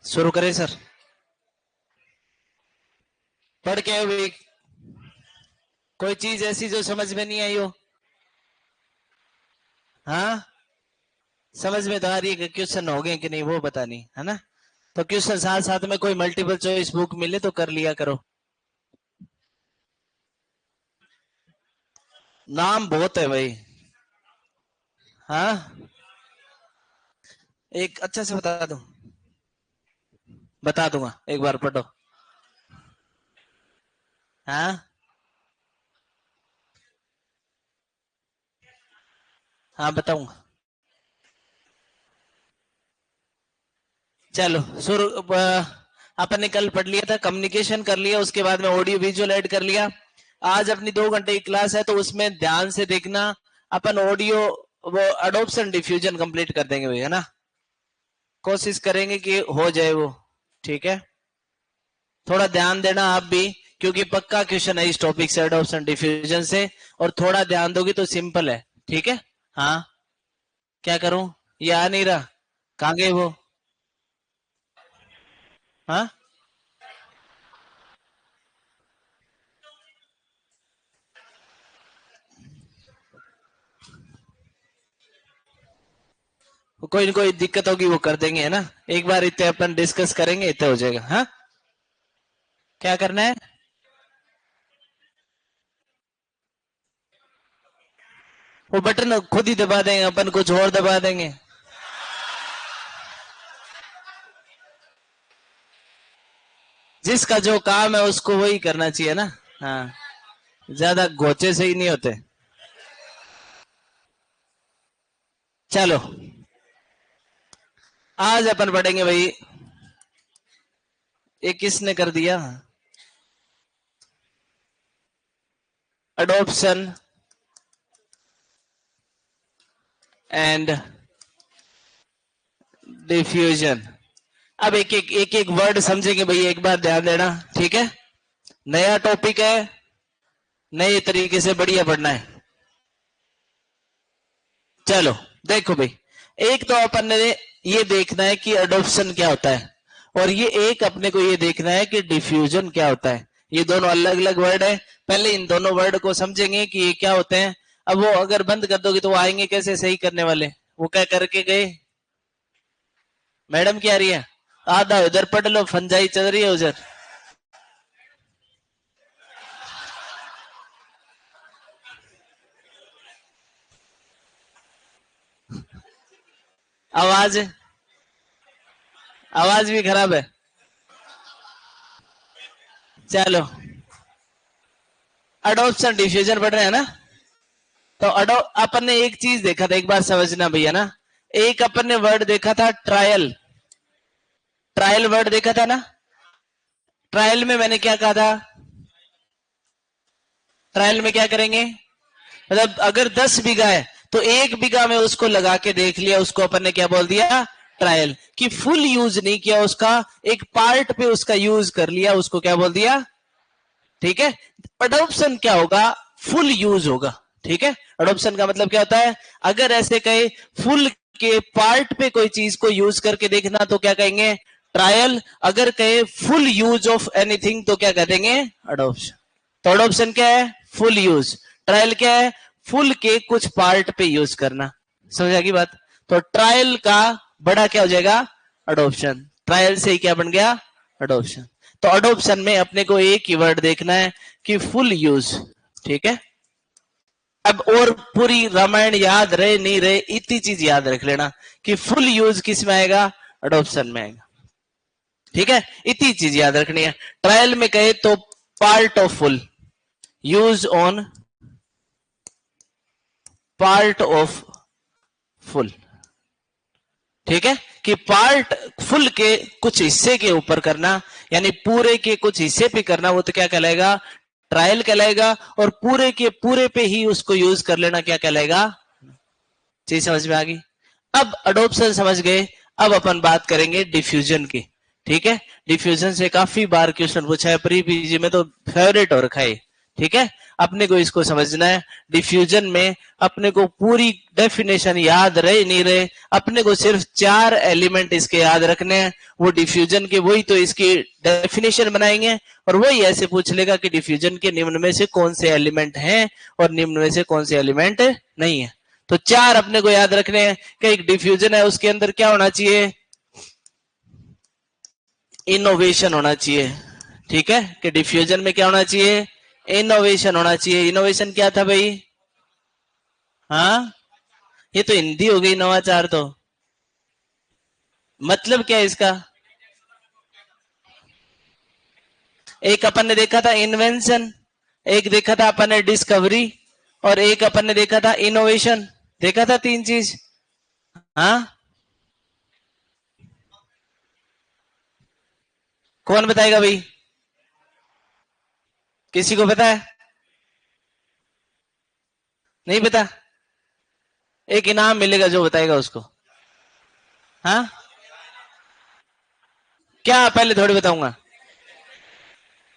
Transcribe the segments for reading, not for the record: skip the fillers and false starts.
शुरू करें सर? पढ़ के आए भी कोई चीज ऐसी जो समझ में नहीं आई हो? हाँ, समझ में तो आ रही है कि क्वेश्चन हो गए कि नहीं वो बतानी है ना। तो क्वेश्चन साथ साथ में कोई मल्टीपल चॉइस बुक मिले तो कर लिया करो। नाम बहुत है भाई। हाँ, एक अच्छा से बता दूं? बता दूंगा, एक बार पढ़ो। हाँ हाँ बताऊंगा। चलो शुरू। अपन ने कल पढ़ लिया था, कम्युनिकेशन कर लिया, उसके बाद में ऑडियो विजुअल ऐड कर लिया। आज अपनी 2 घंटे की क्लास है तो उसमें ध्यान से देखना। अपन ऑडियो वो अडोप्शन डिफ्यूजन कंप्लीट कर देंगे भाई, है ना। कोशिश करेंगे कि हो जाए वो। ठीक है, थोड़ा ध्यान देना आप भी, क्योंकि पक्का क्वेश्चन है इस टॉपिक से, अडोप्शन डिफ्यूजन से। और थोड़ा ध्यान दोगे तो सिंपल है। ठीक है। हाँ, क्या करूं? ये आ नहीं रहा, कहाँ गए वो? हाँ, कोई ना कोई दिक्कत होगी वो कर देंगे, है ना। एक बार इतने अपन डिस्कस करेंगे, इतने हो जाएगा। हाँ, क्या करना है? वो बटन खुद ही दबा देंगे, अपन कुछ और दबा देंगे। जिसका जो काम है उसको वही करना चाहिए ना। हाँ, ज्यादा गोचे से ही नहीं होते। चलो, आज अपन पढ़ेंगे भाई, ये किसने कर दिया? Adoption and diffusion. अब एक एक वर्ड समझेंगे भाई, एक बार ध्यान देना। ठीक है, नया टॉपिक है, नए तरीके से बढ़िया पढ़ना है। चलो देखो भाई, एक तो अपन ने ये देखना है कि अडोप्शन क्या होता है, और ये एक अपने को ये देखना है कि डिफ्यूजन क्या होता है। ये दोनों अलग अलग वर्ड है। पहले इन दोनों वर्ड को समझेंगे कि ये क्या होते हैं। अब वो अगर बंद कर दोगे तो वो आएंगे कैसे सही करने वाले? वो क्या करके गए? मैडम क्या रही है? आधा उधर पढ़ लो, फंजाई चल रही है उधर। आवाज आवाज भी खराब है। चलो, अडोप्शन डिफ्यूजन पढ़ रहे हैं ना। तो अपन ने एक चीज देखा था, एक बार समझना भैया ना। एक अपन ने वर्ड देखा था ट्रायल। ट्रायल वर्ड देखा था ना। ट्रायल में मैंने क्या कहा था? ट्रायल में क्या करेंगे? मतलब अगर 10 बीघा है तो 1 बीघा में उसको लगा के देख लिया, उसको अपन ने क्या बोल दिया? ट्रायल। कि फुल यूज नहीं किया उसका, एक पार्ट पे उसका यूज कर लिया, उसको क्या बोल दिया? ठीक है। अडोप्शन क्या होगा? फुल यूज होगा। ठीक है, अडोप्शन का मतलब क्या होता है? अगर ऐसे कहे फुल के पार्ट पे कोई चीज को यूज करके देखना तो क्या कहेंगे? ट्रायल। अगर कहे फुल यूज ऑफ एनीथिंग तो क्या कह देंगे? अडोप्शन। तो अडोप्शन क्या है? Full use. ट्रायल क्या है? फुल के कुछ पार्ट पे यूज करना। समझ आएगी बात? तो ट्रायल का बड़ा क्या हो जाएगा? अडोप्शन। ट्रायल से ही क्या बन गया? अडोप्शन। तो अडोप्शन में अपने को एक ही वर्ड देखना है कि फुल यूज। ठीक है। अब और पूरी रामायण याद रहे नहीं रहे, इतनी चीज याद रख लेना कि फुल यूज किस में आएगा? अडोप्शन में आएगा। ठीक है, इतनी चीज याद रखनी है। ट्रायल में कहे तो part of full, use on part of full. ठीक है, कि पार्ट फुल के कुछ हिस्से के ऊपर करना, यानी पूरे के कुछ हिस्से पे करना, वो तो क्या कहलाएगा? ट्रायल कहलाएगा। और पूरे के पूरे पे ही उसको यूज कर लेना क्या कहलाएगा? चीज समझ में आ गई? अब अडोप्शन समझ गए। अब अपन बात करेंगे डिफ्यूजन की। ठीक है, डिफ्यूजन से काफी बार क्वेश्चन पूछा है, प्री पीजी में तो फेवरेट हो रखा है। ठीक है, अपने को इसको समझना है। डिफ्यूजन में अपने को पूरी डेफिनेशन याद रहे नहीं रहे, अपने को सिर्फ 4 एलिमेंट इसके याद रखने हैं, वो डिफ्यूजन के, वही तो इसकी डेफिनेशन बनाएंगे। और वही ऐसे पूछ लेगा कि डिफ्यूजन के निम्न में से कौन से एलिमेंट हैं और निम्न में से कौन से एलिमेंट नहीं है। तो 4 अपने को याद रखने हैं कि एक डिफ्यूजन है, उसके अंदर क्या होना चाहिए, इनोवेशन होना चाहिए। ठीक है, कि डिफ्यूजन में क्या होना चाहिए, इनोवेशन होना चाहिए। इनोवेशन क्या था भाई, हाँ ये तो हिंदी हो गई, नवाचार तो मतलब क्या है इसका। एक अपन ने देखा था इन्वेंशन, एक देखा था अपन ने डिस्कवरी, और एक अपन ने देखा था इनोवेशन। देखा था 3 चीज। हाँ कौन बताएगा भाई, किसी को पता है, नहीं पता, एक इनाम मिलेगा जो बताएगा उसको। हाँ क्या, पहले थोड़ी बताऊंगा।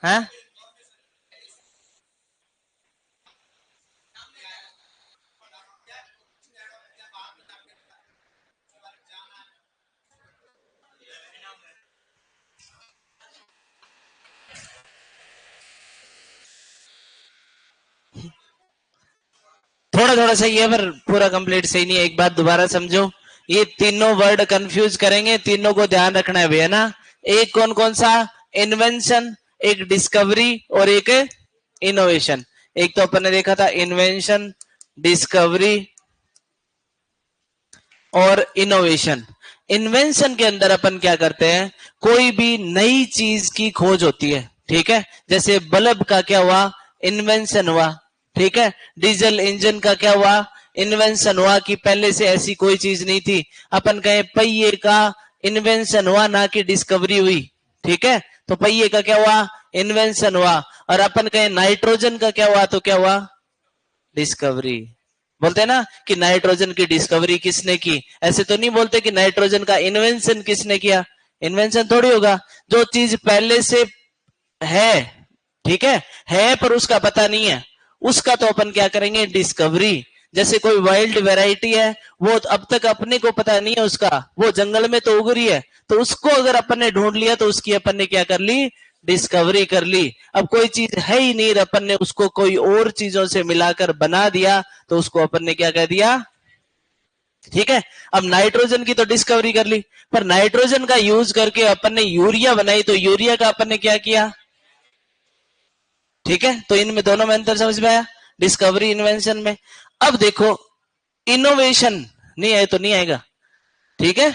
हाँ थोड़ा थोड़ा सही है पर पूरा कंप्लीट सही नहीं है। एक बात दोबारा समझो, ये तीनों वर्ड कंफ्यूज करेंगे, तीनों को ध्यान रखना है भैया ना। एक कौन कौन सा, इन्वेंशन, एक डिस्कवरी और एक इनोवेशन। एक तो अपन ने देखा था इन्वेंशन, डिस्कवरी और इनोवेशन। इन्वेंशन के अंदर अपन क्या करते हैं, कोई भी नई चीज की खोज होती है। ठीक है, जैसे बल्ब का क्या हुआ, इन्वेंशन हुआ। ठीक है, डीजल इंजन का क्या हुआ, इन्वेंशन हुआ कि पहले से ऐसी कोई चीज नहीं थी। अपन कहें पहिए का इन्वेंशन हुआ, ना कि डिस्कवरी हुई। ठीक है, तो पहिए का क्या हुआ, इन्वेंशन हुआ। और अपन कहें नाइट्रोजन का क्या हुआ, तो क्या हुआ, डिस्कवरी। बोलते हैं ना कि नाइट्रोजन की डिस्कवरी किसने की, ऐसे तो नहीं बोलते कि नाइट्रोजन का इन्वेंशन किसने किया। इन्वेंशन थोड़ी होगा, जो चीज पहले से है, ठीक है पर उसका पता नहीं है, उसका तो अपन क्या करेंगे, डिस्कवरी। जैसे कोई वाइल्ड वैरायटी है, वो अब तक अपने को पता नहीं है उसका, वो जंगल में तो उग रही है, तो उसको अगर अपन ने ढूंढ लिया तो उसकी अपन ने क्या कर ली, डिस्कवरी कर ली। अब कोई चीज है ही नहीं, अपन ने उसको कोई और चीजों से मिलाकर बना दिया, तो उसको अपन ने क्या कह दिया। ठीक है, अब नाइट्रोजन की तो डिस्कवरी कर ली, पर नाइट्रोजन का यूज करके अपन ने यूरिया बनाई, तो यूरिया का अपन ने क्या किया। ठीक है, तो इनमें दोनों में अंतर समझ में आया, डिस्कवरी इन्वेंशन में। अब देखो इनोवेशन, नहीं आए तो नहीं आएगा। ठीक है,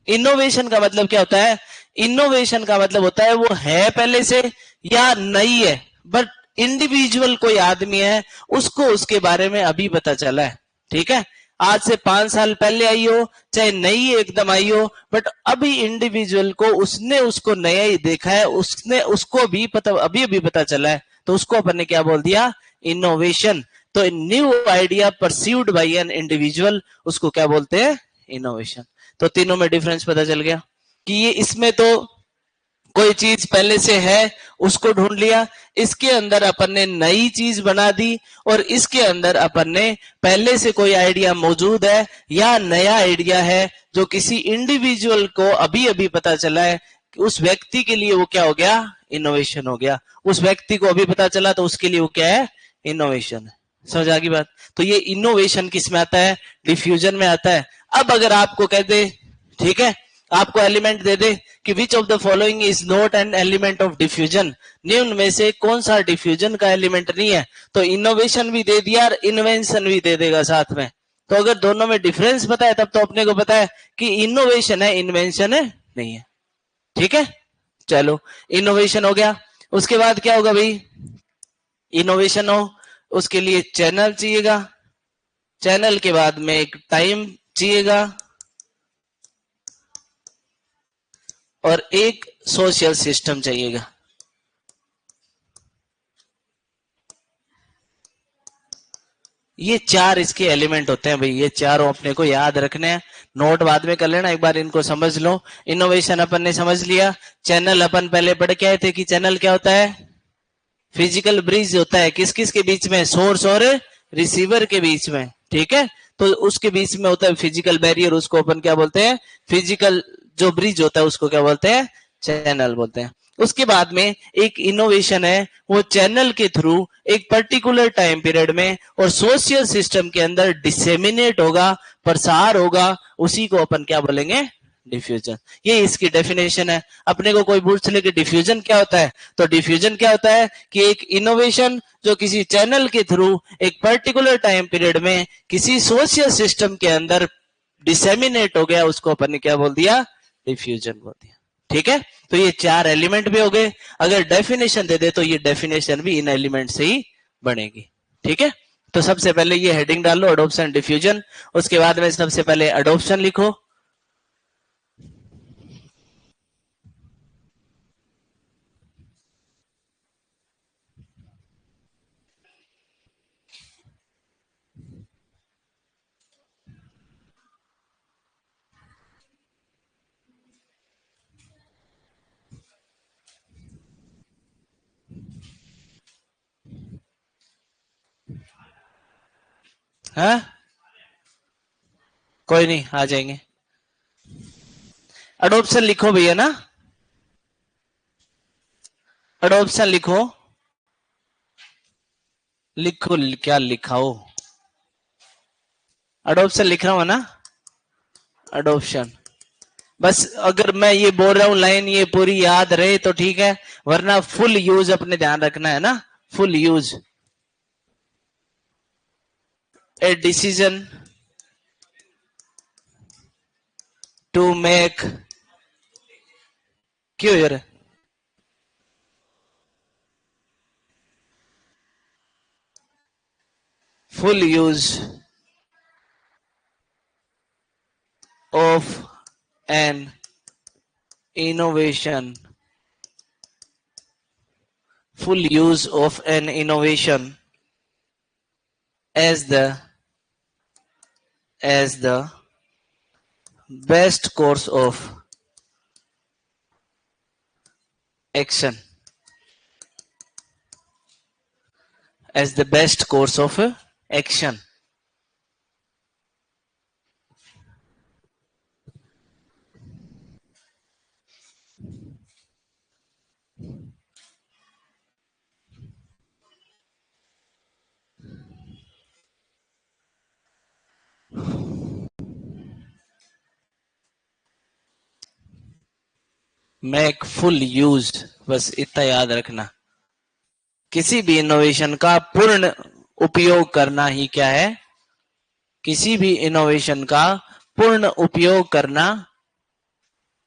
इनोवेशन का मतलब क्या होता है, इनोवेशन का मतलब होता है वो है पहले से या नई है, बट इंडिविजुअल कोई आदमी है, उसको उसके बारे में अभी पता चला है। ठीक है, आज से 5 साल पहले आई हो, चाहे नई एकदम आई हो, बट अभी इंडिविजुअल को उसने उसको नया ही देखा है, उसने उसको भी पता, अभी अभी पता चला है, तो उसको अपन ने क्या बोल दिया, इनोवेशन। तो new idea perceived bye an individual, उसको क्या बोलते हैं, इनोवेशन। तो तीनों में डिफरेंस पता चल गया कि ये इसमें तो कोई चीज पहले से है, उसको ढूंढ लिया, इसके अंदर अपन ने नई चीज बना दी, और इसके अंदर अपन ने पहले से कोई आइडिया मौजूद है या नया आइडिया है जो किसी इंडिविजुअल को अभी अभी पता चला है, उस व्यक्ति के लिए वो क्या हो गया, इनोवेशन हो गया। उस व्यक्ति को अभी पता चला तो उसके लिए वो क्या है, इनोवेशन है। समझ आ गई बात। तो ये इनोवेशन किस में आता है, डिफ्यूजन में आता है। अब अगर आपको कह दे, ठीक है, आपको एलिमेंट दे दे कि which of the following is not an element of diffusion, निम्न में से कौन सा डिफ्यूजन का एलिमेंट नहीं है, तो इनोवेशन भी दे दिया और इन्वेंशन भी दे देगा साथ में। तो अगर दोनों में डिफरेंस पता है तब तो अपने को पता है कि इनोवेशन है, इन्वेंशन है नहीं है। ठीक है, चलो इनोवेशन हो गया। उसके बाद क्या होगा भाई, इनोवेशन हो उसके लिए चैनल चाहिएगा, चैनल के बाद में एक टाइम चाहिएगा, और एक सोशल सिस्टम चाहिएगा। ये 4 इसके एलिमेंट होते हैं भाई, ये चारों अपने को याद रखने हैं। नोट बाद में कर लेना, एक बार इनको समझ लो। इनोवेशन अपन ने समझ लिया, चैनल अपन पहले पढ़ के आए थे कि चैनल क्या होता है, फिजिकल ब्रिज होता है किस किस के बीच में, सोर्स और रिसीवर के बीच में, ठीक है। तो उसके बीच में होता है फिजिकल बैरियर, उसको अपन क्या बोलते हैं, फिजिकल जो ब्रिज होता है उसको क्या बोलते हैं, चैनल बोलते हैं। उसके बाद में एक इनोवेशन है, वो चैनल के थ्रू एक पर्टिकुलर टाइम पीरियड में और सोशल सिस्टम के अंदर डिसेमिनेट होगा, प्रसार होगा, उसी को अपन क्या बोलेंगे, डिफ्यूजन। ये इसकी डेफिनेशन है। अपने को कोई पूछ ले कि डिफ्यूजन क्या होता है, तो डिफ्यूजन क्या होता है कि एक इनोवेशन जो किसी चैनल के थ्रू एक पर्टिकुलर टाइम पीरियड में किसी सोशल सिस्टम के अंदर डिसेमिनेट हो गया, उसको अपन ने क्या बोल दिया, डिफ्यूजन बोल दिया, ठीक है। तो ये चार एलिमेंट भी हो गए। अगर डेफिनेशन दे दे तो ये डेफिनेशन भी इन एलिमेंट से ही बनेगी, ठीक है। तो सबसे पहले ये हेडिंग डाल लो, अडोप्शन डिफ्यूजन। उसके बाद में सबसे पहले अडोप्शन लिखो। हाँ, कोई नहीं, आ जाएंगे। अडोप्शन लिखो भैया ना, अडोप्शन लिखो, लिखो क्या लिखाओ, अडोप्शन लिख रहा हूं ना, अडोप्शन। बस अगर मैं ये बोल रहा हूं लाइन ये पूरी याद रहे तो ठीक है, वरना फुल यूज अपने ध्यान रखना है ना, full use. A decision to make, क्यों यार, full use of an innovation, full use of an innovation as the best course of action, as the best course of action. Make full use, बस इतना याद रखना, किसी भी innovation का पूर्ण उपयोग करना ही क्या है, किसी भी इनोवेशन का पूर्ण उपयोग करना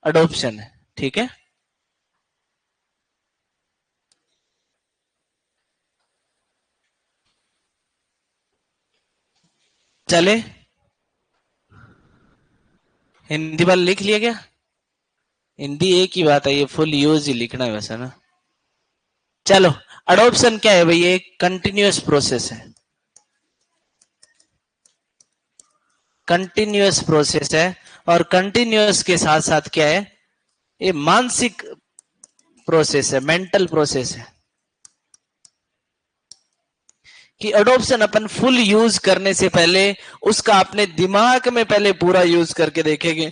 अडोप्शन है, ठीक है। चले, हिंदी वाला लिख लिया क्या, हिंदी एक ही बात है, ये फुल यूज ही लिखना है वैसे ना। चलो, अडोप्शन क्या है भाई, एक कंटिन्यूअस प्रोसेस है, कंटिन्यूअस प्रोसेस है। और कंटिन्यूअस के साथ साथ क्या है, ये मानसिक प्रोसेस है, मेंटल प्रोसेस है, कि अडोप्शन अपन फुल यूज करने से पहले उसका अपने दिमाग में पहले पूरा यूज करके देखेंगे,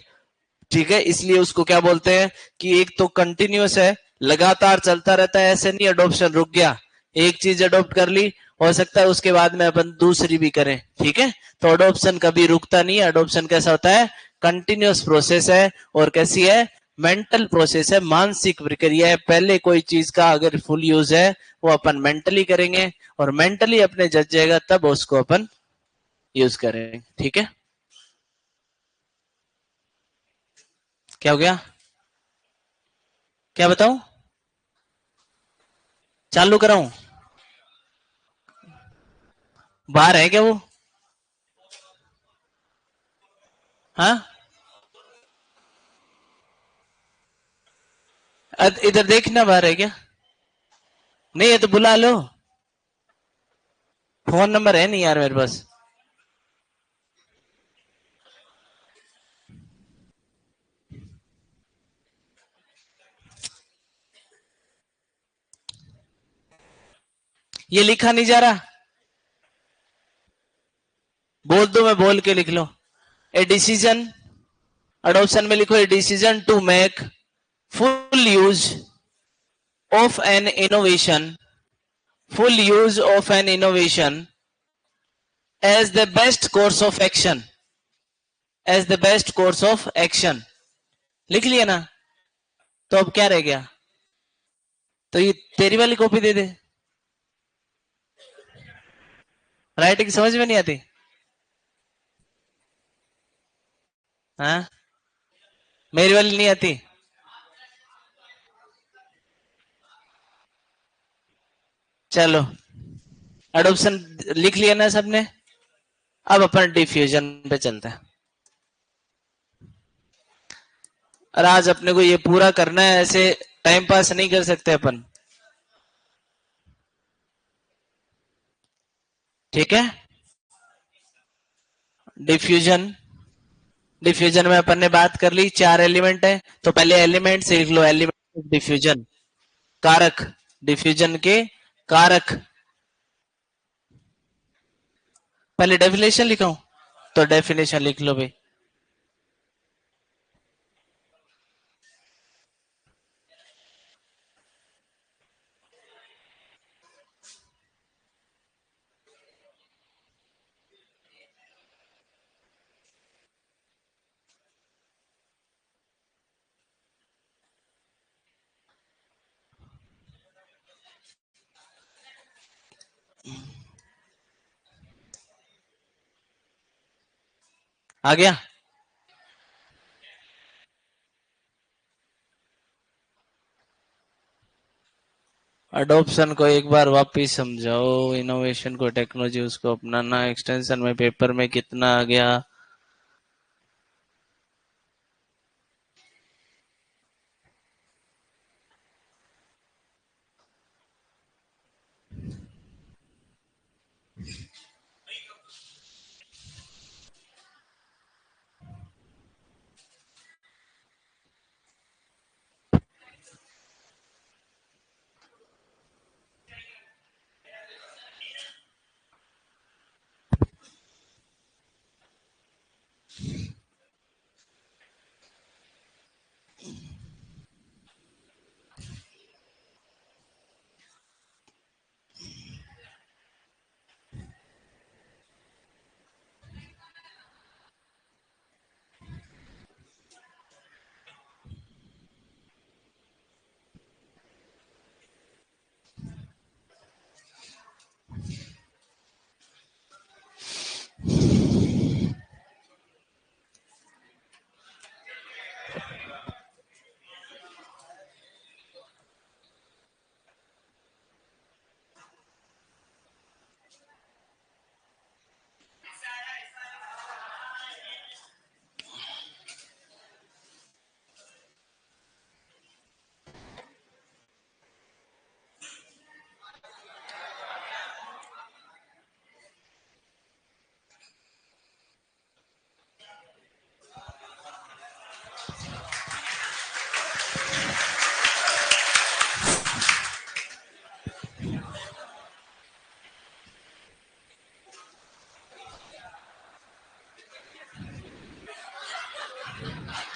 ठीक है। इसलिए उसको क्या बोलते हैं कि एक तो कंटिन्यूअस है, लगातार चलता रहता है, ऐसे नहीं अडोप्शन रुक गया, एक चीज अडोप्ट कर ली, हो सकता है उसके बाद में अपन दूसरी भी करें, ठीक है। तो अडोप्शन कभी रुकता नहीं है, अडोप्शन कैसा होता है, कंटिन्यूअस प्रोसेस है। और कैसी है, मेंटल प्रोसेस है, मानसिक प्रक्रिया है। पहले कोई चीज का अगर फुल यूज है वो अपन मेंटली करेंगे, और मेंटली अपने जज जाएगा तब उसको अपन यूज करेंगे, ठीक है। क्या हो गया, क्या बताऊं, चालू कराऊं, बाहर है क्या वो, हाँ, इधर देखना, बाहर है क्या, नहीं है तो बुला लो, फोन नंबर है नहीं यार मेरे पास। ये लिखा नहीं जा रहा, बोल दो, मैं बोल के लिख लो। ए डिसीजन, अडोप्शन में लिखो a decision to make full use of an innovation, full use of an innovation as the best course of action, as the best course of action। लिख लिया ना, तो अब क्या रह गया? तो ये तेरी वाली कॉपी दे दे। राइटिंग समझ में नहीं आती? हाँ, मेरी वाली नहीं आती? चलो, एडॉप्शन लिख लिया ना सबने, अब अपन डिफ्यूजन पे चलते हैं। और आज अपने को ये पूरा करना है, ऐसे टाइम पास नहीं कर सकते अपन, ठीक है? डिफ्यूजन, डिफ्यूजन में अपन ने बात कर ली, 4 एलिमेंट है, तो पहले एलिमेंट से लिख लो, एलिमेंट ऑफ डिफ्यूजन, कारक, डिफ्यूजन के कारक। पहले डेफिनेशन लिखाऊं? तो डेफिनेशन लिख लो भाई। आ गया? अडोप्शन को एक बार वापिस समझाओ, इनोवेशन को, टेक्नोलॉजी उसको अपनाना, एक्सटेंशन में पेपर में कितना आ गया?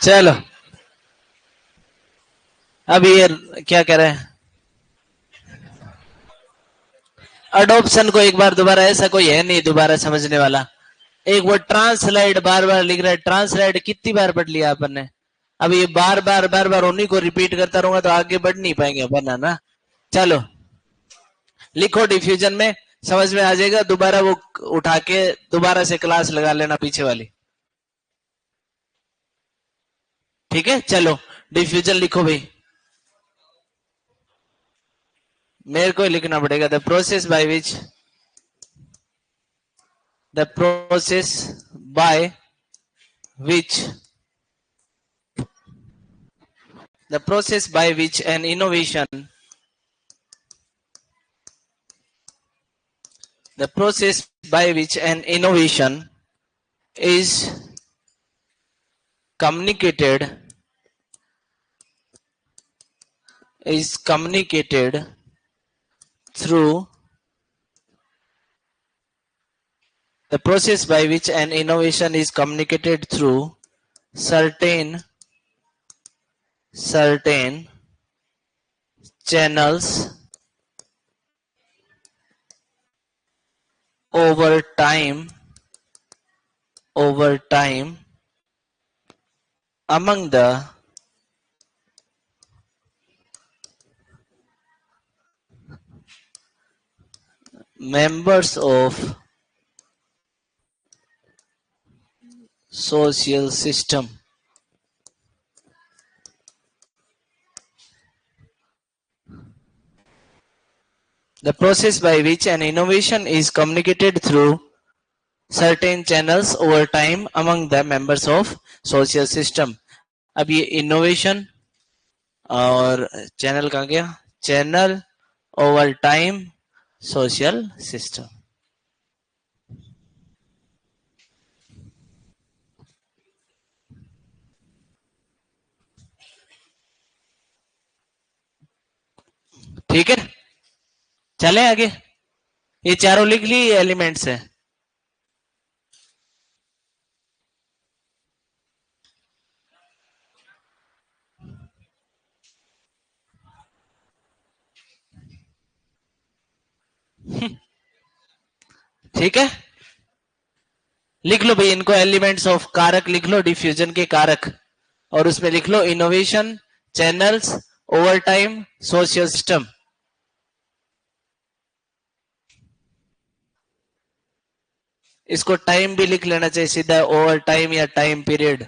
चलो, अब ये क्या कह रहे हैं? अडोप्शन को एक बार दोबारा, ऐसा कोई है नहीं दोबारा समझने वाला। एक वो ट्रांसलाइड बार बार लिख रहा है, ट्रांसलाइड कितनी बार पढ़ लिया अपन ने? अब ये बार बार उन्हीं को रिपीट करता रहूंगा तो आगे बढ़ नहीं पाएंगे अपन, ना। चलो लिखो, डिफ्यूजन में समझ में आ जाएगा, दोबारा वो उठा के दोबारा से क्लास लगा लेना पीछे वाली, ठीक है? चलो डिफ्यूजन लिखो भाई, मेरे को लिखना पड़ेगा। The process by which, the process by which, the process by which an innovation, the process by which an innovation is communicated, is communicated through The process by which an innovation is communicated through certain channels over time among the members of social system. The process by which an innovation is communicated through certain channels over time among the members of social system. अब ये innovation और channel कहाँ गया? Channel over time social system. ठीक है, चले आगे. ये चारों लिख ली एलिमेंट्स है. ठीक है, लिख लो भाई इनको. एलिमेंट्स ऑफ कारक लिख लो, डिफ्यूजन के कारक, और उसमें लिख लो innovation, channels, over time, social system. इसको टाइम भी लिख लेना चाहिए सीधा, ओवर टाइम या टाइम पीरियड.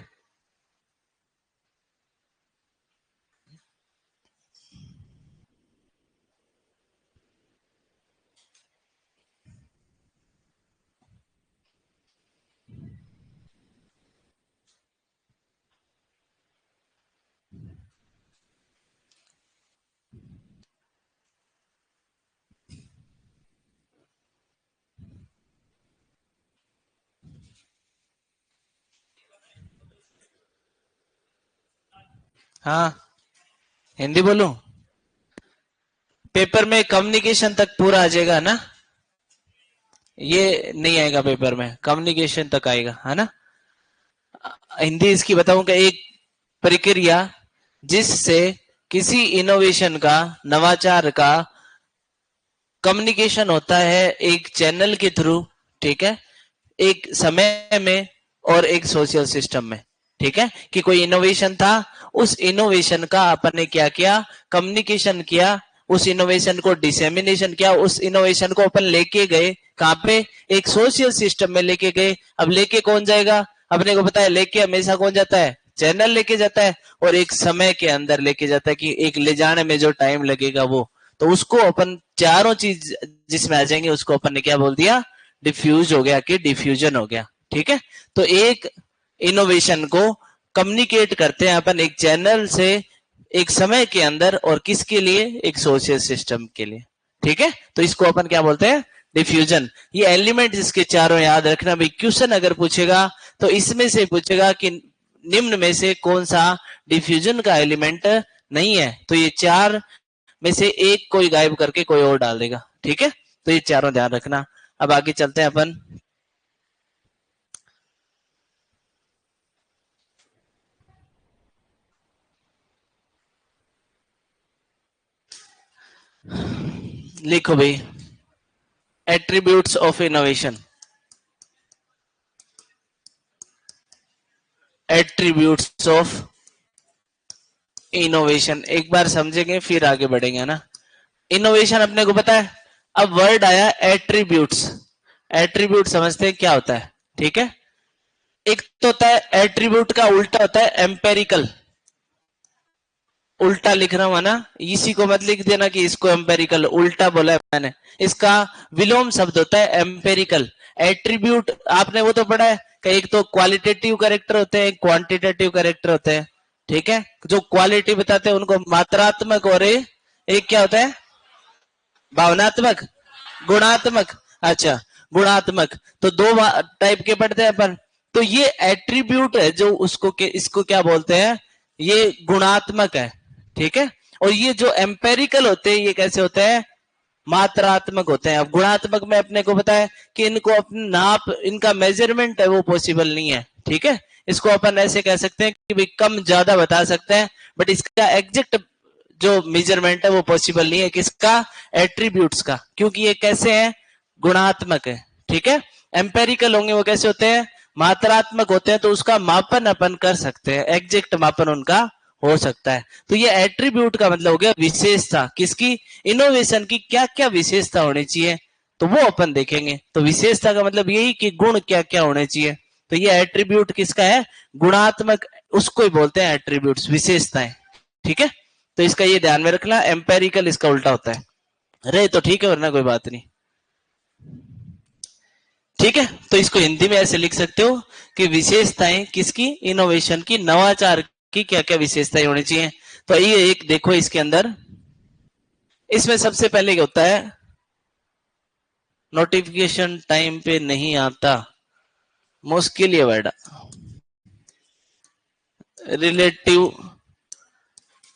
हाँ, हिंदी बोलूं? पेपर में कम्युनिकेशन तक पूरा आ जाएगा ना, ये नहीं आएगा पेपर में, कम्युनिकेशन तक आएगा, है ना. हिंदी इसकी बताऊंगा. एक प्रक्रिया जिससे किसी इनोवेशन का, नवाचार का कम्युनिकेशन होता है एक चैनल के थ्रू, ठीक है, एक समय में और एक सोशल सिस्टम में. ठीक है, कि कोई इनोवेशन था, उस इनोवेशन का अपन ने क्या किया, कम्युनिकेशन किया, उस इनोवेशन को डिसेमिनेशन किया, उस इनोवेशन को अपन लेके गए कहां पे, एक सोशल सिस्टम में लेके गए. अब लेके कौन जाएगा, अपने को पता है, लेके हमेशा कौन जाता है, चैनल लेके जाता है, और एक समय के अंदर लेके जाता है, कि एक ले जाने में जो टाइम लगेगा वो, तो उसको अपन चारों चीज जिसमें आ जाएंगे उसको अपन ने क्या बोल दिया, डिफ्यूज हो गया, कि डिफ्यूजन हो गया. ठीक है, तो एक इनोवेशन को कम्युनिकेट करते हैं अपन एक चैनल से, एक समय के अंदर, और किसके लिए, एक सोशल सिस्टम के लिए. ठीक है, तो इसको अपन क्या बोलते हैं, डिफ्यूजन. ये एलिमेंट इसके चारों याद रखना भाई. क्वेश्चन अगर पूछेगा तो इसमें से पूछेगा कि निम्न में से कौन सा डिफ्यूजन का एलिमेंट नहीं है, तो ये चार में से एक कोई गायब करके कोई और डाल देगा. ठीक है, तो ये चारों ध्यान रखना. अब आगे चलते हैं अपन. लिखो भाई, attributes of innovation. Attributes of innovation एक बार समझेंगे फिर आगे बढ़ेंगे ना. इनोवेशन अपने को पता है. अब वर्ड आया एट्रीब्यूट्स. एट्रीब्यूट समझते हैं क्या होता है. ठीक है, एक तो होता है एट्रीब्यूट का उल्टा होता है एम्पेरिकल. उल्टा लिख रहा हूं ना, इसी को मत लिख देना कि इसको एम्पेरिकल, उल्टा बोला है मैंने. इसका विलोम शब्द होता है एम्पेरिकल. एट्रीब्यूट आपने वो तो पढ़ा है कि एक तो क्वालिटेटिव कैरेक्टर होते हैं, एक क्वांटिटेटिव कैरेक्टर होते हैं. ठीक है, जो क्वालिटी बताते हैं उनको मात्रात्मक, और एक क्या होता है, भावनात्मक, गुणात्मक. अच्छा, गुणात्मक. तो दो टाइप के पढ़ते हैं अपन. तो ये एट्रीब्यूट है जो उसको इसको क्या बोलते हैं, ये गुणात्मक है. ठीक है, और ये जो एम्पेरिकल होते हैं ये कैसे होते हैं, मात्रात्मक होते हैं। अब गुणात्मक में अपने को पता है कि इनको अपने नाप, इनका मेजरमेंट है वो पॉसिबल नहीं है, ठीक है। इसको अपन ऐसे कह सकते हैं कि भाई कम ज्यादा बता सकते हैं, बट इसका एग्जैक्ट जो मेजरमेंट है वो पॉसिबल नहीं है। किसका? एट्रीब्यूट्स का, क्योंकि ये कैसे है? गुणात्मक है, ठीक है। एम्पेरिकल होंगे वो कैसे होते हैं? मात्रात्मक होते हैं, तो उसका मापन अपन कर सकते हैं, एग्जैक्ट मापन उनका हो सकता है। तो ये एट्रीब्यूट का मतलब हो गया विशेषता। किसकी? इनोवेशन की क्या क्या विशेषता होनी चाहिए, तो वो अपन देखेंगे। तो विशेषता का मतलब यही कि गुण क्या क्या होने चाहिए। तो ये एट्रीब्यूट किसका है? गुणात्मक, उसको ही बोलते हैं एट्रीब्यूट्स, विशेषताएं, ठीक है। तो इसका ये ध्यान में रखना, एम्पेरिकल इसका उल्टा होता है। अरे तो ठीक है, वरना कोई बात नहीं, ठीक है। तो इसको हिंदी में ऐसे लिख सकते हो कि विशेषताएं किसकी? इनोवेशन की, नवाचार की क्या क्या विशेषताएं होनी चाहिए। तो ये एक देखो इसके अंदर, इसमें सबसे पहले क्या होता है? नोटिफिकेशन टाइम पे नहीं आता, मुश्किल है बेटा। रिलेटिव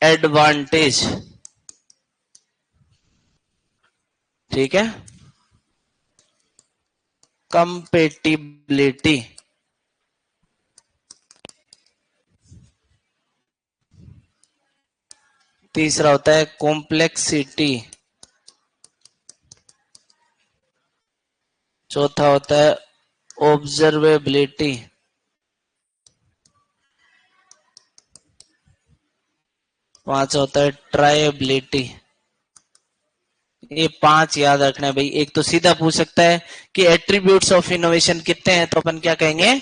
एडवांटेज, ठीक है। कंपेटिबिलिटी, तीसरा होता है कॉम्प्लेक्सिटी, चौथा होता है ऑब्जर्वेबिलिटी, पांचवा होता है ट्रायबिलिटी। ये 5 याद रखना है भाई। एक तो सीधा पूछ सकता है कि एट्रीब्यूट्स ऑफ इनोवेशन कितने हैं, तो अपन क्या कहेंगे?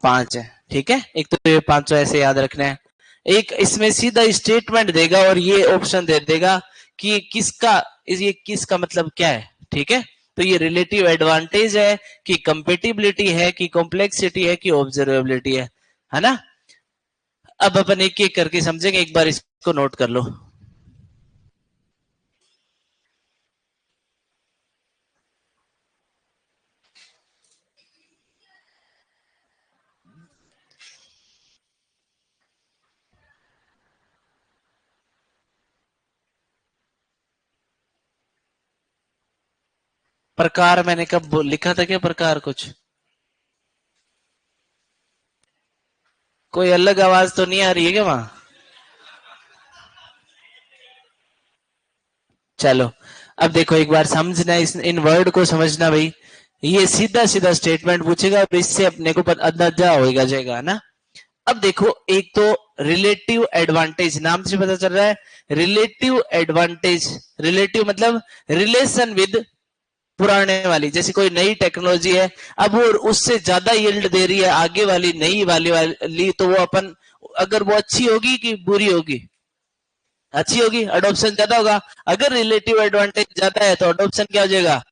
5 है, ठीक है। एक तो ये 5 ऐसे याद रखना है। एक इसमें सीधा स्टेटमेंट देगा और ये ऑप्शन दे देगा कि किसका, ये किसका मतलब क्या है, ठीक है। तो ये रिलेटिव एडवांटेज है कि कंपेटिबिलिटी है कि कॉम्प्लेक्सिटी है कि ऑब्जर्वेबिलिटी है ना। अब अपन एक एक करके समझेंगे, एक बार इसको नोट कर लो। प्रकार मैंने कब लिखा था? क्या प्रकार? कुछ कोई अलग आवाज तो नहीं आ रही है क्या वहां? चलो, अब देखो एक बार समझना, इन वर्ड को समझना भाई। ये सीधा सीधा स्टेटमेंट पूछेगा, अब इससे अपने को अंदाजा होगा जाएगा ना। अब देखो, एक तो रिलेटिव एडवांटेज, नाम से पता चल रहा है रिलेटिव एडवांटेज। रिलेटिव मतलब रिलेशन विद पुराने वाली, जैसे कोई नई टेक्नोलॉजी है, अब वो उससे ज्यादा यील्ड दे रही है आगे वाली नई वाली, तो वो अपन, अगर वो अच्छी होगी कि बुरी होगी? अच्छी होगी, अडोप्शन ज्यादा होगा। अगर रिलेटिव एडवांटेज ज्यादा है तो अडोप्शन क्या हो जाएगा?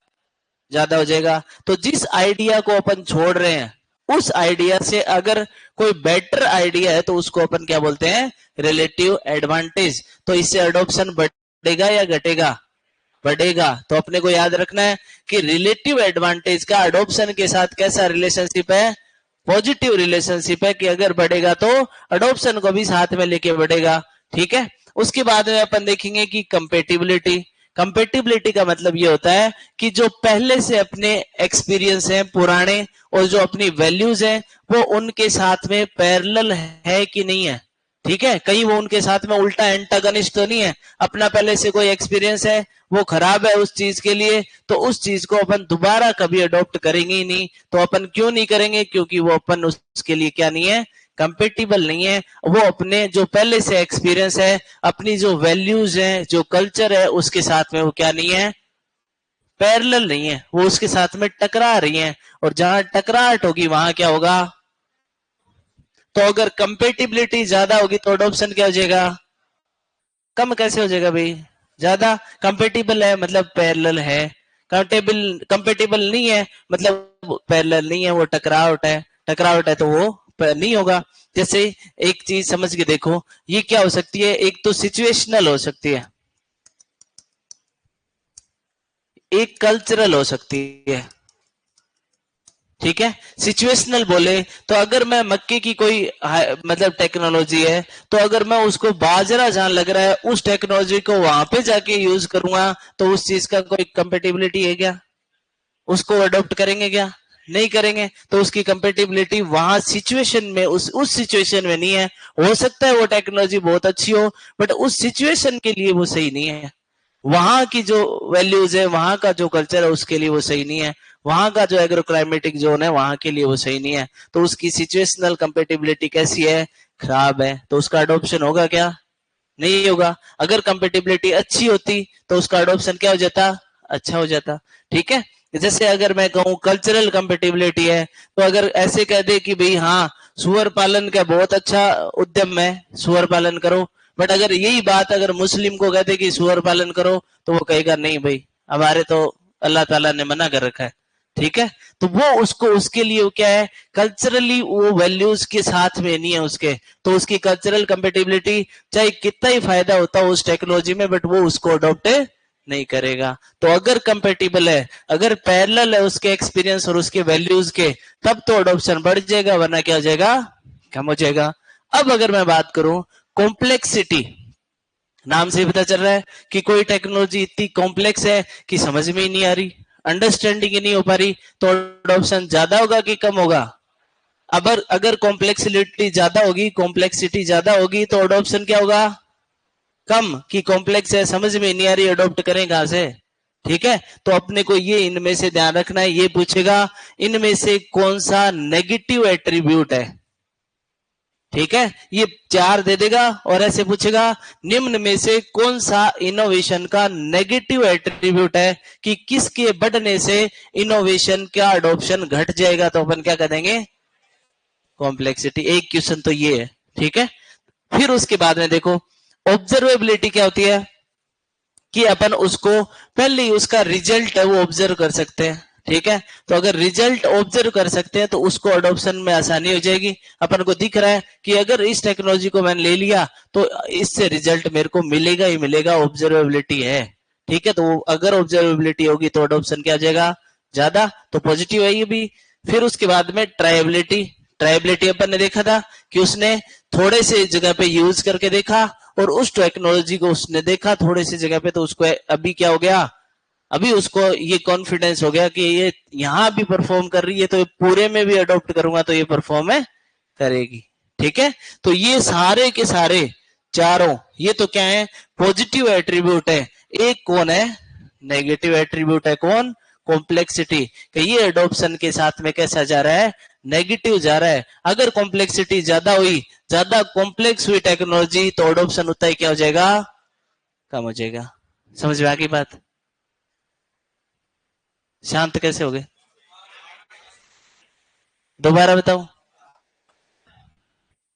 ज्यादा हो जाएगा। तो जिस आइडिया को अपन छोड़ रहे हैं उस आइडिया से अगर कोई बेटर आइडिया है तो उसको अपन क्या बोलते हैं? Relative advantage. तो इससे अडोप्शन बढ़ेगा या घटेगा? बढ़ेगा। तो अपने को याद रखना है कि रिलेटिव एडवांटेज का अडोप्शन के साथ कैसा रिलेशनशिप है? पॉजिटिव रिलेशनशिप है, कि अगर बढ़ेगा तो अडोप्शन को भी साथ में लेके बढ़ेगा, ठीक है। उसके बाद में अपन देखेंगे कि कंपेटिबिलिटी। कंपेटिबिलिटी का मतलब ये होता है कि जो पहले से अपने एक्सपीरियंस हैं पुराने, और जो अपनी वैल्यूज हैं वो उनके साथ में पैरेलल है कि नहीं है, ठीक है। कहीं वो उनके साथ में उल्टा एंटागनिस्ट तो नहीं है। अपना पहले से कोई एक्सपीरियंस है, वो खराब है उस चीज के लिए, तो उस चीज को अपन दोबारा कभी अडॉप्ट करेंगे ही नहीं। तो अपन क्यों नहीं करेंगे? क्योंकि वो अपन उसके लिए क्या नहीं है? कंपेटिबल नहीं है। वो अपने जो पहले से एक्सपीरियंस है, अपनी जो वैल्यूज है, जो कल्चर है, उसके साथ में वो क्या नहीं है? पैरेलल नहीं है, वो उसके साथ में टकरा रही है। और जहां टकराहट होगी वहां क्या होगा? तो अगर कंपेटिबिलिटी ज्यादा होगी तो अडॉप्शन क्या हो जाएगा? कम कैसे हो जाएगा भाई? ज्यादा। कंपेटिबल है मतलब पैरेलल है, कंपेटिबल नहीं है मतलब पैरेलल नहीं है, वो टकरावट है। टकरावट है तो वो नहीं होगा। जैसे एक चीज समझ के देखो, ये क्या हो सकती है? एक तो सिचुएशनल हो सकती है, एक कल्चरल हो सकती है। ठीक है। सिचुएशनल बोले तो अगर मैं मक्के की कोई मतलब टेक्नोलॉजी है, तो अगर मैं उसको बाजरा जहां लग रहा है उस टेक्नोलॉजी को वहां पे जाके यूज करूंगा, तो उस चीज का कोई कंपेटिबिलिटी है क्या? उसको अडॉप्ट करेंगे क्या? नहीं करेंगे। तो उसकी कंपेटिबिलिटी वहां सिचुएशन में उस सिचुएशन में नहीं है। हो सकता है वो टेक्नोलॉजी बहुत अच्छी हो, बट उस सिचुएशन के लिए वो सही नहीं है। वहां की जो वैल्यूज है, वहां का जो कल्चर है, उसके लिए वो सही नहीं है। वहां का जो एग्रो क्लाइमेटिक जोन है, वहां के लिए वो सही नहीं है। तो उसकी सिचुएशनल कंपेटिबिलिटी कैसी है? खराब है। तो उसका अडोप्शन होगा क्या? नहीं होगा। अगर कंपेटिबिलिटी अच्छी होती तो उसका अडोप्शन क्या हो जाता? अच्छा हो जाता। ठीक है। जैसे अगर मैं कहूँ कल्चरल कंपेटिबिलिटी है, तो अगर ऐसे कह दे कि भाई हाँ, सुअर पालन का बहुत अच्छा उद्यम है, सुअर पालन करो, बट अगर यही बात अगर मुस्लिम को कहते कि सुअर पालन करो, तो वो कहेगा नहीं भाई, हमारे तो अल्लाह ताला ने मना कर रखा है। ठीक है। तो वो उसको उसके लिए वो क्या है, कल्चरली वो वैल्यूज के साथ में नहीं है उसके। तो उसकी कल्चरल कंपेटिबिलिटी, चाहे कितना ही फायदा होता हो उस टेक्नोलॉजी में, बट वो उसको अडॉप्ट नहीं करेगा। तो अगर कंपेटिबल है, अगर पैरेलल है उसके एक्सपीरियंस और उसके वैल्यूज के, तब तो अडॉप्शन बढ़ जाएगा, वरना क्या हो जाएगा? कम हो जाएगा। अब अगर मैं बात करूं कॉम्प्लेक्सिटी, नाम से पता चल रहा है कि कोई टेक्नोलॉजी इतनी कॉम्प्लेक्स है कि समझ में ही नहीं आ रही, अंडरस्टैंडिंग ही नहीं हो पा रही, तो अडॉप्शन ज्यादा होगा कि कम होगा? अब अगर कॉम्प्लेक्सिटी ज्यादा होगी, कॉम्प्लेक्सिटी ज्यादा होगी, तो अडॉप्शन क्या होगा? कम। की कॉम्प्लेक्स है, समझ में नहीं आ रही, अडॉप्ट करें कहां से? ठीक है। तो अपने को ये इनमें से ध्यान रखना है। ये पूछेगा इनमें से कौन सा नेगेटिव एट्रीब्यूट है। ठीक है। ये चार दे देगा और ऐसे पूछेगा निम्न में से कौन सा इनोवेशन का नेगेटिव एट्रीब्यूट है, कि किसके बढ़ने से इनोवेशन का अडॉप्शन घट जाएगा, तो अपन क्या कर देंगे? कॉम्प्लेक्सिटी। एक क्वेश्चन तो ये है। ठीक है। फिर उसके बाद में देखो ऑब्जर्वेबिलिटी क्या होती है, कि अपन उसको पहले ही उसका रिजल्ट है वो ऑब्जर्व कर सकते हैं। ठीक है। तो अगर रिजल्ट ऑब्जर्व कर सकते हैं तो उसको अडॉप्शन में आसानी हो जाएगी। अपन को दिख रहा है कि अगर इस टेक्नोलॉजी को मैंने ले लिया तो इससे रिजल्ट मेरे को मिलेगा ही मिलेगा, ऑब्जर्वेबिलिटी है। ठीक है। तो अगर ऑब्जर्वेबिलिटी होगी तो अडॉप्शन क्या आ जाएगा? ज्यादा। तो पॉजिटिव है ये भी। फिर उसके बाद में ट्रायबिलिटी। ट्रायबिलिटी अपन ने देखा था कि उसने थोड़े से जगह पे यूज करके देखा, और उस टेक्नोलॉजी को उसने देखा थोड़े से जगह पे, तो उसको अभी क्या हो गया? अभी उसको ये कॉन्फिडेंस हो गया कि ये यहां भी परफॉर्म कर रही है, तो पूरे में भी अडॉप्ट करूंगा तो ये परफॉर्म है करेगी। ठीक है। तो ये सारे के सारे चारों, ये तो क्या है? पॉजिटिव एट्रीब्यूट है। एक कौन है? नेगेटिव एट्रीब्यूट है। कौन? कॉम्प्लेक्सिटी। कि ये एडॉप्शन के साथ में कैसा जा रहा है? नेगेटिव जा रहा है। अगर कॉम्प्लेक्सिटी ज्यादा हुई, ज्यादा कॉम्प्लेक्स हुई टेक्नोलॉजी, तो एडॉप्शन होता है क्या हो जाएगा? कम हो जाएगा। समझ में आ गई बात? शांत कैसे हो गए? दोबारा बताओ।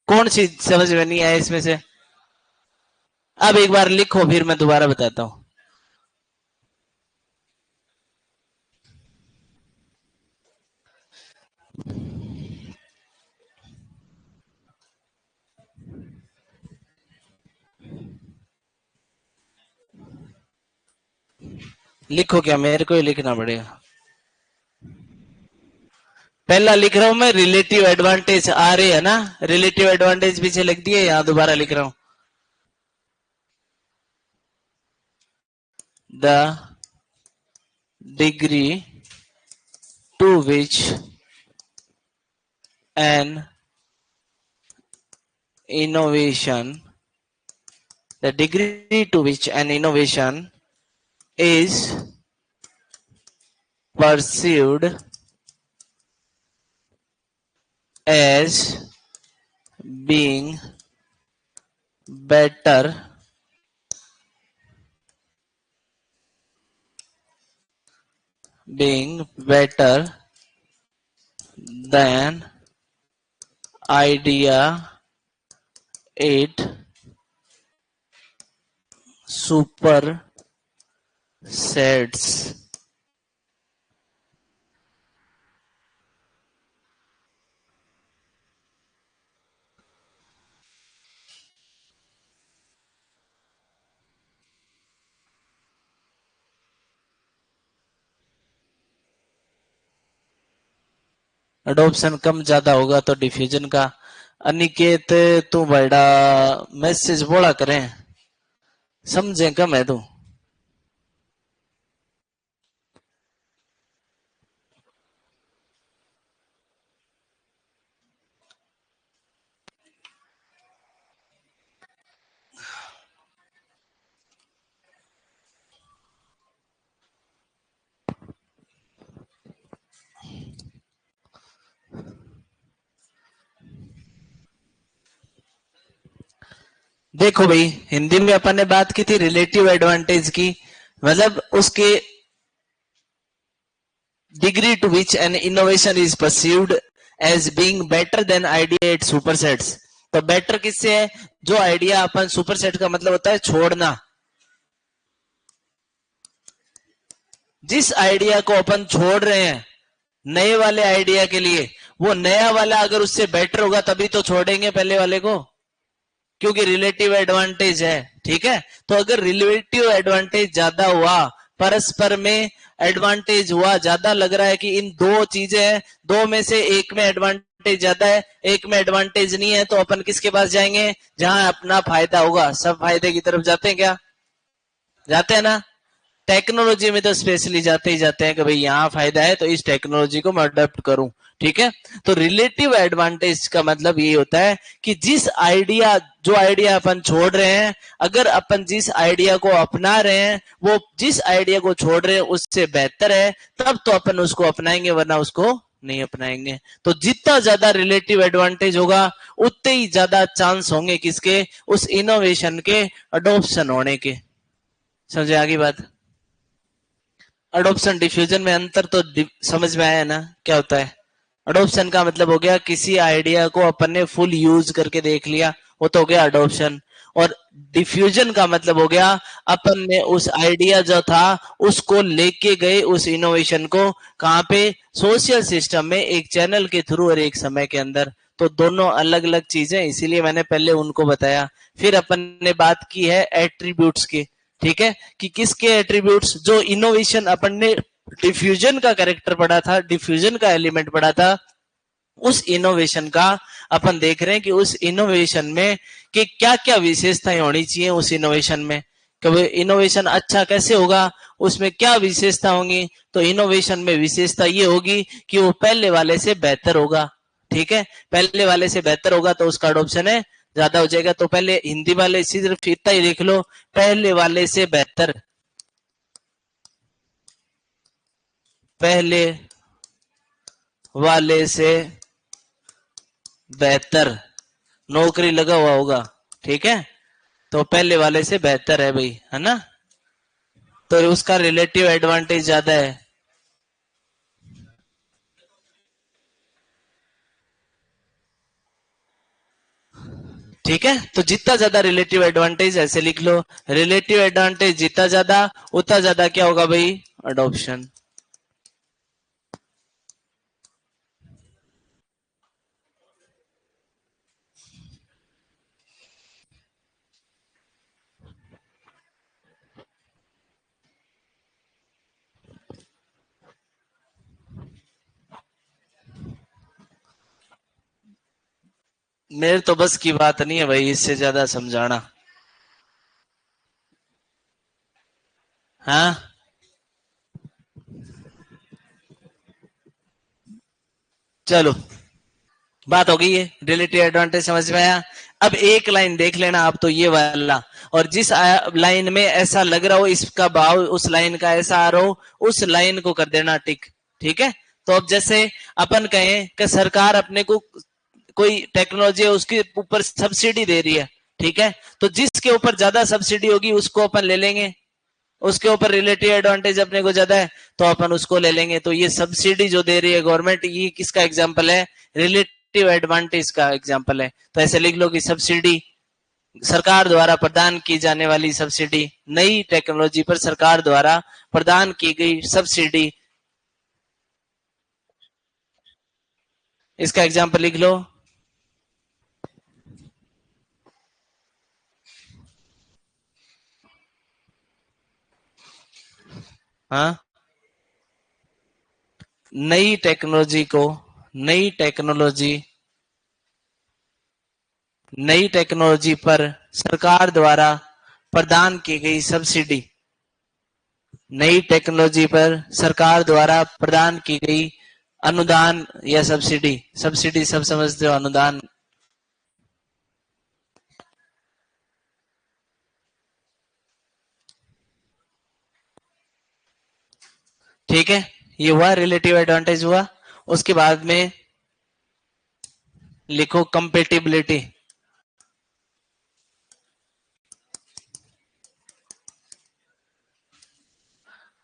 कौन सी समझ में नहीं आया इसमें से? अब एक बार लिखो, फिर मैं दोबारा बताता हूं। लिखो क्या? मेरे को ही लिखना पड़ेगा? पहला लिख रहा हूं मैं, रिलेटिव एडवांटेज आ रही है ना, रिलेटिव एडवांटेज पीछे लिख दिए, यहां दोबारा लिख रहा हूं। The degree to which an innovation, the degree to which an innovation is perceived as being better being better than idea it superseds. Adoption कम ज्यादा होगा तो डिफ्यूजन का। अनिकेत तू बड़ा मैसेज बोला करें, समझे कम है तू। देखो भाई, हिंदी में अपन ने बात की थी रिलेटिव एडवांटेज की, मतलब उसके degree to which an innovation is perceived as being better than idea it supersets। तो बेटर किससे है? जो आइडिया अपन सुपरसेट का मतलब होता है छोड़ना। जिस आइडिया को अपन छोड़ रहे हैं नए वाले आइडिया के लिए, वो नया वाला अगर उससे बेटर होगा तभी तो छोड़ेंगे पहले वाले को, क्योंकि रिलेटिव एडवांटेज है। ठीक है, तो अगर रिलेटिव एडवांटेज ज्यादा हुआ, परस्पर में एडवांटेज हुआ, ज्यादा लग रहा है कि इन दो चीजें हैं, दो में से एक में एडवांटेज ज्यादा है, एक में एडवांटेज नहीं है, तो अपन किसके पास जाएंगे? जहां अपना फायदा होगा। सब फायदे की तरफ जाते हैं क्या? जाते हैं ना। टेक्नोलॉजी में तो स्पेशली जाते ही जाते हैं कि भाई यहाँ फायदा है तो इस टेक्नोलॉजी को मैं अडॉप्ट करूं। ठीक है, तो रिलेटिव एडवांटेज का मतलब ये होता है कि जिस आइडिया, जो आइडिया अपन छोड़ रहे हैं, अगर अपन जिस आइडिया को अपना रहे हैं वो जिस आइडिया को छोड़ रहे हैं उससे बेहतर है, तब तो अपन उसको अपनाएंगे, वरना उसको नहीं अपनाएंगे। तो जितना ज्यादा रिलेटिव एडवांटेज होगा उतने ही ज्यादा चांस होंगे किसके? उस इनोवेशन के अडोप्शन होने के। समझे आगे बात? अडोप्शन डिफ्यूजन में अंतर तो समझ में आया ना क्या होता है? अडोप्शन का मतलब हो गया किसी आइडिया को अपन ने फुल यूज करके देख लिया, वो तो हो गया अडोप्शन। और डिफ्यूजन का मतलब हो गया अपन ने उस आइडिया जो था उसको लेके गए, उस इनोवेशन को कहां पे? सोशल सिस्टम में, एक चैनल के थ्रू और एक समय के अंदर। तो दोनों अलग अलग चीजें, इसीलिए मैंने पहले उनको बताया। फिर अपन ने बात की है एट्रीब्यूट्स की। ठीक है, कि किसके एट्रीब्यूट्स? जो इनोवेशन अपन ने डिफ्यूजन का कैरेक्टर पढ़ा था, डिफ्यूजन का एलिमेंट पढ़ा था, उस इनोवेशन का अपन देख रहे हैं कि उस इनोवेशन में कि क्या क्या विशेषताएं होनी चाहिए उस इनोवेशन में। कि इनोवेशन अच्छा कैसे होगा, उसमें क्या विशेषता होंगी? तो इनोवेशन में विशेषता ये होगी कि वो पहले वाले से बेहतर होगा। ठीक है, पहले वाले से बेहतर होगा तो उसका अडोप्शन है ज्यादा हो जाएगा। तो पहले हिंदी वाले सिर्फ इतना ही देख लो, पहले वाले से बेहतर, पहले वाले से बेहतर नौकरी लगा हुआ होगा। ठीक है, तो पहले वाले से बेहतर है भाई, है ना। तो उसका रिलेटिव एडवांटेज ज्यादा है। ठीक है, तो जितना ज्यादा रिलेटिव एडवांटेज, ऐसे लिख लो, रिलेटिव एडवांटेज जितना ज्यादा उतना ज्यादा क्या होगा भाई? अडॉप्शन। मेरे तो बस की बात नहीं है भाई इससे ज्यादा समझाना। हाँ, चलो, बात हो गई है, रिलेटिव एडवांटेज समझ में आया। अब एक लाइन देख लेना आप, तो ये वाला, और जिस लाइन में ऐसा लग रहा हो इसका भाव उस लाइन का ऐसा आ रहा हो, उस लाइन को कर देना टिक। ठीक है, तो अब जैसे अपन कहें कि सरकार अपने को कोई टेक्नोलॉजी है उसके ऊपर सब्सिडी दे रही है। ठीक है, तो जिसके ऊपर ज्यादा सब्सिडी होगी उसको अपन ले लेंगे, उसके ऊपर रिलेटिव एडवांटेज अपने को ज्यादा है तो अपन उसको ले लेंगे। तो ये सब्सिडी जो दे रही है गवर्नमेंट, ये किसका एग्जाम्पल है? रिलेटिव एडवांटेज का एग्जाम्पल है। तो ऐसे लिख लो कि सब्सिडी, सरकार द्वारा प्रदान की जाने वाली सब्सिडी, नई टेक्नोलॉजी पर सरकार द्वारा प्रदान की गई सब्सिडी, इसका एग्जाम्पल लिख लो। हाँ, नई टेक्नोलॉजी को, नई टेक्नोलॉजी पर सरकार द्वारा प्रदान की गई सब्सिडी, नई टेक्नोलॉजी पर सरकार द्वारा प्रदान की गई अनुदान या सब्सिडी, सब्सिडी सब समझते हो, अनुदान। ठीक है, ये हुआ रिलेटिव एडवांटेज हुआ। उसके बाद में लिखो compatibility.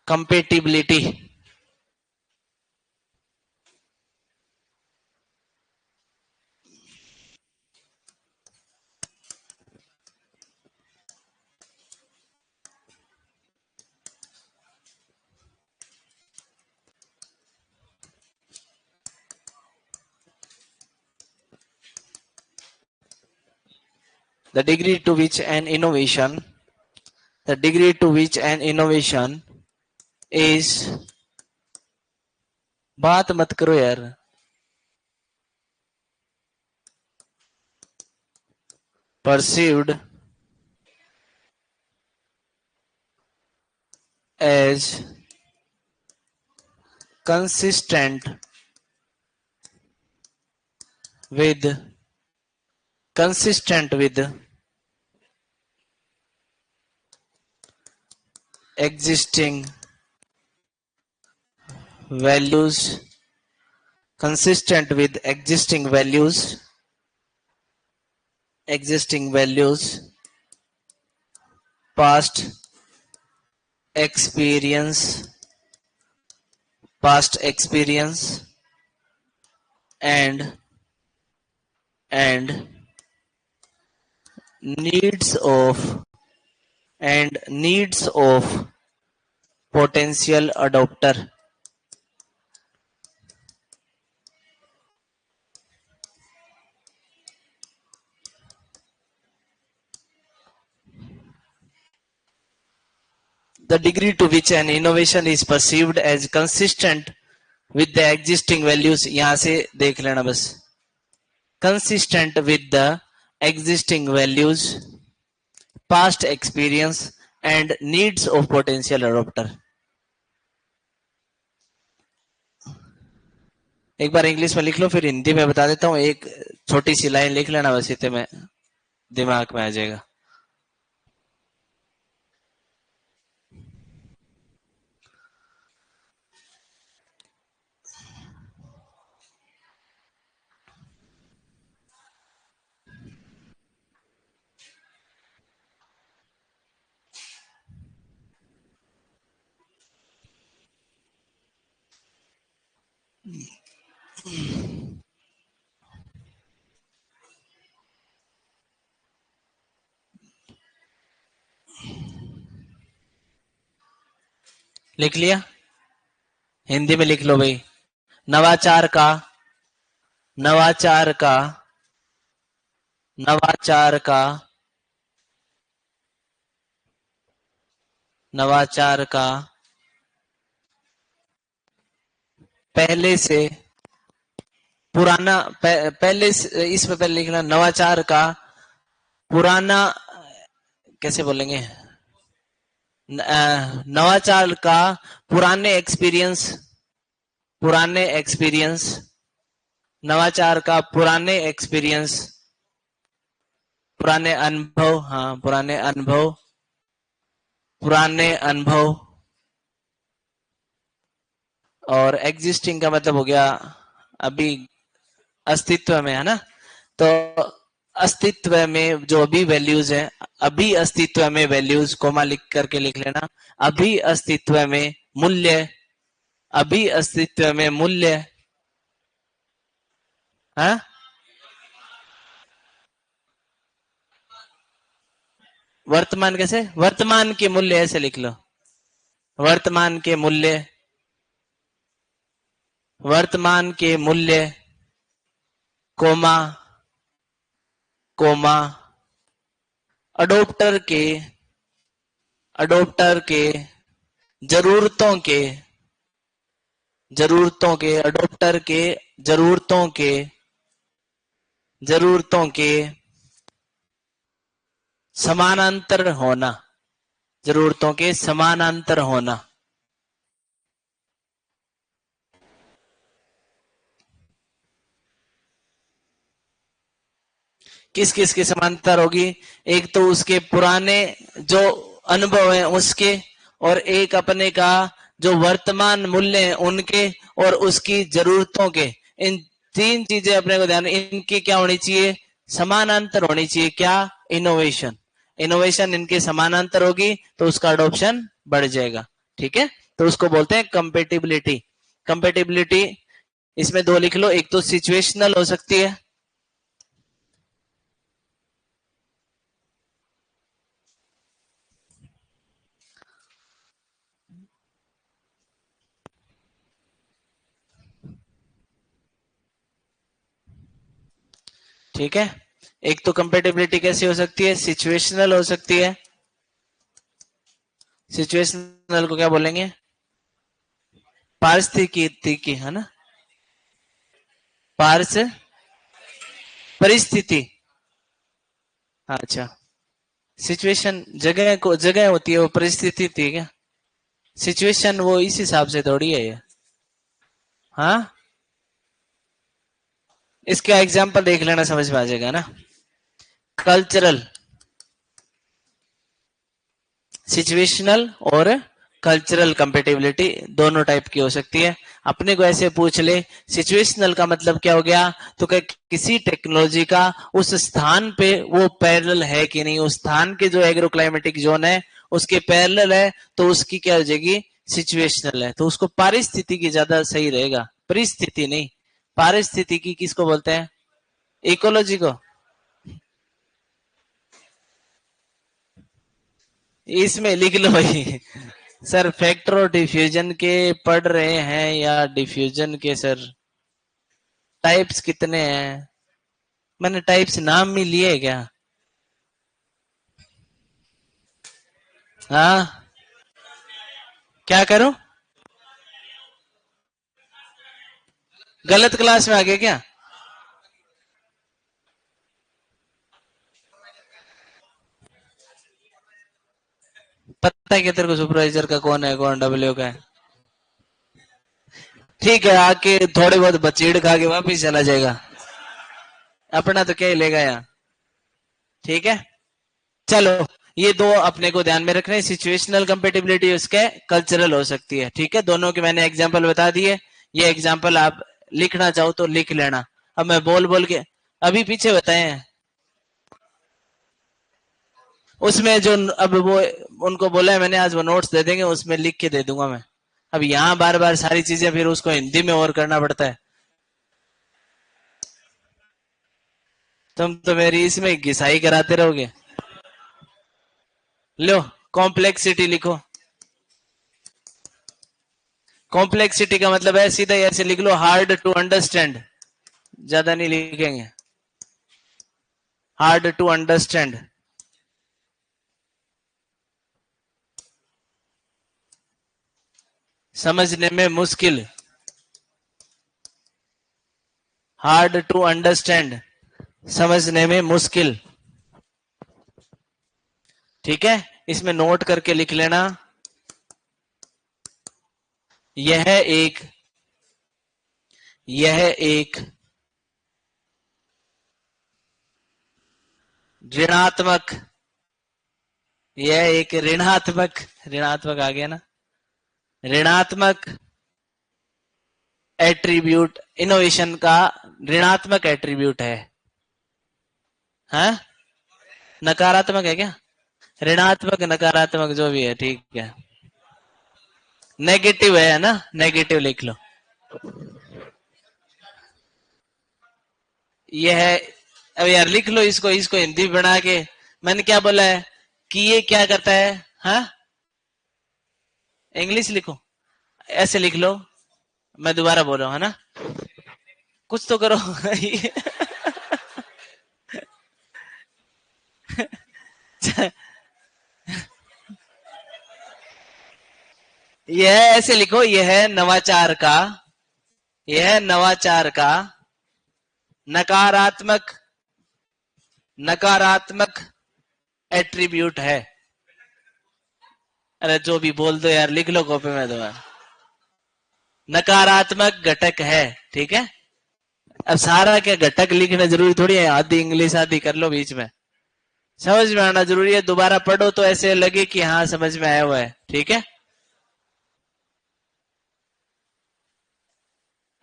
Compatibility the degree to which an innovation is, बात मत करो यार, perceived as consistent with existing values, past experience and needs of potential adopter. The degree to which an innovation is perceived as consistent with the existing values, यहां से देख लेना बस, consistent with the existing values, past experience and needs of potential adopter. एक बार English में लिख लो, फिर हिंदी में बता देता हूं, एक छोटी सी लाइन लिख लेना बस, इतने में दिमाग में आ जाएगा। लिख लिया? हिंदी में लिख लो भाई। नवाचार का पहले से पुराना, पहले इसमें पहले लिखना, नवाचार का पुराना, कैसे बोलेंगे, नवाचार का पुराने एक्सपीरियंस, नवाचार का पुराने एक्सपीरियंस, पुराने अनुभव, हाँ पुराने अनुभव, और एग्जिस्टिंग का मतलब हो गया अभी अस्तित्व में, है ना। तो अस्तित्व में जो अभी वैल्यूज है, अभी अस्तित्व में वैल्यूज, कोमा लिख करके लिख लेना, अभी अस्तित्व में मूल्य, अभी अस्तित्व में मूल्य, है वर्तमान, कैसे वर्तमान के मूल्य, ऐसे लिख लो, वर्तमान के मूल्य, कोमा अडोप्टर के जरूरतों के जरूरतों के, अडोप्टर के, जरूरतों के, जरूरतों के समानांतर होना, जरूरतों के समानांतर होना। किस किस के समांतर होगी? एक तो उसके पुराने जो अनुभव है उसके, और एक अपने का जो वर्तमान मूल्य है उनके, और उसकी जरूरतों के। इन तीन चीजें अपने को ध्यान, इनकी क्या होनी चाहिए? समानांतर होनी चाहिए। क्या? इनोवेशन। इनोवेशन इनके समानांतर होगी तो उसका अडोप्शन बढ़ जाएगा। ठीक है, तो उसको बोलते हैं कंपेटिबिलिटी। कंपेटिबिलिटी इसमें दो लिख लो, एक तो सिचुएशनल हो सकती है, ठीक है। एक तो कंपेटिबिलिटी कैसी हो सकती है? सिचुएशनल हो सकती है। सिचुएशनल को क्या बोलेंगे? पारिस्थितिकी, है ना? पार्स परिस्थिति। अच्छा, सिचुएशन जगह को, जगह होती है, वो परिस्थिति थी क्या? सिचुएशन वो इस हिसाब से थोड़ी है ये। हाँ, इसका एग्जाम्पल देख लेना, समझ में आ जाएगा ना। कल्चरल, सिचुएशनल और कल्चरल कंपेटिबिलिटी दोनों टाइप की हो सकती है। अपने को ऐसे पूछ ले, सिचुएशनल का मतलब क्या हो गया? तो क्या किसी टेक्नोलॉजी का उस स्थान पे वो पैरेलल है कि नहीं, उस स्थान के जो एग्रोक्लाइमेटिक जोन है उसके पैरेलल है, तो उसकी क्या हो जाएगी? सिचुएशनल है। तो उसको पारिस्थिति की ज्यादा सही रहेगा, परिस्थिति नहीं। पारिस्थिति की किसको बोलते हैं? इकोलॉजी को। इसमें लिख लो भाई। सर फैक्टर और डिफ्यूजन के पढ़ रहे हैं या डिफ्यूजन के सर? टाइप्स कितने हैं? मैंने टाइप्स नाम भी लिए क्या? हाँ, क्या करूं? गलत क्लास में आ गया क्या? पता है क्या तेरे को सुपरवाइजर का कौन है, कौन डब्ल्यू का है? ठीक है, आके थोड़े बहुत बचीड़ खा के वापिस चला जाएगा, अपना तो क्या ही लेगा यहाँ। ठीक है, चलो, ये दो अपने को ध्यान में रखना है, सिचुएशनल कंपेटिबिलिटी उसके कल्चरल हो सकती है। ठीक है, दोनों के मैंने एग्जांपल बता दिए। ये एग्जांपल आप लिखना चाहो तो लिख लेना। अब मैं बोल बोल के अभी पीछे बताए हैं, उसमें जो अब वो उनको बोला है मैंने, आज वो नोट्स दे देंगे, उसमें लिख के दे दूंगा मैं। अब यहाँ बार बार सारी चीजें फिर उसको हिंदी में और करना पड़ता है। तुम तो मेरी इसमें घिसाई कराते रहोगे। लो, कॉम्प्लेक्सिटी लिखो। कॉम्प्लेक्सिटी का मतलब है, सीधा ऐसे लिख लो, हार्ड टू अंडरस्टैंड। ज्यादा नहीं लिखेंगे, हार्ड टू अंडरस्टैंड। समझने में मुश्किल, हार्ड टू अंडरस्टैंड, समझने में मुश्किल। ठीक है, इसमें नोट करके लिख लेना। यह एक, यह एक ऋणात्मक, यह एक ऋणात्मक, ऋणात्मक आ गया ना, ऋणात्मक एट्रीब्यूट, इनोवेशन का ऋणात्मक एट्रीब्यूट है। हाँ, नकारात्मक है क्या? ऋणात्मक नकारात्मक जो भी है, ठीक है। नेगेटिव है ना, नेगेटिव लिख लो। ये है, अब यार लिख लो इसको, इसको हिंदी बना के। मैंने क्या बोला है कि ये क्या करता है? हाँ, इंग्लिश लिखो, ऐसे लिख लो। मैं दोबारा बोल रहा हूँ, है ना? कुछ तो करो। यह ऐसे लिखो, यह नवाचार का नकारात्मक नकारात्मक एट्रीब्यूट है। अरे जो भी बोल दो यार, लिख लो कॉपी में तुम्हारा, नकारात्मक घटक है। ठीक है, अब सारा क्या घटक लिखना जरूरी थोड़ी है, आधी इंग्लिश आधी कर लो बीच में, समझ में आना जरूरी है। दोबारा पढ़ो तो ऐसे लगे कि हाँ समझ में आया हुआ है। ठीक है,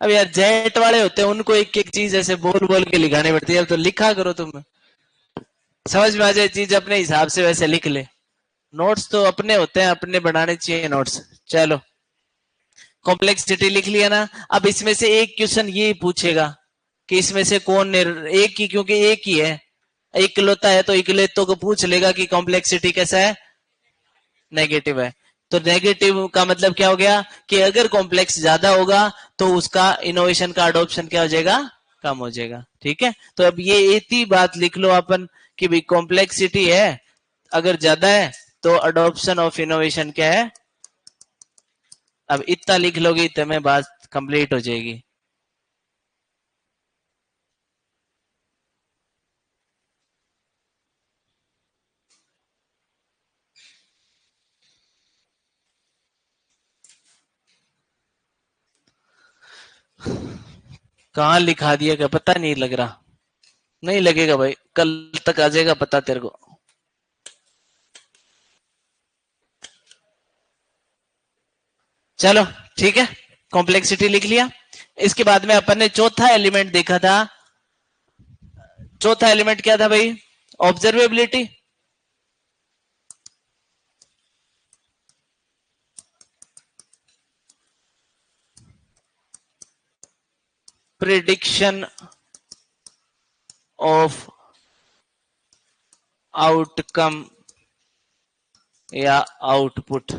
अब यार जेट वाले होते हैं, उनको एक एक चीज ऐसे बोल बोल के लिखानी पड़ती है, अब तो लिखा करो तुम, समझ में आ जाए चीज अपने हिसाब से वैसे लिख ले। नोट्स तो अपने होते हैं, अपने बनाने चाहिए नोट्स। चलो, कॉम्प्लेक्सिटी लिख लिया ना। अब इसमें से एक क्वेश्चन ये पूछेगा कि इसमें से कौन एक ही, क्योंकि एक ही है, इकलौता है, तो इकलौतों को पूछ लेगा कि कॉम्प्लेक्सिटी कैसा है, नेगेटिव है। तो नेगेटिव का मतलब क्या हो गया कि अगर कॉम्प्लेक्स ज्यादा होगा तो उसका इनोवेशन का अडोप्शन क्या हो जाएगा, कम हो जाएगा। ठीक है, तो अब ये एक ही बात लिख लो अपन कि भाई कॉम्प्लेक्सिटी है अगर ज्यादा है तो अडोप्शन ऑफ इनोवेशन क्या है। अब इतना लिख लोगे तो मैं बात कंप्लीट हो जाएगी। कहाँ लिखा दिया क्या पता नहीं लग रहा, नहीं लगेगा भाई, कल तक आ जाएगा पता तेरे को। चलो ठीक है, कॉम्प्लेक्सिटी लिख लिया। इसके बाद में अपन ने चौथा एलिमेंट देखा था। चौथा एलिमेंट क्या था भाई, ऑब्जर्वेबिलिटी। प्रिडिक्शन ऑफ आउटकम या आउटपुट,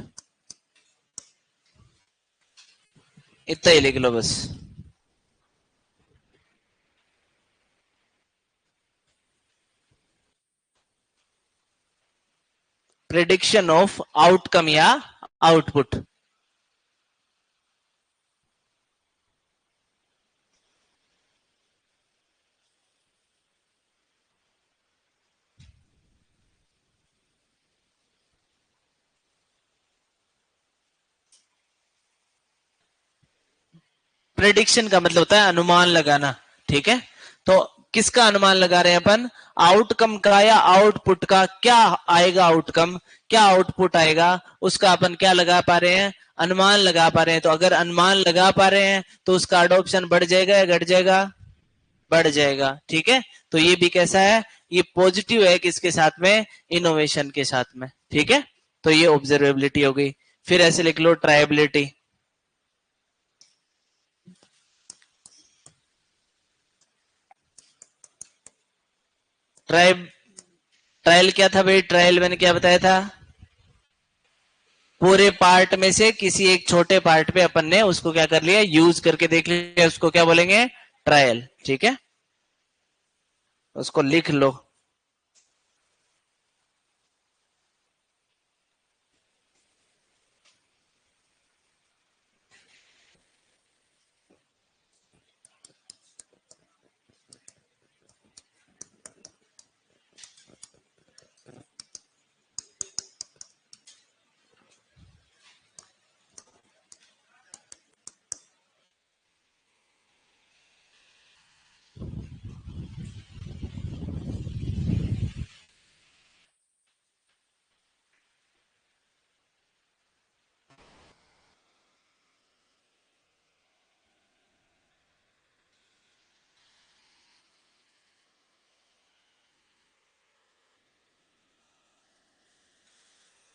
इतना ही लिख लो बस। प्रिडिक्शन ऑफ आउटकम या आउटपुट। प्रेडिक्शन का मतलब होता है अनुमान लगाना। ठीक है, तो किसका अनुमान लगा रहे हैं अपन, आउटकम का या आउटपुट का, क्या आएगा आउटकम, क्या आउटपुट आएगा, उसका अपन क्या लगा पा रहे हैं, अनुमान लगा पा रहे हैं। तो अगर अनुमान लगा पा रहे हैं तो उसका अडोप्शन बढ़ जाएगा या घट जाएगा, बढ़ जाएगा। ठीक है, तो ये भी कैसा है, ये पॉजिटिव है किसके साथ में, इनोवेशन के साथ में। ठीक है, तो ये ऑब्जर्वेबिलिटी हो गई। फिर ऐसे लिख लो ट्रायबिलिटी। ट्रायल ट्रायल क्या था भाई, ट्रायल मैंने क्या बताया था, पूरे पार्ट में से किसी एक छोटे पार्ट पे अपन ने उसको क्या कर लिया, यूज करके देख लिया, उसको क्या बोलेंगे, ट्रायल। ठीक है, उसको लिख लो।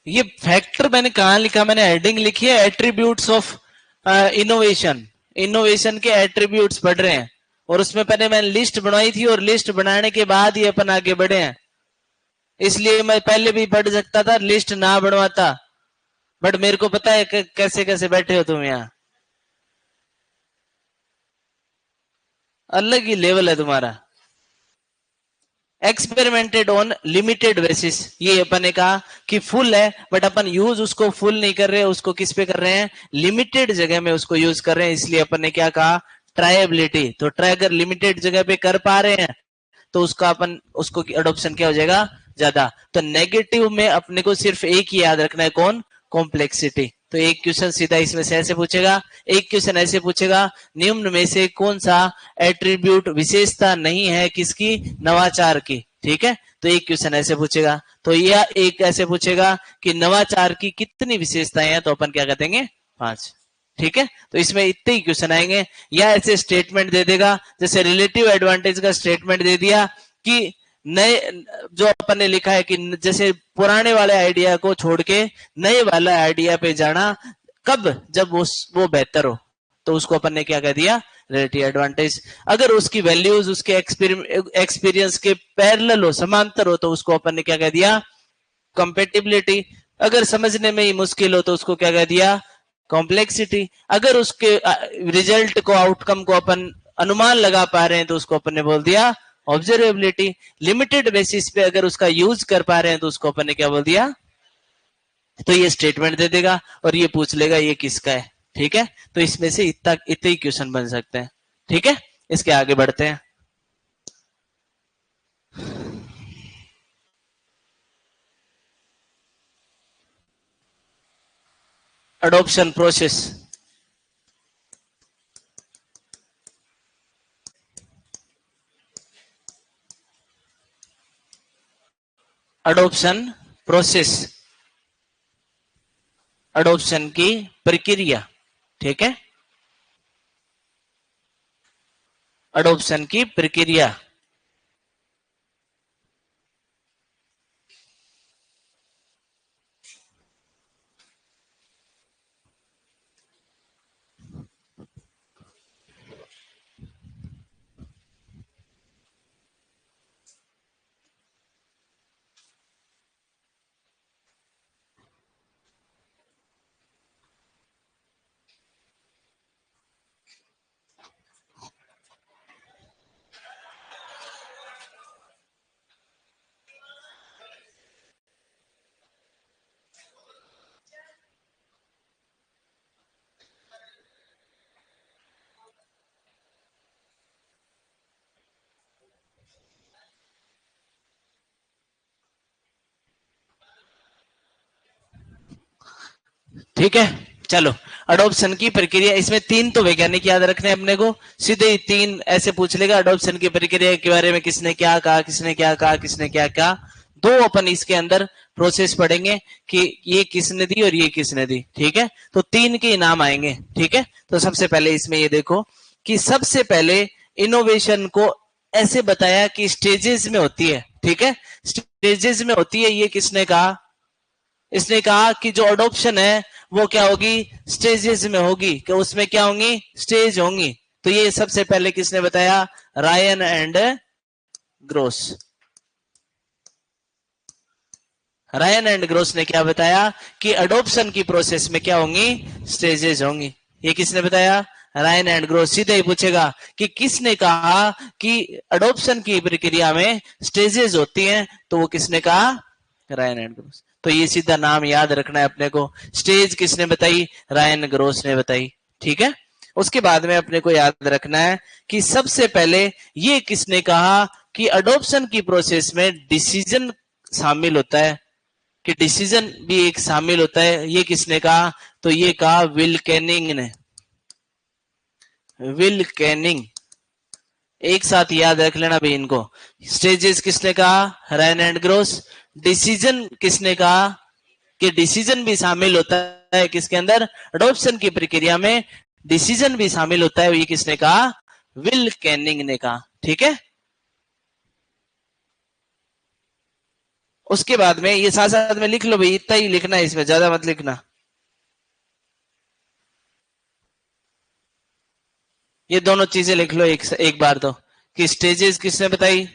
ये फैक्टर मैंने कहा लिखा, मैंने हेडिंग लिखी है एट्रीब्यूट्स ऑफ इनोवेशन। इनोवेशन के एट्रीब्यूट्स पढ़ रहे हैं, और उसमें पहले मैंने लिस्ट बनाई थी, और लिस्ट बनाने के बाद ही अपन आगे बढ़े हैं। इसलिए मैं पहले भी पढ़ सकता था, लिस्ट ना बनवाता, बट मेरे को पता है कैसे कैसे बैठे हो तुम यहाँ, अलग ही लेवल है तुम्हारा। एक्सपेरिमेंटेड ऑन लिमिटेड बेसिस, ये अपन ने कहा कि फुल है बट अपन यूज उसको फुल नहीं कर रहे, उसको किस पे कर रहे हैं, लिमिटेड जगह में उसको यूज कर रहे हैं, इसलिए अपन ने क्या कहा, ट्रायबिलिटी। तो ट्राई अगर लिमिटेड जगह पे कर पा रहे हैं तो उसका अपन उसको अडोप्शन क्या हो जाएगा, ज्यादा। तो नेगेटिव में अपने को सिर्फ एक ही याद रखना है, कौन, कॉम्प्लेक्सिटी। तो एक क्वेश्चन सीधा इसमें से ऐसे पूछेगा, एक क्वेश्चन ऐसे पूछेगा, निम्न में से कौन सा एट्रीब्यूट विशेषता नहीं है किसकी, नवाचार की, ठीक है। तो एक क्वेश्चन ऐसे पूछेगा। तो यह एक ऐसे पूछेगा कि नवाचार की कितनी विशेषताएं हैं, तो अपन क्या कर देंगे, 5, ठीक है। तो इसमें इतने ही क्वेश्चन आएंगे। या ऐसे स्टेटमेंट दे देगा, जैसे रिलेटिव एडवांटेज का स्टेटमेंट दे दिया कि नए, जो अपन ने लिखा है कि जैसे पुराने वाले आइडिया को छोड़ के नए वाला आइडिया पे जाना, कब, जब वो बेहतर हो, तो उसको अपन ने क्या कह दिया, रिलेटिव एडवांटेज। अगर उसकी वैल्यूज उसके एक्सपीरियंस के पैरेलल हो, समांतर हो, तो उसको अपन ने क्या कह दिया, कंपेटिबिलिटी। अगर समझने में ही मुश्किल हो तो उसको क्या कह दिया, कॉम्प्लेक्सिटी। अगर उसके रिजल्ट को, आउटकम को अपन अनुमान लगा पा रहे हैं तो उसको अपन ने बोल दिया ऑब्जर्वेबिलिटी। लिमिटेड बेसिस पे अगर उसका यूज कर पा रहे हैं तो उसको अपन ने क्या बोल दिया, तो ये स्टेटमेंट दे देगा और ये पूछ लेगा ये किसका है, ठीक है। तो इसमें से इतने ही क्वेश्चन बन सकते हैं, ठीक है। इसके आगे बढ़ते हैं। Adoption process, adoption process, adoption की प्रक्रिया, ठीक है, अडॉप्शन की प्रक्रिया। ठीक है, चलो। अडॉप्शन की प्रक्रिया, इसमें तीन तो वैज्ञानिक याद रखने अपने को, सीधे ही तीन ऐसे पूछ लेगा, अडॉप्शन की प्रक्रिया के बारे में किसने क्या कहा, किसने क्या कहा, किसने क्या कहा। दो अपन इसके अंदर प्रोसेस पढ़ेंगे कि ये किसने दी और ये किसने दी, ठीक है। तो तीन के इनाम आएंगे, ठीक है। तो सबसे पहले इसमें ये देखो कि सबसे पहले इनोवेशन को ऐसे बताया कि स्टेजेस में होती है, ठीक है, स्टेजेस में होती है, ये किसने कहा, इसने कहा कि जो अडॉप्शन है वो क्या होगी, स्टेजेस में होगी, कि उसमें क्या होंगी, स्टेज होंगी। तो ये सबसे पहले किसने बताया, Ryan and Gross. Ryan and Gross ने क्या बताया कि अडॉप्शन की प्रोसेस में क्या होंगी, स्टेजेस होंगी। ये किसने बताया, रायन एंड ग्रोस। सीधे ही पूछेगा कि किसने कहा कि अडॉप्शन की प्रक्रिया में स्टेजेस होती हैं, तो वो किसने कहा, रायन एंड ग्रोस। तो ये सीधा नाम याद रखना है अपने को, स्टेज किसने बताई, रायन ग्रोस ने बताई, ठीक है। उसके बाद में अपने को याद रखना है कि सबसे पहले ये किसने कहा कि अडॉप्शन की प्रोसेस में डिसीजन शामिल होता है, कि डिसीजन भी एक शामिल होता है, ये किसने कहा, तो ये कहा विल कैनिंग ने, विल कैनिंग। एक साथ याद रख लेना भाई इनको। स्टेजेस किसने कहा, रायन एंड ग्रोस। डिसीजन किसने कहा, कि डिसीजन भी शामिल होता है किसके अंदर, अडॉप्शन की प्रक्रिया में डिसीजन भी शामिल होता है, ये किसने कहा, विल कैनिंग ने कहा, ठीक है। उसके बाद में ये साथ साथ में लिख लो भाई, इतना ही लिखना है, इसमें ज्यादा मत लिखना। ये दोनों चीजें लिख लो एक बार तो, कि स्टेजेस किसने बताई,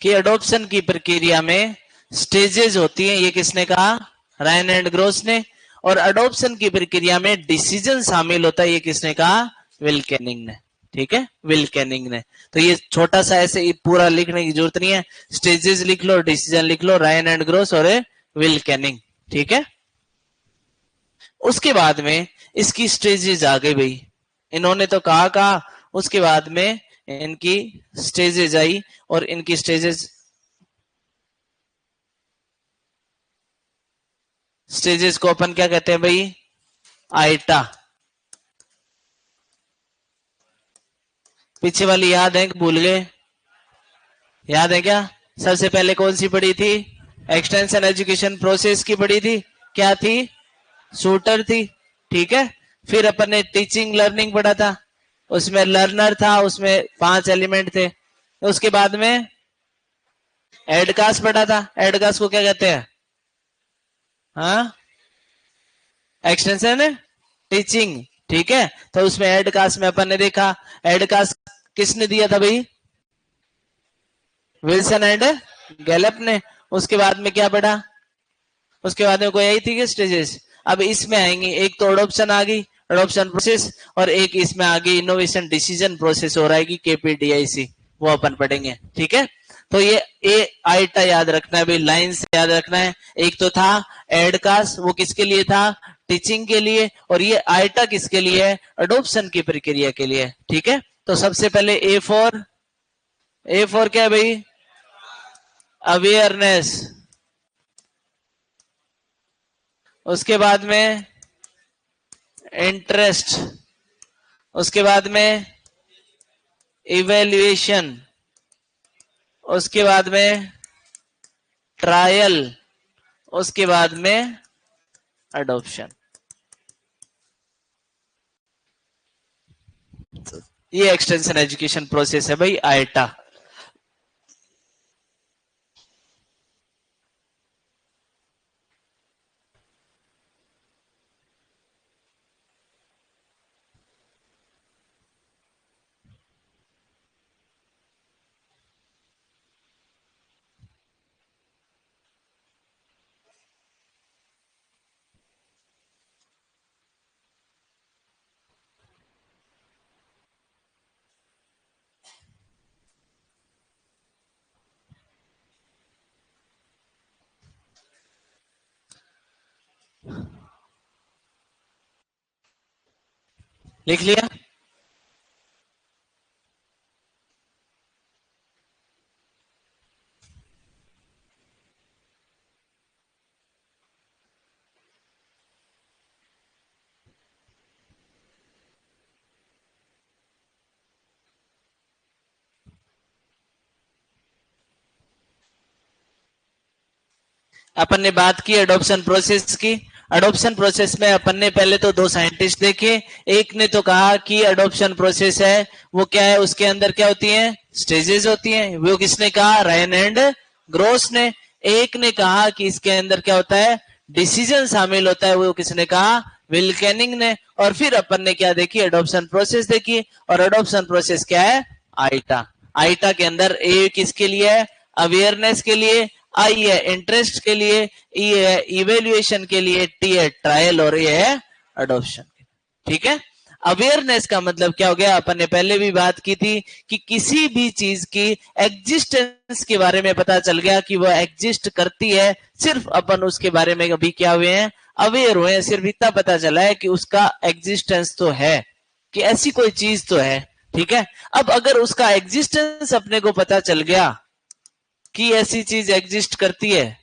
कि एडॉप्शन की प्रक्रिया में स्टेजेस होती हैं, ये किसने कहा? रायन एंड ग्रोस ने। और एडॉप्शन की प्रक्रिया में डिसीजन शामिल होता है, ये किसने कहा? विल कैनिंग ने। ठीक है, विल कैनिंग ने। तो ये छोटा सा ऐसे पूरा लिखने की जरूरत नहीं है, स्टेजेस लिख लो, डिसीजन लिख लो, रायन एंड ग्रोस और विल कैनिंग। ठीक है, उसके बाद में इसकी स्टेजेस आ गई भाई, इन्होंने तो कहा, उसके बाद में इनकी स्टेजेस आई और इनकी स्टेजेस को अपन क्या कहते हैं भाई? आइटा। पीछे वाली याद है कि भूल गए? याद है क्या? सबसे पहले कौन सी पढ़ी थी? एक्सटेंशन एजुकेशन प्रोसेस की पढ़ी थी, क्या थी? शूटर थी। ठीक है, फिर अपन ने टीचिंग लर्निंग पढ़ा था, उसमें लर्नर था, उसमें 5 एलिमेंट थे। उसके बाद में एडकास्ट पढ़ा था, एडकास्ट को क्या कहते हैं? हाँ, एक्सटेंशन टीचिंग। ठीक है, तो उसमें एडकास्ट में अपन ने देखा, एडकास्ट किसने दिया था भाई? विल्सन एंड गैलप ने। उसके बाद में क्या पढ़ा? उसके बाद में कोई आई थी कि स्टेजेस? अब इसमें आएंगे, एक तो एडॉप्शन आ गई, एडॉप्शन प्रोसेस, और एक इसमें आ गई इनोवेशन डिसीजन प्रोसेस हो रहा है, KPDIC, वो अपन पढ़ेंगे। ठीक है, तो ये ए आइटा याद रखना है भाई, लाइन से याद रखना है। एक तो था एडकास्ट, वो किसके लिए था? टीचिंग के लिए। और ये आइटा किसके लिए है? एडॉप्शन की प्रक्रिया के लिए। ठीक है, तो सबसे पहले ए फॉर क्या है भाई? अवेयरनेस। उसके बाद में इंटरेस्ट। उसके बाद में इवेल्युएशन। उसके बाद में ट्रायल। उसके बाद में अडॉप्शन। ये एक्सटेंशन एजुकेशन प्रोसेस है भाई, आइटा। लिख लिया? अपन ने बात की एडॉप्शन प्रोसेस की। एडॉप्शन प्रोसेस में अपन ने पहले तो 2 साइंटिस्ट देखे। एक ने तो कहा कि एडॉप्शन प्रोसेस है वो क्या है, उसके अंदर क्या होती है? स्टेजेस होती हैं। वो किसने कहा? रायन एंड ग्रोस ने। एक ने कहा कि इसके अंदर क्या होता है? डिसीजन शामिल होता है, वो किसने कहा? विल कैनिंग ने। और फिर अपन ने क्या देखी? एडॉप्शन प्रोसेस देखी। और एडॉप्शन प्रोसेस क्या है? आइटा। आइटा के अंदर ए किसके लिए है? अवेयरनेस के लिए। आई है इंटरेस्ट के लिए, ई है इवेल्युएशन के लिए, टी है ट्रायल, और ये है अडॉप्शन। ठीक है, अवेयरनेस का मतलब क्या हो गया? अपन ने पहले भी बात की थी कि किसी भी चीज की एग्जिस्टेंस के बारे में पता चल गया कि वो एग्जिस्ट करती है, सिर्फ अपन उसके बारे में अभी क्या हुए हैं? अवेयर हुए हैं। सिर्फ इतना पता चला है कि उसका एग्जिस्टेंस तो है, कि ऐसी कोई चीज तो है। ठीक है, अब अगर उसका एग्जिस्टेंस अपने को पता चल गया कि ऐसी चीज एग्जिस्ट करती है,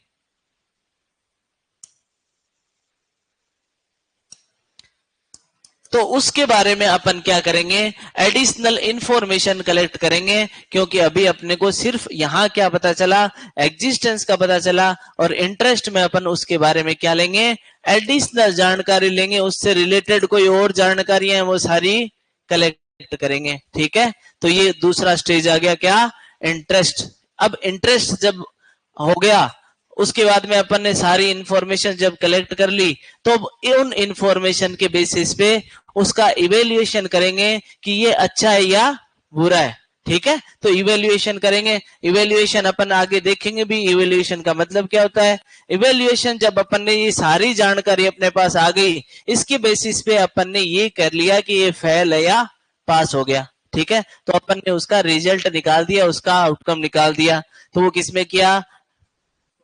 तो उसके बारे में अपन क्या करेंगे? एडिशनल इंफॉर्मेशन कलेक्ट करेंगे। क्योंकि अभी अपने को सिर्फ यहां क्या पता चला? एग्जिस्टेंस का पता चला। और इंटरेस्ट में अपन उसके बारे में क्या लेंगे? एडिशनल जानकारी लेंगे, उससे रिलेटेड कोई और जानकारी है वो सारी कलेक्ट करेंगे। ठीक है, तो ये दूसरा स्टेज आ गया, क्या? इंटरेस्ट। अब इंटरेस्ट जब हो गया, उसके बाद में अपन ने सारी इंफॉर्मेशन जब कलेक्ट कर ली, तो उन इंफॉर्मेशन के बेसिस पे उसका इवेल्युएशन करेंगे कि ये अच्छा है या बुरा है। ठीक है, तो इवेल्युएशन करेंगे। इवेल्युएशन अपन आगे देखेंगे भी, इवेल्युएशन का मतलब क्या होता है। इवेल्युएशन जब अपन ने ये सारी जानकारी अपने पास आ गई, इसके बेसिस पे अपन ने ये कर लिया कि ये फेल है या पास हो गया, ठीक है, तो अपन ने उसका रिजल्ट निकाल दिया, उसका आउटकम निकाल दिया। तो वो किसमें किया,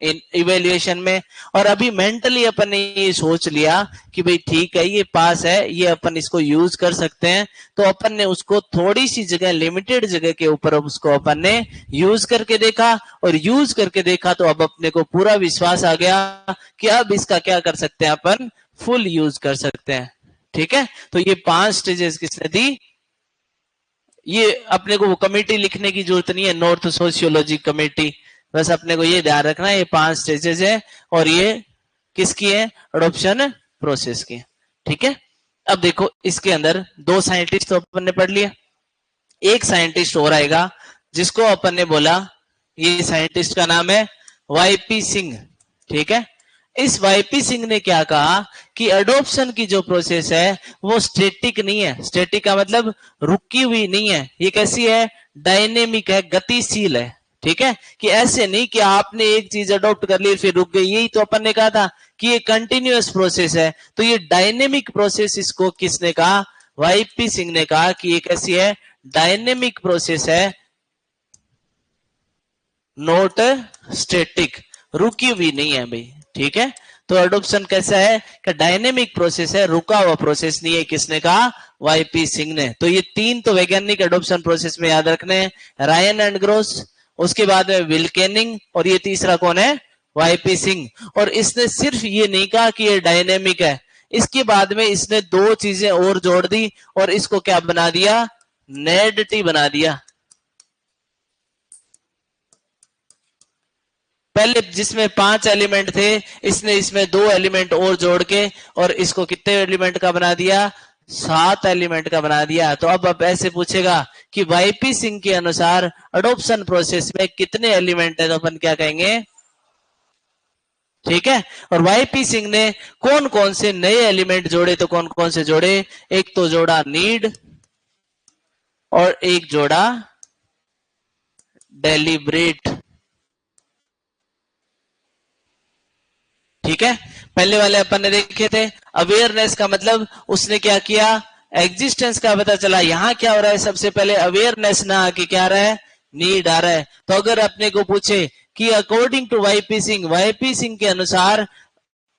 इन इवेल्युएशन में। और अभी मेंटली अपन ने ये सोच लिया कि भाई ठीक है ये पास है, ये अपन इसको यूज कर सकते हैं, तो अपन ने उसको थोड़ी सी जगह, लिमिटेड जगह के ऊपर उसको अपन ने यूज करके देखा, और यूज करके देखा तो अब अपने को पूरा विश्वास आ गया कि अब इसका क्या कर सकते हैं, अपन फुल यूज कर सकते हैं। ठीक है, तो ये 5 स्टेजेस किसने दी, ये अपने को वो कमेटी लिखने की जरूरत नहीं है, नॉर्थ सोशियोलॉजी कमेटी, बस अपने को ये ध्यान रखना है ये 5 स्टेजेस है, और ये किसकी है, अडॉप्शन प्रोसेस की। ठीक है, अब देखो इसके अंदर 2 साइंटिस्ट तो अपन ने पढ़ लिया, एक साइंटिस्ट और आएगा जिसको अपन ने बोला, ये साइंटिस्ट का नाम है वाईपी सिंह। ठीक है, इस वाईपी सिंह ने क्या कहा कि अडॉप्शन की जो प्रोसेस है वो स्टैटिक नहीं है। स्टैटिक का मतलब रुकी हुई नहीं है, ये कैसी है, डायनेमिक है, गतिशील है। ठीक है, कि ऐसे नहीं कि आपने एक चीज अडॉप्ट कर ली फिर रुक गई, यही तो अपन ने कहा था कि ये कंटिन्यूअस प्रोसेस है। तो ये डायनेमिक प्रोसेस, इसको किसने कहा, वाईपी सिंह ने कहा कि ये कैसी है, डायनेमिक प्रोसेस है, नॉट स्टैटिक, रुकी हुई नहीं है भाई। ठीक है, तो अडॉप्शन कैसा है कि डायनेमिक प्रोसेस है, रुका हुआ प्रोसेस नहीं है, किसने कहा, वाईपी सिंह ने। तो ये 3 तो वैज्ञानिक अडॉप्शन प्रोसेस में याद रखने हैं, रायन एंड ग्रोस, उसके बाद में विल्केनिंग, और ये तीसरा कौन है, वाईपी सिंह। और इसने सिर्फ ये नहीं कहा कि ये डायनेमिक है, इसके बाद में इसने 2 चीजें और जोड़ दी और इसको क्या बना दिया, नेडिटी बना दिया। पहले जिसमें 5 एलिमेंट थे, इसने इसमें 2 एलिमेंट और जोड़ के और इसको कितने एलिमेंट का बना दिया, 7 एलिमेंट का बना दिया। तो अब ऐसे पूछेगा कि वाईपी सिंह के अनुसार अडॉप्शन प्रोसेस में कितने एलिमेंट है, तो अपन क्या कहेंगे, ठीक है। और वाईपी सिंह ने कौन कौन से नए एलिमेंट जोड़े, तो कौन कौन से जोड़े, एक तो जोड़ा नीड और एक जोड़ा डेलिब्रेट। ठीक है, पहले वाले अपन ने देखे थे, अवेयरनेस का मतलब उसने क्या किया, एग्जिस्टेंस का पता चला। यहां क्या हो रहा है, सबसे पहले अवेयरनेस ना आके क्या आ रहा है, नीड आ रहा है। तो अगर अपने को पूछे कि अकॉर्डिंग टू वाईपी सिंह के अनुसार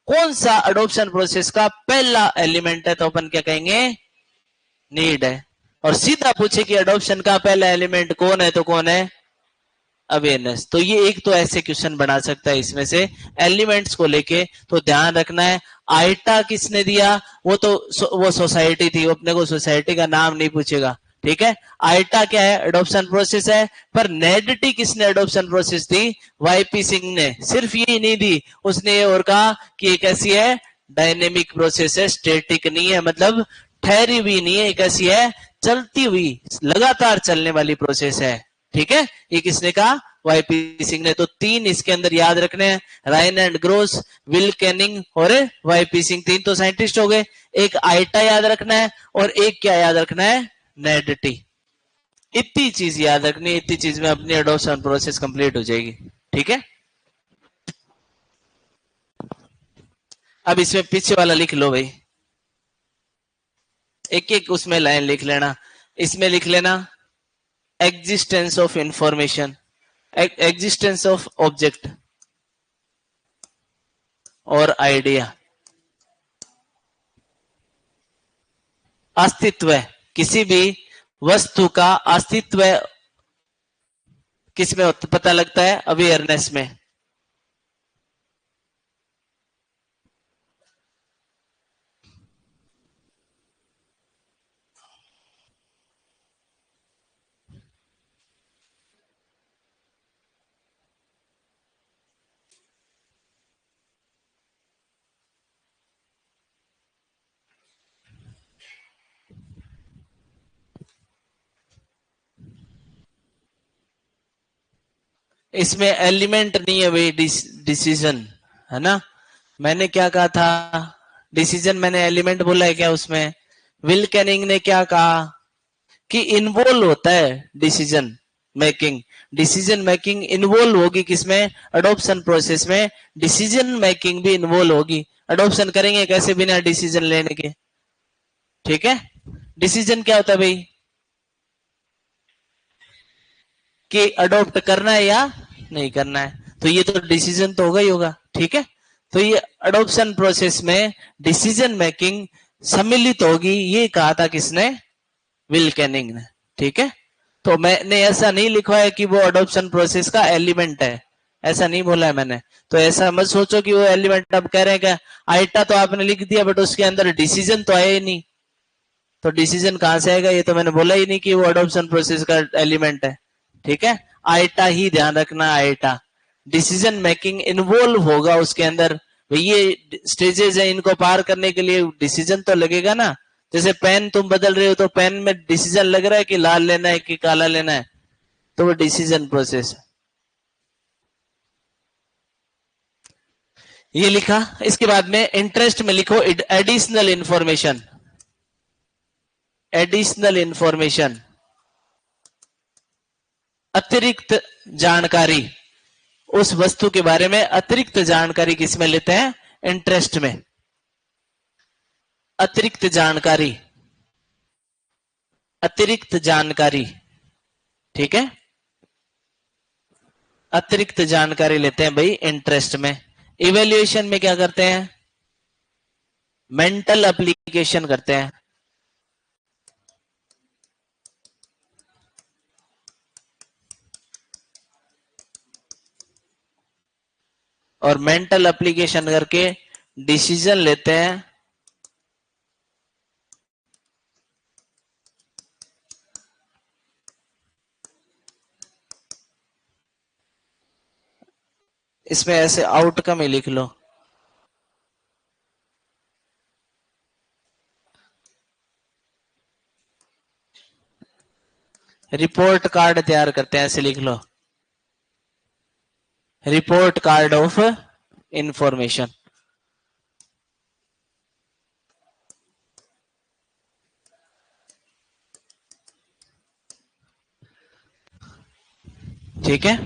कौन सा अडॉप्शन प्रोसेस का पहला एलिमेंट है, तो अपन क्या कहेंगे, नीड है। और सीधा पूछे कि अडॉप्शन का पहला एलिमेंट कौन है, तो कौन है, अवेयरनेस। तो ये एक तो ऐसे क्वेश्चन बना सकता है इसमें से एलिमेंट्स को लेके। तो ध्यान रखना है, आइटा किसने दिया, वो सोसाइटी थी, वो अपने को सोसाइटी का नाम नहीं पूछेगा। ठीक है, आइटा क्या है, अडॉप्शन प्रोसेस है। पर नेडिटी किसने अडॉप्शन प्रोसेस दी, वाईपी सिंह ने। सिर्फ ये नहीं दी, उसने ये और कहा कि एक ऐसी है डायनेमिक प्रोसेस है, स्टैटिक नहीं है, मतलब ठहरी हुई नहीं है, एक ऐसी है चलती हुई, लगातार चलने वाली प्रोसेस है। ठीक है, ये किसने कहा, वाईपी सिंह ने। तो 3 इसके अंदर याद रखने हैं, रायन एंड ग्रोस, विल्केनिंग और वाईपी सिंह, 3 तो साइंटिस्ट हो गए। एक आइटा याद रखना है और एक क्या याद रखना है, नेडिटी। इतनी चीज याद रखनी है, इतनी चीज में अपनी अडॉप्शन प्रोसेस कंप्लीट हो जाएगी। ठीक है, अब इसमें पीछे वाला लिख लो भाई, एक एक उसमें लाइन लिख लेना। इसमें लिख लेना existence of information, existence of object और आइडिया। अस्तित्व, किसी भी वस्तु का अस्तित्व किसमें पता लगता है, अवेयरनेस में। इसमें एलिमेंट नहीं है भाई, डिसीजन है ना। मैंने क्या कहा था, डिसीजन मैंने एलिमेंट बोला है क्या उसमें। विल्केनिंग ने क्या कहा कि इन्वॉल्व होता है decision making. Decision making involve होगी किसमें? अडॉप्शन प्रोसेस में डिसीजन मेकिंग भी इन्वॉल्व होगी। अडॉप्शन करेंगे कैसे बिना डिसीजन लेने के? ठीक है, डिसीजन क्या होता है भाई? कि अडॉप्ट करना है या नहीं करना है, तो ये तो डिसीजन तो होगा ही होगा। ठीक है, तो ये अडॉप्शन प्रोसेस में डिसीजन मेकिंग सम्मिलित होगी, ये कहा था किसने? विल कैनिंग ने। ठीक है, तो मैंने ऐसा नहीं लिखा है कि वो अडॉप्शन प्रोसेस का एलिमेंट है, ऐसा नहीं बोला है मैंने। तो ऐसा मत सोचो कि वो एलिमेंट, अब कह रहे हैं क्या आइटा तो आपने लिख दिया बट उसके अंदर डिसीजन तो आया ही नहीं, तो डिसीजन कहां से आएगा? ये तो मैंने बोला ही नहीं कि वो अडॉप्शन प्रोसेस का एलिमेंट है। ठीक है, आइटा ही ध्यान रखना, आइटा डिसीजन मेकिंग इन्वॉल्व होगा उसके अंदर। भाई ये स्टेजेस है, इनको पार करने के लिए डिसीजन तो लगेगा ना। जैसे पेन तुम बदल रहे हो तो पेन में डिसीजन लग रहा है कि लाल लेना है कि काला लेना है, तो वो डिसीजन प्रोसेस है। ये लिखा। इसके बाद में इंटरेस्ट में लिखो एडिशनल इंफॉर्मेशन। एडिशनल इंफॉर्मेशन, अतिरिक्त जानकारी, उस वस्तु के बारे में अतिरिक्त जानकारी किसमें लेते हैं? इंटरेस्ट में। अतिरिक्त जानकारी, अतिरिक्त जानकारी। ठीक है, अतिरिक्त जानकारी लेते हैं भाई इंटरेस्ट में। इवेल्युएशन में क्या करते हैं? मेंटल एप्लीकेशन करते हैं। और मेंटल एप्लीकेशन करके डिसीजन लेते हैं। इसमें ऐसे आउटकम ही लिख लो। रिपोर्ट कार्ड तैयार करते हैं, ऐसे लिख लो, रिपोर्ट कार्ड ऑफ इंफॉर्मेशन। ठीक है,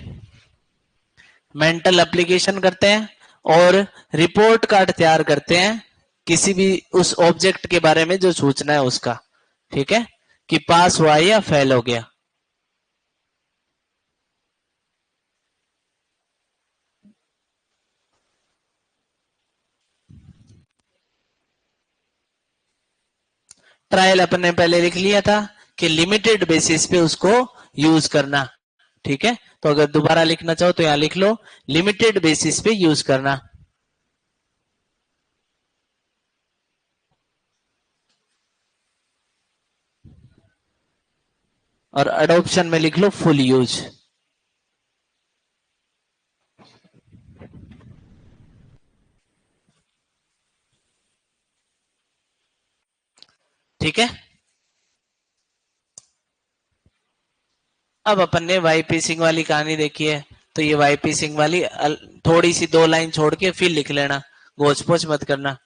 मेंटल एप्लीकेशन करते हैं और रिपोर्ट कार्ड तैयार करते हैं किसी भी उस ऑब्जेक्ट के बारे में जो सूचना है उसका। ठीक है, कि पास हुआ या फेल हो गया। ट्रायल अपन ने पहले लिख लिया था कि लिमिटेड बेसिस पे उसको यूज करना। ठीक है, तो अगर दोबारा लिखना चाहो तो यहां लिख लो, लिमिटेड बेसिस पे यूज करना। और अडॉप्शन में लिख लो फुल यूज। ठीक है, अब अपन ने वाईपी सिंह वाली कहानी देखी है, तो ये वाईपी सिंह वाली थोड़ी सी 2 लाइन छोड़ के फिर लिख लेना, गोच पोच मत करना।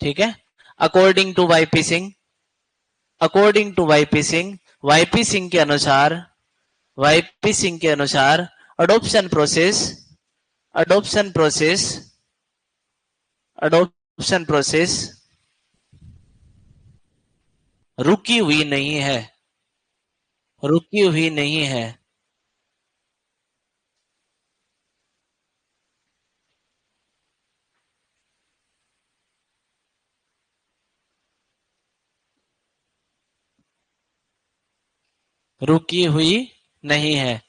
ठीक है, according to YP Singh, according to YP Singh, YP Singh के अनुसार, वाईपी सिंह के अनुसार adoption process, adoption process, adoption process रुकी हुई नहीं है, रुकी हुई नहीं है। रुकी हुई नहीं है।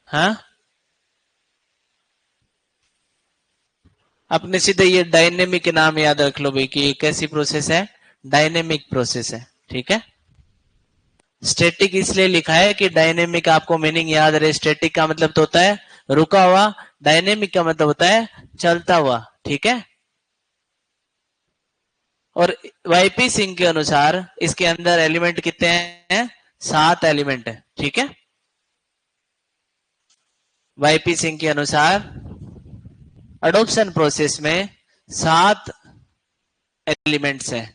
हाँ, अपने सीधे ये डायनेमिक के नाम याद रख लो भाई कि ये कैसी प्रोसेस है, डायनेमिक प्रोसेस है। ठीक है, स्टैटिक इसलिए लिखा है कि डायनेमिक आपको मीनिंग याद रहे। स्टैटिक का मतलब तो होता है रुका हुआ, डायनेमिक का मतलब होता है चलता हुआ। ठीक है, और वाईपी सिंह के अनुसार इसके अंदर एलिमेंट कितने हैं? 7 एलिमेंट है। ठीक है, वाईपी सिंह के अनुसार अडोप्शन प्रोसेस में 7 एलिमेंट्स हैं।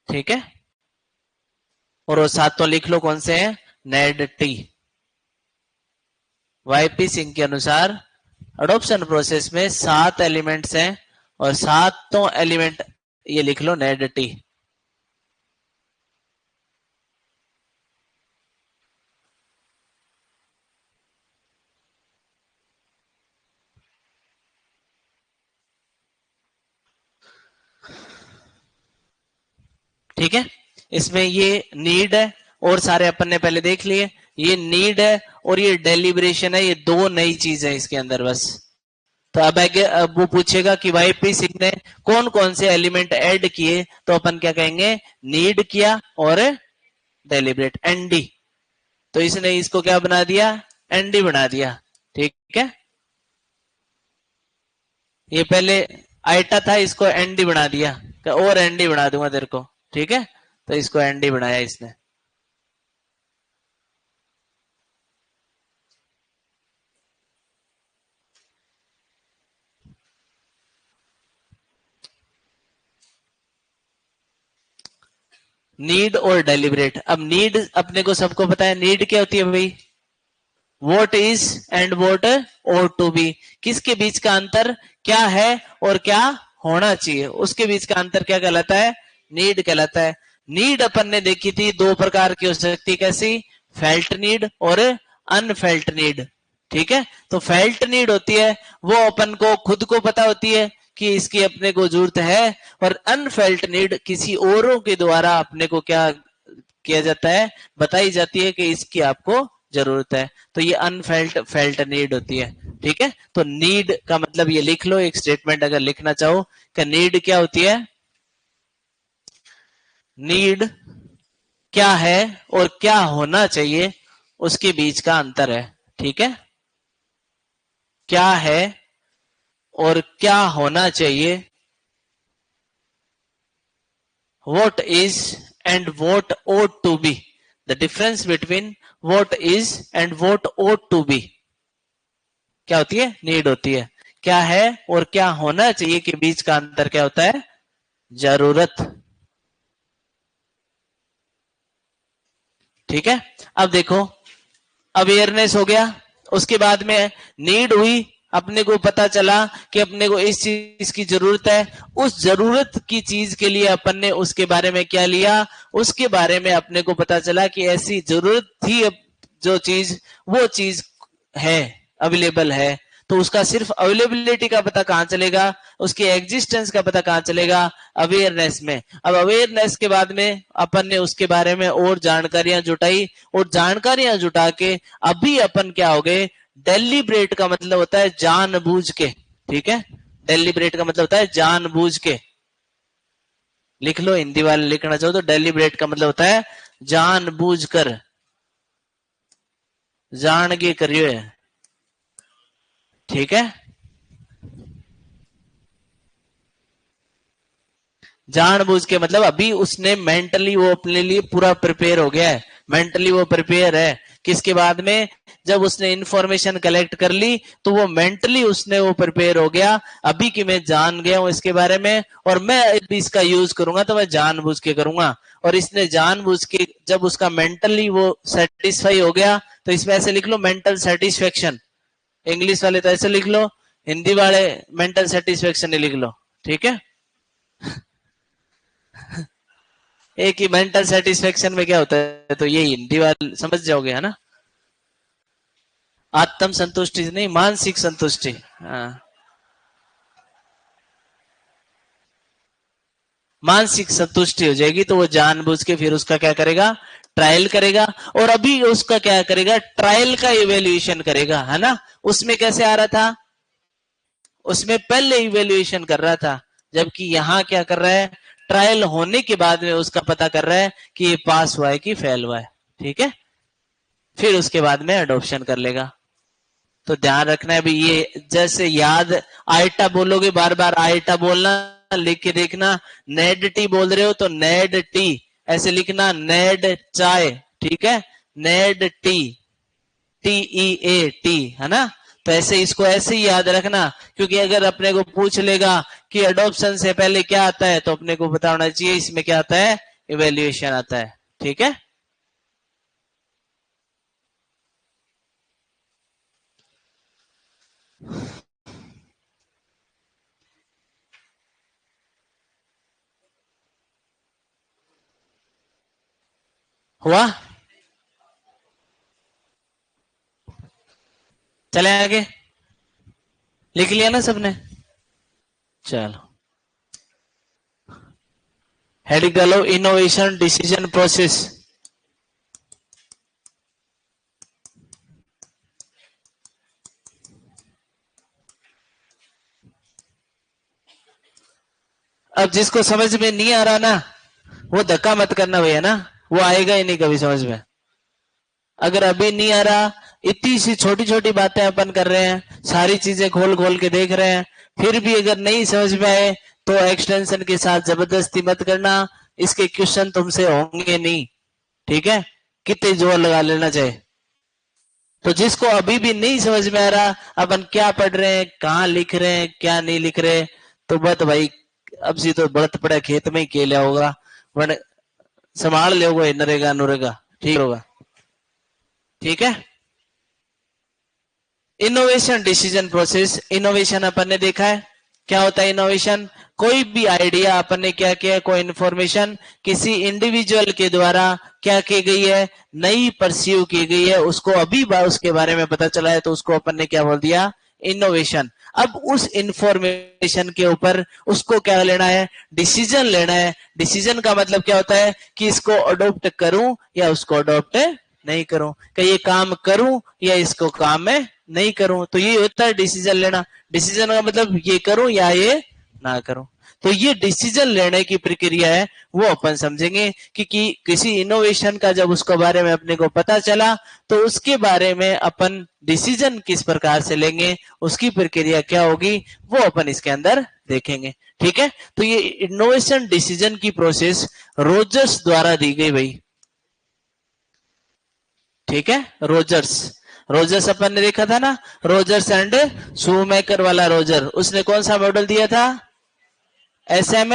ठीक है, और वो सातों लिख लो कौन से हैं, नेड टी। वाईपी सिंह के अनुसार अडोप्शन प्रोसेस में 7 एलिमेंट्स हैं और सातों एलिमेंट ये लिख लो नेड टी। ठीक है, इसमें ये नीड है और सारे अपन ने पहले देख लिए, ये नीड है और ये डेलिब्रेशन है, ये दो नई चीज है इसके अंदर बस। तो अब वो पूछेगा कि वाईपी सिंह ने कौन कौन से एलिमेंट ऐड किए, तो अपन क्या कहेंगे, नीड किया और डेलिब्रेट, एनडी। तो इसने इसको क्या बना दिया, एनडी बना दिया। ठीक है, ये पहले आइटा था, इसको एनडी बना दिया, और एनडी बना दूंगा तेरे को। ठीक है, तो इसको एनडी बनाया इसने। नीड और डेलिब्रेट। अब नीड अपने को सबको पता है, नीड क्या होती है भाई, वॉट इज एंड वॉट और टू बी, किसके बीच का अंतर क्या है और क्या होना चाहिए, उसके बीच का अंतर क्या कहलाता है, नीड कहलाता है। नीड अपन ने देखी थी दो प्रकार की हो सकती है, कैसी, फेल्ट नीड और अनफेल्ट नीड। ठीक है, तो फेल्ट नीड होती है वो अपन को खुद को पता होती है कि इसकी अपने को जरूरत है, और अनफेल्ट नीड किसी औरों के द्वारा अपने को क्या किया जाता है, बताई जाती है कि इसकी आपको जरूरत है। तो ये अनफेल्ट फेल्ट नीड होती है। ठीक है, तो नीड का मतलब ये लिख लो, एक स्टेटमेंट अगर लिखना चाहो कि नीड क्या होती है, नीड क्या है और क्या होना चाहिए उसके बीच का अंतर है। ठीक है, क्या है और क्या होना चाहिए, what is and what ought to be, the difference between what is and what ought to be क्या होती है, नीड होती है। क्या है और क्या होना चाहिए के बीच का अंतर क्या होता है, जरूरत। ठीक है, अब देखो, अवेयरनेस हो गया, उसके बाद में नीड हुई, अपने को पता चला कि अपने को इस चीज की जरूरत है, उस जरूरत की चीज के लिए अपन ने उसके बारे में क्या लिया, उसके बारे में अपने को पता चला कि ऐसी जरूरत थी, जो चीज वो चीज है, अवेलेबल है। तो उसका सिर्फ अवेलेबिलिटी का पता कहां चलेगा, उसकी एग्जिस्टेंस का पता कहां चलेगा, अवेयरनेस में। अब अवेयरनेस के बाद में अपन ने उसके बारे में और जानकारियां जुटाई, और जानकारियां जुटा के अभी अपन क्या हो गए, डेलिब्रेट का मतलब होता है जानबूझ के। ठीक है, डेलिब्रेट का मतलब होता है जानबूझ के, लिख लो, हिंदी वाले लिखना चाहो तो डेलिब्रेट का मतलब होता है जानबूझ कर, जान के करियो है। ठीक है, जानबूझ के मतलब अभी उसने मेंटली वो अपने लिए पूरा प्रिपेयर हो गया है, मेंटली वो प्रिपेयर है। किसके बाद में, जब उसने इंफॉर्मेशन कलेक्ट कर ली तो वो मेंटली उसने वो प्रिपेयर हो गया, अभी कि मैं जान गया हूं इसके बारे में, और मैं अभी इसका यूज करूंगा तो मैं जानबूझ के करूंगा। और इसने जानबूझ के जब उसका मेंटली वो सेटिस्फाई हो गया, तो इसमें ऐसे लिख लो, मेंटल सेटिस्फेक्शन। इंग्लिश वाले तो ऐसे लिख लो, हिंदी वाले मेंटल सेटिस्फेक्शन ही लिख लो। ठीक है, एक ही मेंटल सेटिस्फेक्शन में क्या होता है, तो ये हिंदी वाले समझ जाओगे, है ना। आत्म संतुष्टि नहीं, मानसिक संतुष्टि। हाँ, मानसिक संतुष्टि हो जाएगी तो वो जानबूझ के फिर उसका क्या करेगा, ट्रायल करेगा। और अभी उसका क्या करेगा, ट्रायल का इवेल्युएशन करेगा, है ना। उसमें कैसे आ रहा था, उसमें पहले इवेल्युएशन कर रहा था, जबकि यहां क्या कर रहा है, ट्रायल होने के बाद में उसका पता कर रहा है कि ये पास हुआ है कि फेल हुआ है। ठीक है, फिर उसके बाद में अडॉप्शन कर लेगा। तो ध्यान रखना है भी, ये जैसे याद, आइटा बोलोगे बार बार, आइटा बोलना, लिख के देखना। नेड टी बोल रहे हो तो नेड टी ऐसे लिखना, नेड चाय। ठीक है, नेड टी, TEA है ना। तो ऐसे इसको ऐसे ही याद रखना, क्योंकि अगर अपने को पूछ लेगा कि अडॉप्शन से पहले क्या आता है, तो अपने को पता होना चाहिए इसमें क्या आता है, इवेल्युएशन आता है। ठीक है, हुआ? चले आगे, लिख लिया ना सबने? चलो हेडिंग डालो, इनोवेशन डिसीजन प्रोसेस। अब जिसको समझ में नहीं आ रहा ना, वो धक्का मत करना भैया ना, वो आएगा ही नहीं कभी समझ में। अगर अभी नहीं आ रहा, इतनी सी छोटी छोटी बातें अपन कर रहे हैं, सारी चीजें खोल खोल के देख रहे हैं, फिर भी अगर नहीं समझ में आए तो एक्सटेंशन के साथ जबरदस्ती मत करना, इसके क्वेश्चन तुमसे होंगे नहीं, ठीक है? कितने जोर लगा लेना चाहे। तो जिसको अभी भी नहीं समझ में आ रहा अपन क्या पढ़ रहे हैं, कहाँ लिख रहे हैं, क्या नहीं लिख रहे, तो बत भाई अब सी तो बढ़त पड़ा खेत में ही केला होगा, वरना संभाल ले नरेगा नुरेगा, ठीक होगा, ठीक है? इनोवेशन डिसीजन प्रोसेस, इनोवेशन अपन ने देखा है क्या होता है। इनोवेशन कोई भी आइडिया अपन ने क्या किया, कोई इंफॉर्मेशन किसी इंडिविजुअल के द्वारा क्या की गई है, नई परसीव की गई है, उसको अभी उसके बारे में पता चला है, तो उसको अपन ने क्या बोल दिया, इनोवेशन। अब उस इंफॉर्मेशन के ऊपर उसको क्या लेना है, डिसीजन लेना है। डिसीजन का मतलब क्या होता है कि इसको अडॉप्ट करूं या उसको अडॉप्ट नहीं करूं, कि ये काम करूं या इसको काम में नहीं करूं, तो ये होता है डिसीजन लेना। डिसीजन का मतलब ये करूं या ये ना करूं। तो ये डिसीजन लेने की प्रक्रिया है, वो अपन समझेंगे कि किसी इनोवेशन का जब उसके बारे में अपने को पता चला, तो उसके बारे में अपन डिसीजन किस प्रकार से लेंगे, उसकी प्रक्रिया क्या होगी, वो अपन इसके अंदर देखेंगे, ठीक है? तो ये इनोवेशन डिसीजन की प्रोसेस रोजर्स द्वारा दी गई भाई, ठीक है? रोजर्स अपन ने देखा था ना, रोजर्स एंड शूमेकर वाला रोजर, उसने कौन सा मॉडल दिया था, एसएम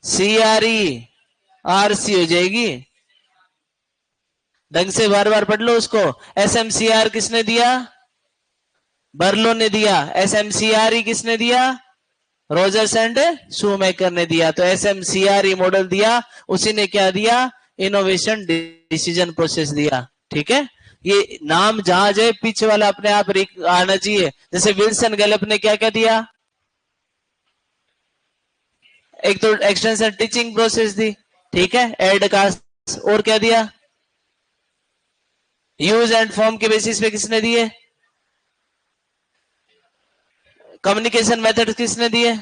सीआरई, आरसी हो जाएगी, ढंग से बार बार पढ़ लो उसको। एसएमसीआर किसने दिया, बर्लो ने दिया। एसएमसीआरई किसने दिया, रोजर्स एंड शूमेकर ने दिया। तो एसएमसीआरई मॉडल दिया, उसी ने क्या दिया, इनोवेशन डिसीजन प्रोसेस दिया, ठीक है? ये नाम जहां जाए पीछे वाला अपने आप आना चाहिए। जैसे विल्सन गैलप ने क्या क्या दिया, एक तो एक्सटेंशन टीचिंग प्रोसेस दी, ठीक है? एड कास्ट, और क्या दिया, यूज एंड फॉर्म के बेसिस पे किसने दिए, कम्युनिकेशन मेथड किसने दिए,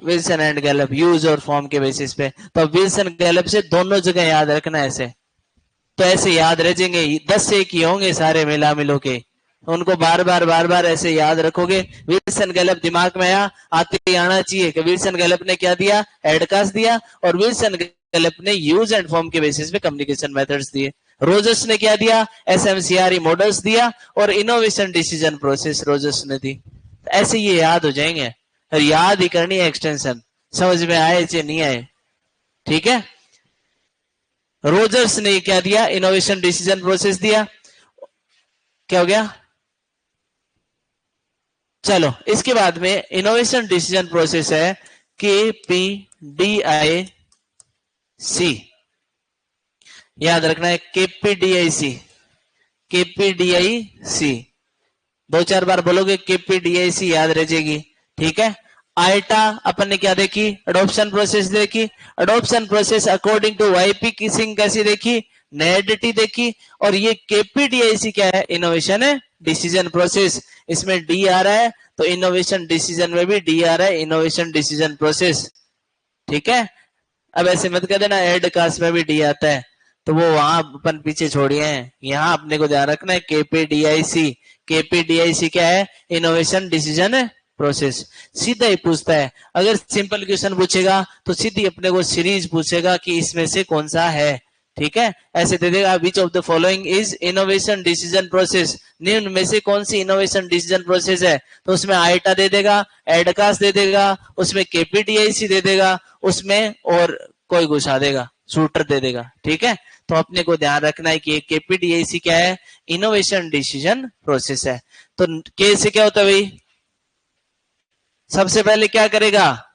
विल्सन एंड गैलप, यूज और फॉर्म के बेसिस पे। तो विल्सन गैलप से दोनों जगह याद रखना ऐसे, तो ऐसे याद रह जाएंगे, 10 से एक ही होंगे सारे मिला मिलो के, उनको बार बार ऐसे याद रखोगे। विल्सन गैलप दिमाग में आते ही आना चाहिए कि विल्सन गैलप ने क्या दिया, एडकास्ट दिया, और विल्सन गैलप ने यूज एंड फॉर्म के बेसिस पे कम्युनिकेशन मेथड्स दिए। रोजर्स ने क्या दिया, एसएमसीआरई मॉडल्स दिया, और इनोवेशन डिसीजन प्रोसेस रोजर्स ने दी। ऐसे ये याद हो जाएंगे, और याद ही करनी है एक्सटेंशन, समझ में आए चाहे नहीं आए, ठीक है? रोजर्स ने क्या दिया, इनोवेशन डिसीजन प्रोसेस दिया। क्या हो गया, चलो इसके बाद में इनोवेशन डिसीजन प्रोसेस है KPDIC, याद रखना है, KPDIC 2-4 बार बोलोगे KPDIC याद रह जाएगी, ठीक है? आइटा अपन ने क्या देखी, अडॉप्शन प्रोसेस देखी। Adoption process according to YP किसिंग कैसी देखी, नेडिटी देखी। और ये KPDIC क्या है, इनोवेशन है डिसीजन प्रोसेस, इसमें डी आ रहा है, तो इनोवेशन डिसीजन में भी डी आ रहा है, इनोवेशन डिसीजन प्रोसेस, ठीक है? अब ऐसे मत कर देना एड कास्ट में भी डी आता है, तो वो वहां अपन पीछे छोड़िए हैं, यहाँ अपने को ध्यान रखना है KPDIC क्या है, इनोवेशन डिसीजन प्रोसेस। सीधा ही पूछता है, अगर सिंपल क्वेश्चन पूछेगा तो सीधी अपने को सीरीज पूछेगा कि इसमें से कौन सा है, ठीक है? ऐसे दे देगा, which of the following is innovation decision process, निम्न में से कौन सी इनोवेशन डिसीजन प्रोसेस है, तो उसमें आइटा दे देगा, एडकास्ट दे देगा, उसमें KPDIC दे देगा, उसमें और कोई घुसा देगा, शूटर दे देगा, ठीक है? तो अपने को ध्यान रखना है कि KPDIC क्या है, इनोवेशन डिसीजन प्रोसेस है। तो के से क्या होता है भाई, सबसे पहले क्या करेगा,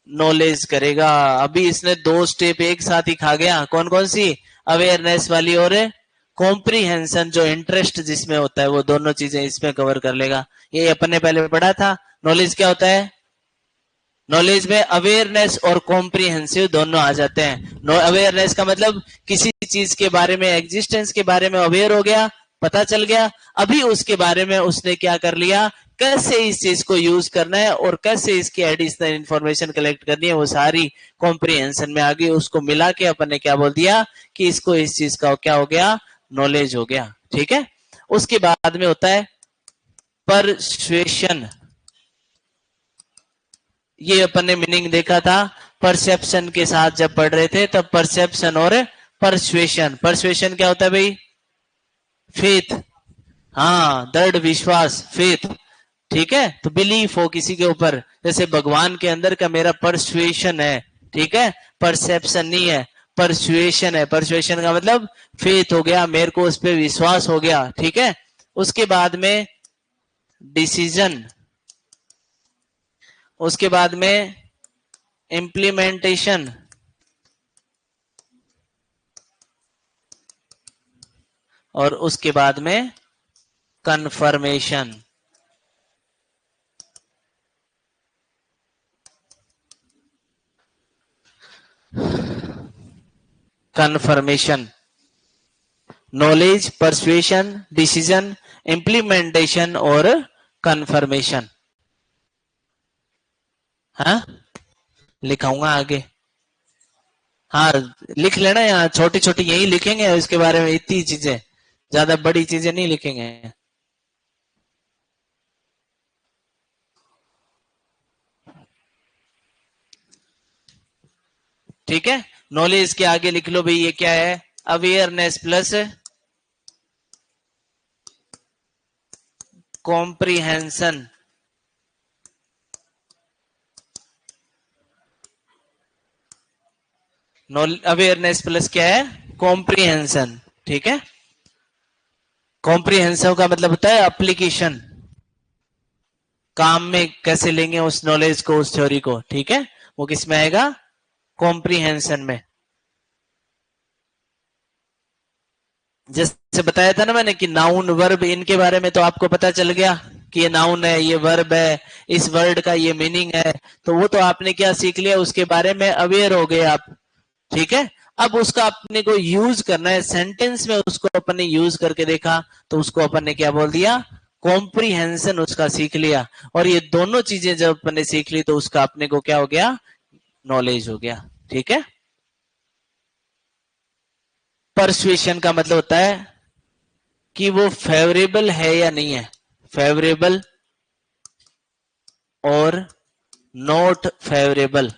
नॉलेज करेगा। अभी इसने दो स्टेप एक साथ ही खा गया, कौन कौन सी, अवेयरनेस वाली और कॉम्प्रीहेंशन, जो इंटरेस्ट जिसमें होता है, वो दोनों चीजें इसमें कवर कर लेगा। ये अपन ने पहले पढ़ा था। नॉलेज क्या होता है, नॉलेज में अवेयरनेस और कॉम्प्रीहेंसिव दोनों आ जाते हैं। अवेयरनेस का मतलब किसी चीज के बारे में, एग्जिस्टेंस के बारे में अवेयर हो गया, पता चल गया, अभी उसके बारे में उसने क्या कर लिया, कैसे इस चीज को यूज करना है और कैसे इसकी एडिशनल इंफॉर्मेशन कलेक्ट करनी है, वो सारी कॉम्प्रीहेंशन में आ गई। उसको मिला के अपन ने क्या बोल दिया कि इसको इस चीज का क्या हो गया, नॉलेज हो गया। ठीक है। उसके बाद में होता है परसुएशन। ये अपन ने मीनिंग देखा था परसेप्शन के साथ जब पढ़ रहे थे, तब परसेप्शन और परसुएशन। परसुएशन क्या होता है भाई, फेथ, हाँ, दृढ़ विश्वास, फेथ। ठीक है। तो बिलीफ हो किसी के ऊपर, जैसे भगवान के अंदर का मेरा परसुएशन है। ठीक है। परसेप्शन नहीं है, परसुएशन है। परसुएशन का मतलब फेथ हो गया, मेरे को उस पर विश्वास हो गया। ठीक है। उसके बाद में डिसीजन, उसके बाद में इम्प्लीमेंटेशन, और उसके बाद में confirmation. Confirmation, knowledge, persuasion, decision, implementation और कंफर्मेशन। हाँ, लिखाऊंगा आगे। हाँ, लिख लेना, यहाँ छोटी छोटी यही लिखेंगे, इसके बारे में इतनी चीजें, ज्यादा बड़ी चीजें नहीं लिखेंगे। ठीक है। नॉलेज के आगे लिख लो भाई, ये क्या है, awareness plus comprehension. Awareness plus क्या है, कॉम्प्रीहेंशन। ठीक है। कॉम्प्रीहेंशन का मतलब होता है एप्लीकेशन, काम में कैसे लेंगे उस नॉलेज को, उस थ्योरी को। ठीक है। वो किस में आएगा, कॉम्प्रीहेंशन में। जैसे बताया था ना मैंने कि नाउन वर्ब, इनके बारे में तो आपको पता चल गया कि ये नाउन है, ये वर्ब है, इस वर्ड का ये मीनिंग है। तो वो तो आपने क्या सीख लिया, उसके बारे में अवेयर हो गए आप। ठीक है। अब उसका अपने को यूज करना है, सेंटेंस में उसको अपन ने यूज करके देखा, तो उसको अपन ने क्या बोल दिया, कॉम्प्रीहेंशन उसका सीख लिया। और ये दोनों चीजें जब अपन ने सीख ली, तो उसका अपने को क्या हो गया, नॉलेज हो गया। ठीक है। परसुएशन का मतलब होता है कि वो फेवरेबल है या नहीं है, फेवरेबल और नॉट फेवरेबल,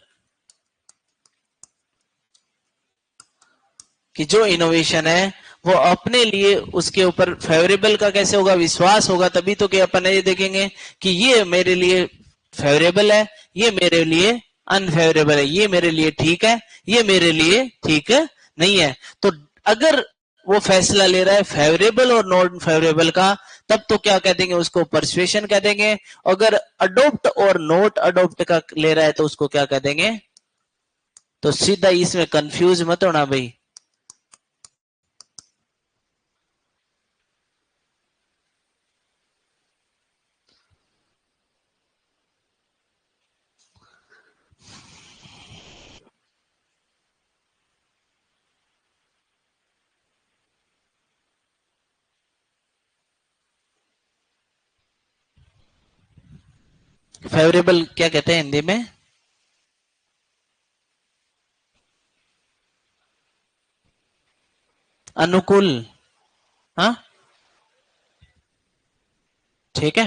कि जो इनोवेशन है वो अपने लिए उसके ऊपर फेवरेबल का कैसे होगा, विश्वास होगा, तभी तो कि अपन ये देखेंगे कि ये मेरे लिए फेवरेबल है, ये मेरे लिए अनफेवरेबल है, ये मेरे लिए ठीक है, ये मेरे लिए ठीक नहीं है। तो अगर वो फैसला ले रहा है फेवरेबल और नॉन फेवरेबल का, तब तो क्या कह देंगे, उसको परसुएशन कह देंगे। अगर अडोप्ट और नॉट अडोप्ट का ले रहा है, तो उसको क्या कह देंगे। तो सीधा इसमें कंफ्यूज मत होना भाई। फेवरेबल क्या कहते हैं हिंदी में, अनुकूल। हाँ, ठीक है।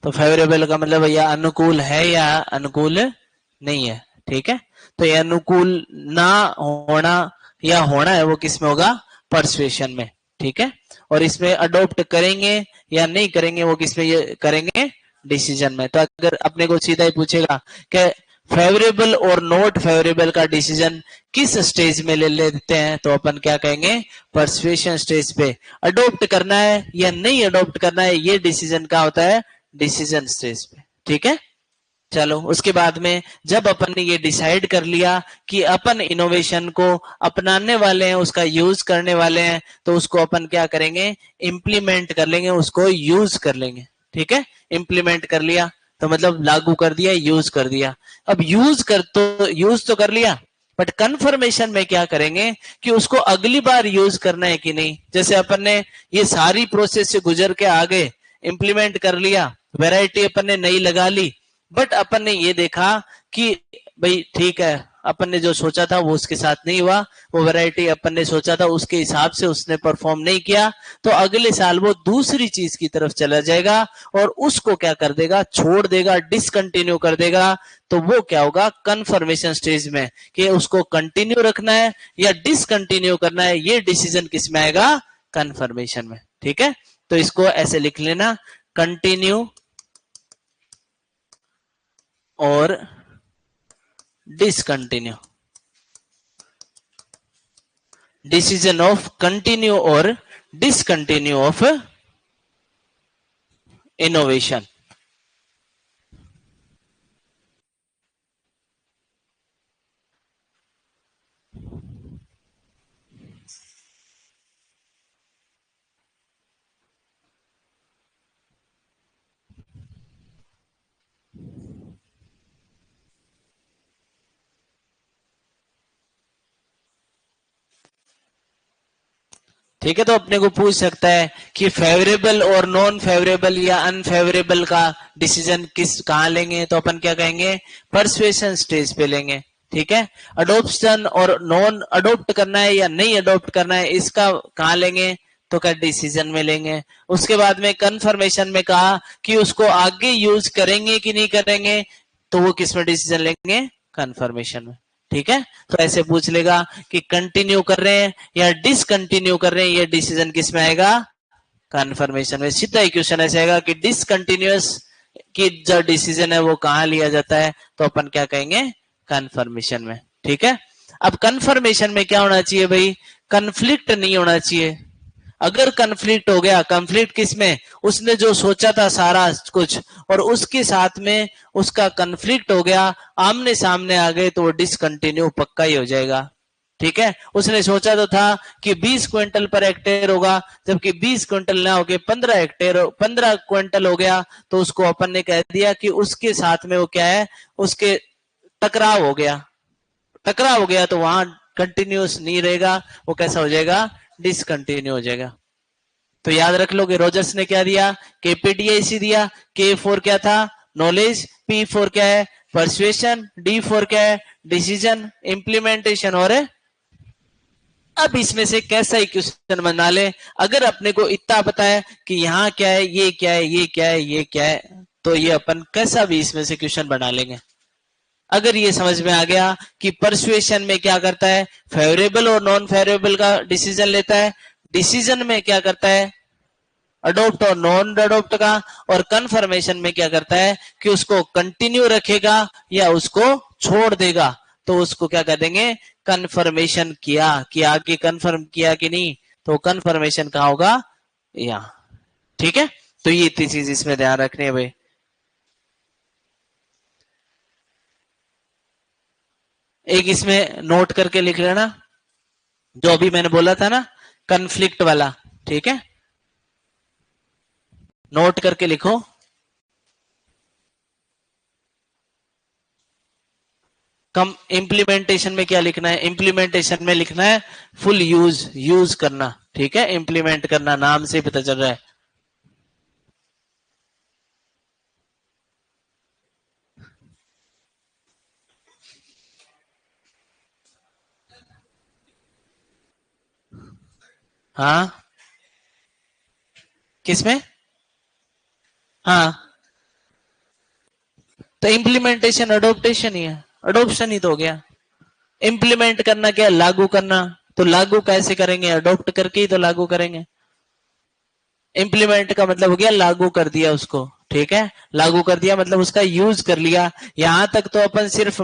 तो फेवरेबल का मतलब भैया अनुकूल है या अनुकूल नहीं है। ठीक है। तो ये अनुकूल ना होना या होना है, वो किस में होगा, परसुएशन में। ठीक है। और इसमें अडॉप्ट करेंगे या नहीं करेंगे, वो किस में ये करेंगे, डिसीजन में। तो अगर अपने को सीधा ही पूछेगा कि फेवरेबल और नॉट फेवरेबल का डिसीजन किस स्टेज में ले लेते हैं, तो अपन क्या कहेंगे, परसुएशन स्टेज पे। अडॉप्ट करना है या नहीं अडॉप्ट करना है, ये डिसीजन का होता है डिसीजन स्टेज पे। ठीक है। चलो उसके बाद में जब अपन ने ये डिसाइड कर लिया कि अपन इनोवेशन को अपनाने वाले हैं, उसका यूज करने वाले हैं, तो उसको अपन क्या करेंगे, इम्प्लीमेंट कर लेंगे, उसको यूज कर लेंगे। ठीक है, इम्प्लीमेंट कर लिया तो मतलब लागू कर दिया, यूज कर दिया। अब यूज तो कर लिया, बट कन्फर्मेशन में क्या करेंगे कि उसको अगली बार यूज करना है कि नहीं। जैसे अपन ने ये सारी प्रोसेस से गुजर के आगे इम्प्लीमेंट कर लिया, वैरायटी अपन ने नई लगा ली, बट अपन ने ये देखा कि भाई ठीक है, अपन ने जो सोचा था वो उसके साथ नहीं हुआ, वो वैरायटी अपन ने सोचा था उसके हिसाब से उसने परफॉर्म नहीं किया, तो अगले साल वो दूसरी चीज की तरफ चला जाएगा और उसको क्या कर देगा, छोड़ देगा, डिसकंटिन्यू कर देगा। तो वो क्या होगा, कंफर्मेशन स्टेज में, कि उसको कंटिन्यू रखना है या डिसकंटिन्यू करना है, ये डिसीजन किस में आएगा, कंफर्मेशन में। ठीक है, तो इसको ऐसे लिख लेना, कंटिन्यू और डिसकंटिन्यू, डिसीजन ऑफ कंटिन्यू और डिसकंटिन्यू ऑफ इनोवेशन। ठीक है, तो अपने को पूछ सकता है कि फेवरेबल और नॉन फेवरेबल या अनफेवरेबल का डिसीजन कहां लेंगे, तो अपन क्या कहेंगे, परसुएशन स्टेज पे लेंगे। ठीक है, अडोप्शन और नॉन अडोप्ट करना है या नहीं अडोप्ट करना है, इसका कहां लेंगे, तो क्या डिसीजन में लेंगे। उसके बाद में कंफर्मेशन में कहा कि उसको आगे यूज करेंगे कि नहीं करेंगे, तो वो किस में डिसीजन लेंगे, कंफर्मेशन में। ठीक है, तो ऐसे पूछ लेगा कि कंटिन्यू कर रहे हैं या डिसकंटिन्यू कर रहे हैं, ये डिसीजन किस में आएगा, कंफर्मेशन में। सीधा ही क्वेश्चन ऐसे आएगा कि डिसकंटिन्यूअस की जो डिसीजन है वो कहां लिया जाता है, तो अपन क्या कहेंगे, कंफर्मेशन में। ठीक है, अब कंफर्मेशन में क्या होना चाहिए भाई, कंफ्लिक्ट नहीं होना चाहिए। अगर कंफ्लिक्ट हो गया, कंफ्लिक्ट किसमें, उसने जो सोचा था सारा कुछ और उसके साथ में उसका कंफ्लिक्ट हो गया, आमने सामने आ गए, तो वो डिसकंटिन्यू पक्का ही हो जाएगा। ठीक है, उसने सोचा तो था कि 20 क्विंटल पर हेक्टेयर होगा, जबकि 20 क्विंटल ना होके 15 क्विंटल हो गया, तो उसको अपन ने कह दिया कि उसके साथ में वो क्या है, उसके टकराव हो गया। टकराव हो गया तो वहां कंटिन्यूस नहीं रहेगा, वो कैसा हो जाएगा, डिसकंटिन्यू हो जाएगा। तो याद रख लो कि रोजर्स ने क्या दिया, केपीडीआईसी दिया, के फॉर क्या था, नॉलेज, पी फॉर क्या है, परसुएशन, डी फॉर क्या है, डिसीजन, इंप्लीमेंटेशन। और अब इसमें से कैसा ही क्वेश्चन बना ले, अगर अपने को इतना पता है कि यहाँ क्या है, ये क्या है, ये क्या है, ये क्या है, तो ये अपन कैसा भी इसमें से क्वेश्चन बना लेंगे। अगर ये समझ में आ गया कि परसुएशन में क्या करता है, फेवरेबल और नॉन फेवरेबल का डिसीजन लेता है, डिसीजन में क्या करता है, अडोप्ट और नॉन अडोप्ट का, और कंफर्मेशन में क्या करता है कि उसको कंटिन्यू रखेगा या उसको छोड़ देगा, तो उसको क्या कर देंगे, कंफर्मेशन किया, कि आगे कंफर्म किया कि नहीं, तो कंफर्मेशन कहां होगा, यहां। ठीक है, तो ये इतनी चीज इसमें ध्यान रखनी है भाई। एक इसमें नोट करके लिख लेना, जो अभी मैंने बोला था ना, कन्फ्लिक्ट वाला। ठीक है, नोट करके लिखो, कम इंप्लीमेंटेशन में क्या लिखना है, इंप्लीमेंटेशन में लिखना है फुल यूज करना। ठीक है, इंप्लीमेंट करना नाम से पता चल रहा है। हाँ, किसमें, हाँ, तो इंप्लीमेंटेशन अडोप्टेशन ही है, अडोप्शन ही तो हो गया। इंप्लीमेंट करना क्या, लागू करना, तो लागू कैसे करेंगे, अडोप्ट करके ही तो लागू करेंगे। इंप्लीमेंट का मतलब हो गया लागू कर दिया उसको। ठीक है, लागू कर दिया मतलब उसका यूज कर लिया। यहां तक तो अपन सिर्फ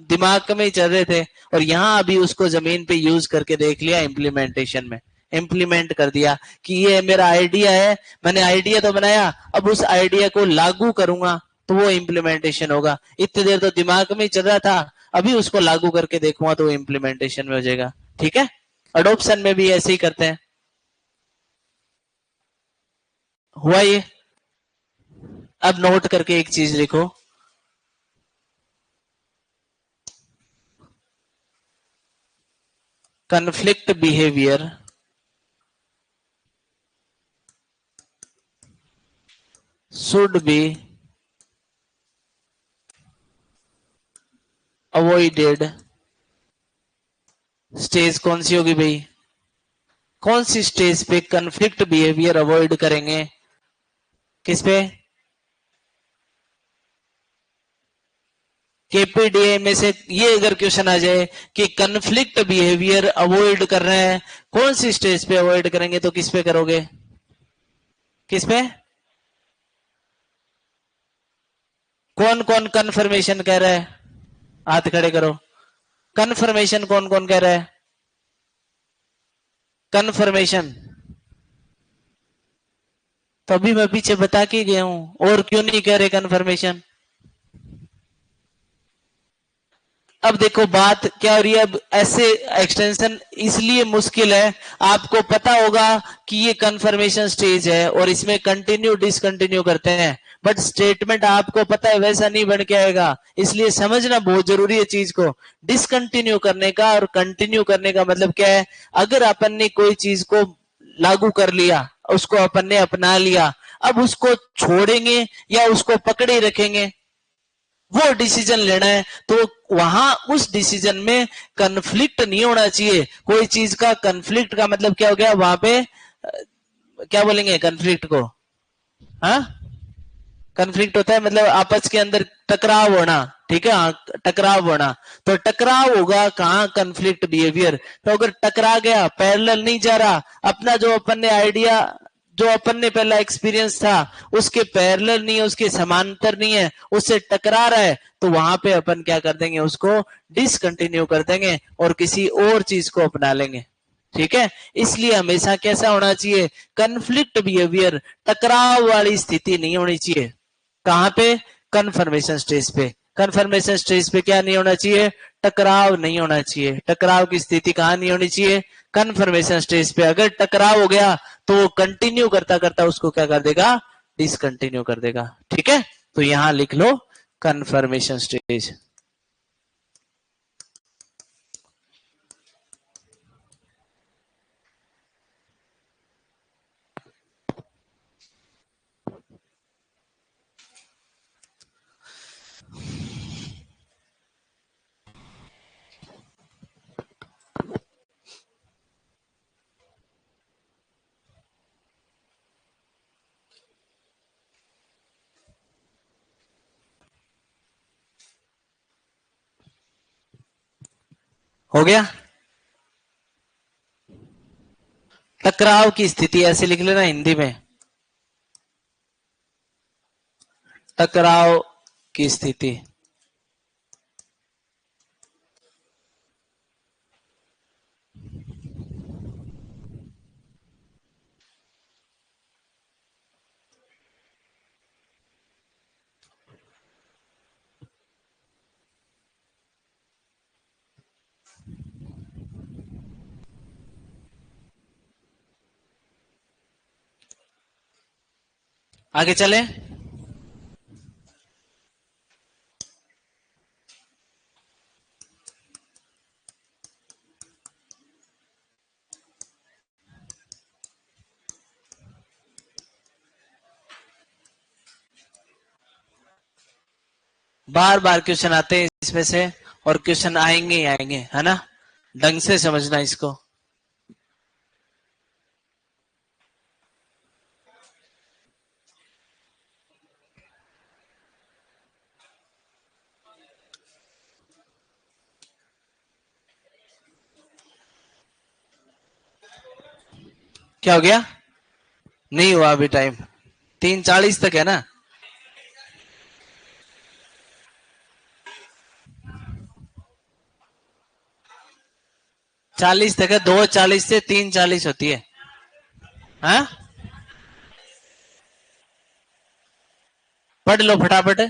दिमाग में ही चल रहे थे, और यहां अभी उसको जमीन पे यूज करके देख लिया, इंप्लीमेंटेशन में इंप्लीमेंट कर दिया कि ये मेरा आइडिया है, मैंने आइडिया तो बनाया, अब उस आइडिया को लागू करूंगा, तो वो इम्प्लीमेंटेशन होगा। इतनी देर तो दिमाग में ही चल रहा था, अभी उसको लागू करके देखूंगा तो वो इम्प्लीमेंटेशन में हो जाएगा। ठीक है, अडोप्शन में भी ऐसे ही करते हैं। हुआ ये? अब नोट करके एक चीज लिखो, conflict behavior should be avoided। Stage कौन सी होगी भाई? कौन सी स्टेज पे कन्फ्लिक्ट बिहेवियर अवॉइड करेंगे? किस पे? केपीडीए में से ये अगर क्वेश्चन आ जाए कि कन्फ्लिक्ट बिहेवियर अवॉइड कर रहे हैं, कौन सी स्टेज पे अवॉइड करेंगे, तो किस पे करोगे? किस पे? कौन कौन कन्फर्मेशन कह रहा है? हाथ खड़े करो। कन्फर्मेशन कौन कौन कह रहा है? कन्फर्मेशन तो अभी मैं पीछे बता के गया हूं, और क्यों नहीं कह रहे कन्फर्मेशन? अब देखो बात क्या हो रही है। अब ऐसे एक्सटेंशन इसलिए मुश्किल है, आपको पता होगा कि ये कंफर्मेशन स्टेज है और इसमें कंटिन्यू डिसकंटिन्यू करते हैं, बट स्टेटमेंट आपको पता है वैसा नहीं बन के आएगा, इसलिए समझना बहुत जरूरी है चीज को। डिसकंटिन्यू करने का और कंटिन्यू करने का मतलब क्या है? अगर अपन ने कोई चीज को लागू कर लिया, उसको अपन ने अपना लिया, अब उसको छोड़ेंगे या उसको पकड़े रखेंगे, वो डिसीजन लेना है। तो वहां उस डिसीजन में कन्फ्लिक्ट नहीं होना चाहिए। कोई चीज का कन्फ्लिक्ट का मतलब क्या हो गया वहां पे? क्या बोलेंगे कन्फ्लिक्ट को? हाँ, कन्फ्लिक्ट होता है मतलब आपस के अंदर टकराव होना। ठीक है, हाँ, टकराव होना। तो टकराव होगा कहाँ? Conflict behaviour. तो अगर टकरा गया, पैरेलल नहीं जा रहा, अपना जो अपन ने आइडिया, जो अपन ने पहला एक्सपीरियंस था उसके पैरेलल नहीं है, उसके समांतर नहीं है, उससे टकरा रहा है, तो वहां पे अपन क्या कर देंगे? उसको डिसकंटिन्यू कर देंगे और किसी और चीज को अपना लेंगे। ठीक है, इसलिए हमेशा कैसा होना चाहिए? कन्फ्लिक्ट बिहेवियर, टकराव वाली स्थिति नहीं होनी चाहिए। कहां पे? कन्फर्मेशन स्टेज पे। कन्फर्मेशन स्टेज पे क्या नहीं होना चाहिए? टकराव नहीं होना चाहिए। टकराव की स्थिति कहां नहीं होनी चाहिए? कन्फर्मेशन स्टेज पे। अगर टकराव हो गया तो वो कंटिन्यू करता करता उसको क्या कर देगा? डिसकंटिन्यू कर देगा। ठीक है, तो यहां लिख लो कन्फर्मेशन स्टेज। हो गया? टकराव की स्थिति ऐसे लिख लेना हिंदी में, टकराव की स्थिति। आगे चले। बार बार क्वेश्चन आते हैं इसमें से, और क्वेश्चन आएंगे ही आएंगे, है ना? ढंग से समझना इसको। क्या हो गया? नहीं हुआ अभी टाइम, 3:40 तक है ना? चालीस तक है, 2:40 से 3:40 होती है। हाँ, पढ़ लो फटाफट।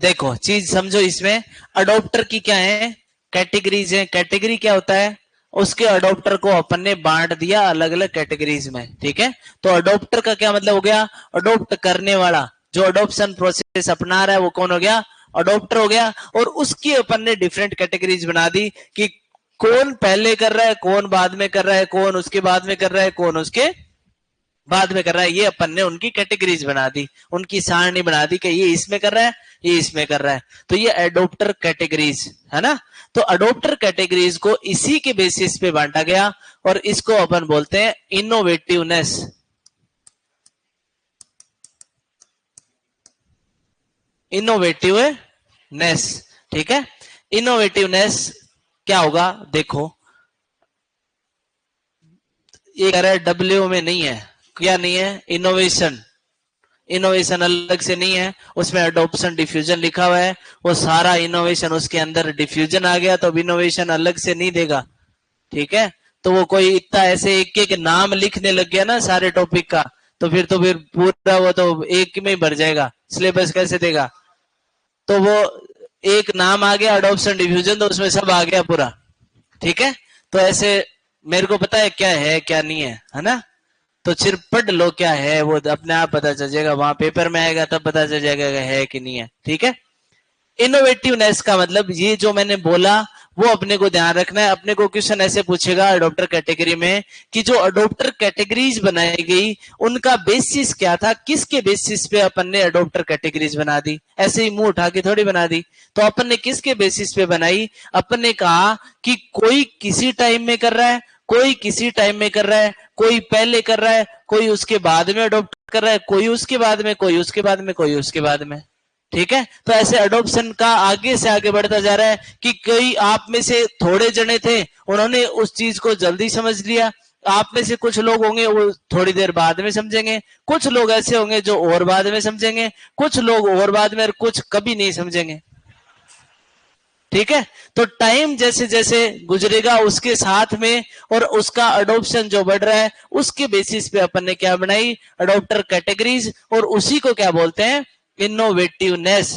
देखो चीज समझो, इसमें अडोप्टर की क्या है, कैटेगरीज है। कैटेगरी क्या होता है, उसके अडोप्टर को अपन ने बांट दिया अलग अलग कैटेगरीज में, ठीक है। तो अडोप्टर का क्या मतलब हो गया, अडोप्ट करने वाला, जो अडोप्शन प्रोसेस अपना रहा है वो कौन हो गया, अडोप्टर हो गया। और उसकी अपन ने डिफरेंट कैटेगरीज बना दी कि कौन पहले कर रहा है, कौन बाद में कर रहा है, कौन उसके बाद में कर रहा है, कौन उसके बाद में कर रहा है। ये अपन ने उनकी कैटेगरीज बना दी, उनकी सारणी बना दी कि ये इसमें कर रहा है, ये इसमें कर रहा है। तो ये एडोप्टर कैटेगरीज है ना। तो अडोप्टर कैटेगरीज को इसी के बेसिस पे बांटा गया और इसको अपन बोलते हैं इनोवेटिवनेस। इनोवेटिवनेस, ठीक है। इनोवेटिवनेस क्या होगा, देखो ये कह रहा है डब्ल्यू में नहीं है, क्या नहीं है, इनोवेशन। इनोवेशन अलग से नहीं है, उसमें अडोप्शन डिफ्यूजन लिखा हुआ है, वो सारा इनोवेशन उसके अंदर डिफ्यूजन आ गया, तो इनोवेशन अलग से नहीं देगा, ठीक है। तो वो कोई इतना ऐसे एक एक नाम लिखने लग गया ना सारे टॉपिक का, तो फिर पूरा वो तो एक में ही भर जाएगा, सिलेबस कैसे देगा। तो वो एक नाम आ गया अडोप्शन डिफ्यूजन, तो उसमें सब आ गया पूरा, ठीक है। तो ऐसे मेरे को पता है क्या है क्या नहीं है ना। तो सिर्फ पढ़ लो क्या है, वो अपने आप पता चल जाएगा, वहां पेपर में आएगा तब पता चल जाएगा है कि नहीं है, ठीक है। इनोवेटिवनेस का मतलब ये जो मैंने बोला वो अपने को ध्यान रखना है। अपने को क्वेश्चन ऐसे पूछेगा अडोप्टर कैटेगरी में कि जो अडोप्टर कैटेगरीज बनाई गई उनका बेसिस क्या था, किसके बेसिस पे अपन ने अडोप्टर कैटेगरीज बना दी, ऐसे ही मुंह उठा के थोड़ी बना दी। तो अपन ने किसके बेसिस पे बनाई, अपन ने कहा कि कोई किसी टाइम में कर रहा है, कोई किसी टाइम में कर रहा है, कोई पहले कर रहा है, कोई उसके बाद में अडोप्ट कर रहा है, कोई उसके बाद में, कोई उसके बाद में, कोई उसके बाद में, ठीक है। तो ऐसे अडोप्शन का आगे से आगे बढ़ता जा रहा है कि कई आप में से थोड़े जने थे उन्होंने उस चीज को जल्दी समझ लिया, आप में से कुछ लोग होंगे वो थोड़ी देर बाद में समझेंगे, कुछ लोग ऐसे होंगे जो और बाद में समझेंगे, कुछ लोग और बाद में और कुछ कभी नहीं समझेंगे, ठीक है। तो टाइम जैसे जैसे गुजरेगा उसके साथ में और उसका अडोप्शन जो बढ़ रहा है उसके बेसिस पे अपन ने क्या बनाई, अडोप्टर कैटेगरीज, और उसी को क्या बोलते हैं, इनोवेटिवनेस,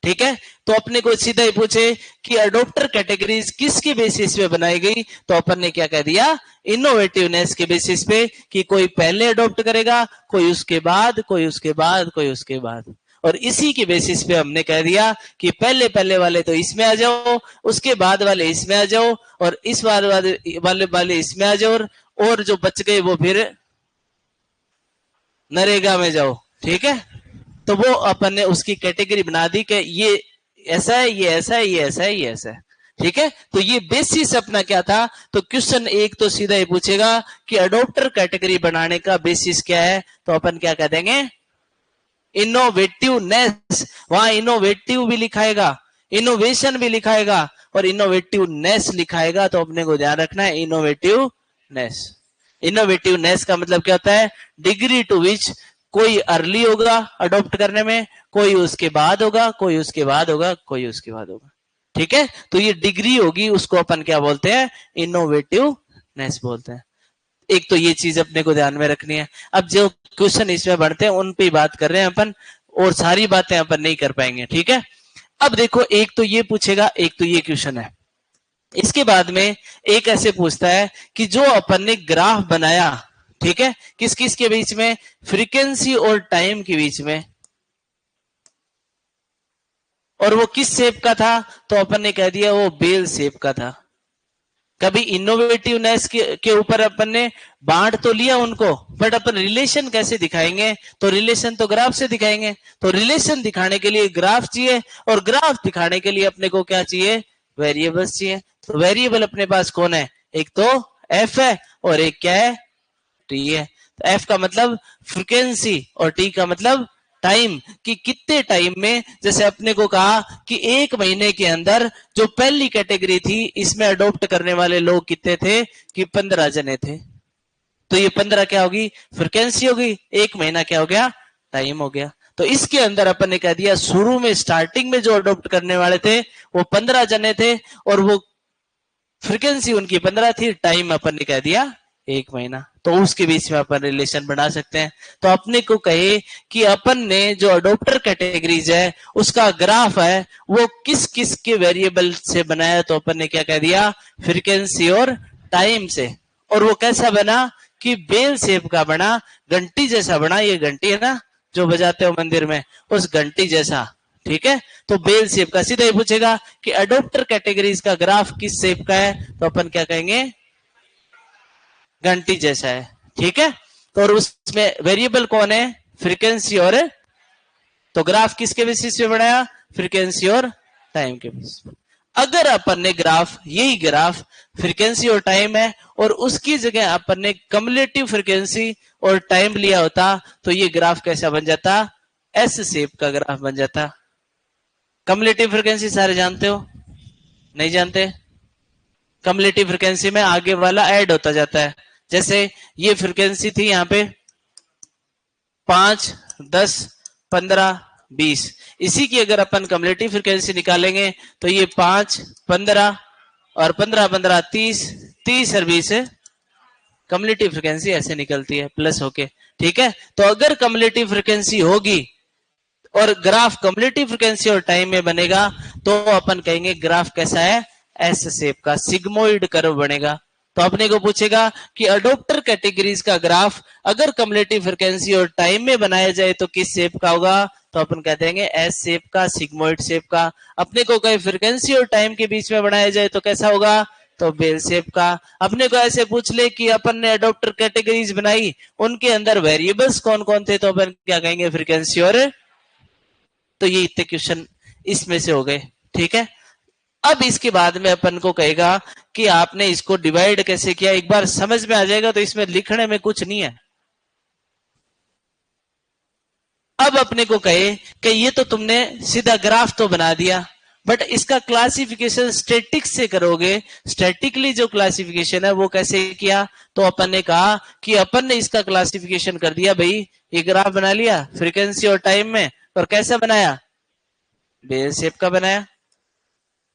ठीक है। तो अपने को सीधा ही पूछे कि अडोप्टर कैटेगरीज किसके बेसिस पे बनाई गई, तो अपन ने क्या कह दिया, इनोवेटिवनेस के बेसिस पे, कि कोई पहले अडोप्ट करेगा, कोई उसके बाद, कोई उसके बाद, कोई उसके बाद। और इसी के बेसिस पे हमने कह दिया कि पहले पहले वाले तो इसमें आ जाओ, उसके बाद वाले इसमें आ जाओ, और इस वाले वाले इसमें आ जाओ, और जो बच गए वो फिर नरेगा में जाओ, ठीक है। तो वो अपन ने उसकी कैटेगरी बना दी कि ये ऐसा है, ये ऐसा है, ये ऐसा है, ये ऐसा है, ठीक है। तो ये बेसिस अपना क्या था, तो क्वेश्चन एक तो सीधा ही पूछेगा कि अडोप्टर कैटेगरी बनाने का बेसिस क्या है, तो अपन क्या कह देंगे, इनोवेटिवनेस। वहां इनोवेटिव भी लिखाएगा, इनोवेशन भी लिखाएगा और इनोवेटिवनेस लिखाएगा। तो अपने को ध्यान रखना है इनोवेटिवनेस। इनोवेटिवनेस का मतलब क्या होता है, डिग्री टू विच कोई अर्ली होगा अडॉप्ट करने में, कोई उसके बाद होगा, कोई उसके बाद होगा, कोई उसके बाद होगा, ठीक है। तो ये डिग्री होगी, उसको अपन क्या बोलते हैं, इनोवेटिवनेस बोलते हैं। एक तो ये चीज अपने को ध्यान में रखनी है। अब जो क्वेश्चन इसमें बढ़ते हैं उन पे बात कर रहे हैं अपन, और सारी बातें अपन नहीं कर पाएंगे, ठीक है। अब देखो एक तो ये पूछेगा, एक तो ये क्वेश्चन है। इसके बाद में एक ऐसे पूछता है कि जो अपन ने ग्राफ बनाया, ठीक है, किस किस के बीच में, फ्रीक्वेंसी और टाइम के बीच में, और वो किस शेप का था, तो अपन ने कह दिया वो बेल शेप का था। कभी इनोवेटिवनेस के ऊपर अपन ने बांट तो लिया उनको, बट अपन रिलेशन कैसे दिखाएंगे, तो रिलेशन तो ग्राफ से दिखाएंगे। तो रिलेशन दिखाने के लिए ग्राफ चाहिए, और ग्राफ दिखाने के लिए अपने को क्या चाहिए, वेरिएबल्स चाहिए। तो वेरिएबल अपने पास कौन है, एक तो एफ है और एक क्या है, टी है। तो एफ का मतलब फ्रीक्वेंसी और टी का मतलब टाइम, कि कितने टाइम में, जैसे अपने को कहा कि एक महीने के अंदर जो पहली कैटेगरी थी इसमें अडॉप्ट करने वाले लोग कितने थे, कि 15 जने थे। तो ये 15 क्या होगी, फ्रीक्वेंसी होगी, एक महीना क्या हो गया, टाइम हो गया। तो इसके अंदर अपन ने कह दिया शुरू में स्टार्टिंग में जो अडॉप्ट करने वाले थे वो 15 जने थे, और वो फ्रीक्वेंसी उनकी 15 थी, टाइम अपन ने कह दिया 1 महीना, तो उसके बीच में अपन रिलेशन बना सकते हैं। तो अपने को कहे कि अपन ने जो अडोप्टर कैटेगरीज है उसका ग्राफ है वो किस किस के वेरिएबल से बनाया, तो अपन ने क्या कह दिया, फ्रीक्वेंसी और टाइम से। और वो कैसा बना कि बेल शेप का बना, घंटी जैसा बना, ये घंटी है ना जो बजाते हो मंदिर में, उस घंटी जैसा। ठीक है, तो बेल शेप का। सीधा ही पूछेगा कि अडोप्टर कैटेगरीज का ग्राफ किस शेप का है, तो अपन क्या कहेंगे, घंटी जैसा है। ठीक है, तो और उसमें वेरिएबल कौन है, फ्रीक्वेंसी और, तो ग्राफ किसके बेसिस पे बनाया, फ्रीक्वेंसी और टाइम के बेसिस पे। अगर अपन ने ग्राफ, यही ग्राफ फ्रीक्वेंसी और टाइम है और उसकी जगह अपन ने कम्युलेटिव फ्रीक्वेंसी और टाइम लिया होता, तो ये ग्राफ कैसा बन जाता, एस शेप का ग्राफ बन जाता। कम्युलेटिव फ्रीक्वेंसी सारे जानते हो, नहीं जानते? कम्युलेटिव फ्रीक्वेंसी में आगे वाला ऐड होता जाता है। जैसे ये फ्रीक्वेंसी थी यहाँ पे 5, 10, 15, 20, इसी की अगर अपन कम्युलेटिव फ्रीक्वेंसी निकालेंगे तो ये 5, 15 और 15, 15, 30, 30 और 20 कम्युलेटिव फ्रीक्वेंसी ऐसे निकलती है प्लस होके। ठीक है, तो अगर कम्युलेटिव फ्रीक्वेंसी होगी और ग्राफ कम्युलेटिव फ्रीक्वेंसी और टाइम में बनेगा तो अपन कहेंगे ग्राफ कैसा है, एस शेप का सिग्मोइड कर्व बनेगा। तो अपने को पूछेगा कि अडोप्टर कैटेगरीज का ग्राफ अगर कम्युलेटिव फ्रीक्वेंसी और टाइम में बनाया जाए तो किस शेप का होगा, तो अपन कह देंगे एस शेप का, सिग्मोइड शेप का। अपने को कहीं फ्रीक्वेंसी और टाइम के बीच में बनाया जाए तो कैसा होगा, तो बेल शेप का। अपने को ऐसे पूछ ले कि अपन ने अडोप्टर कैटेगरीज बनाई, उनके अंदर वेरिएबल्स कौन कौन थे, तो अपन क्या कहेंगे, फ्रीक्वेंसी और, तो ये इतने क्वेश्चन इसमें से हो गए। ठीक है, अब इसके बाद में अपन को कहेगा कि आपने इसको डिवाइड कैसे किया, एक बार समझ में आ जाएगा तो इसमें लिखने में कुछ नहीं है। अब अपने को कहे कि ये तो तुमने सीधा ग्राफ तो बना दिया, बट इसका क्लासिफिकेशन स्टैटिक से करोगे, स्टैटिकली जो क्लासिफिकेशन है वो कैसे किया, तो अपन ने कहा कि अपन ने इसका क्लासिफिकेशन कर दिया, भाई ये ग्राफ बना लिया फ्रीक्वेंसी और टाइम में, और कैसा बनाया, बेल शेप का बनाया।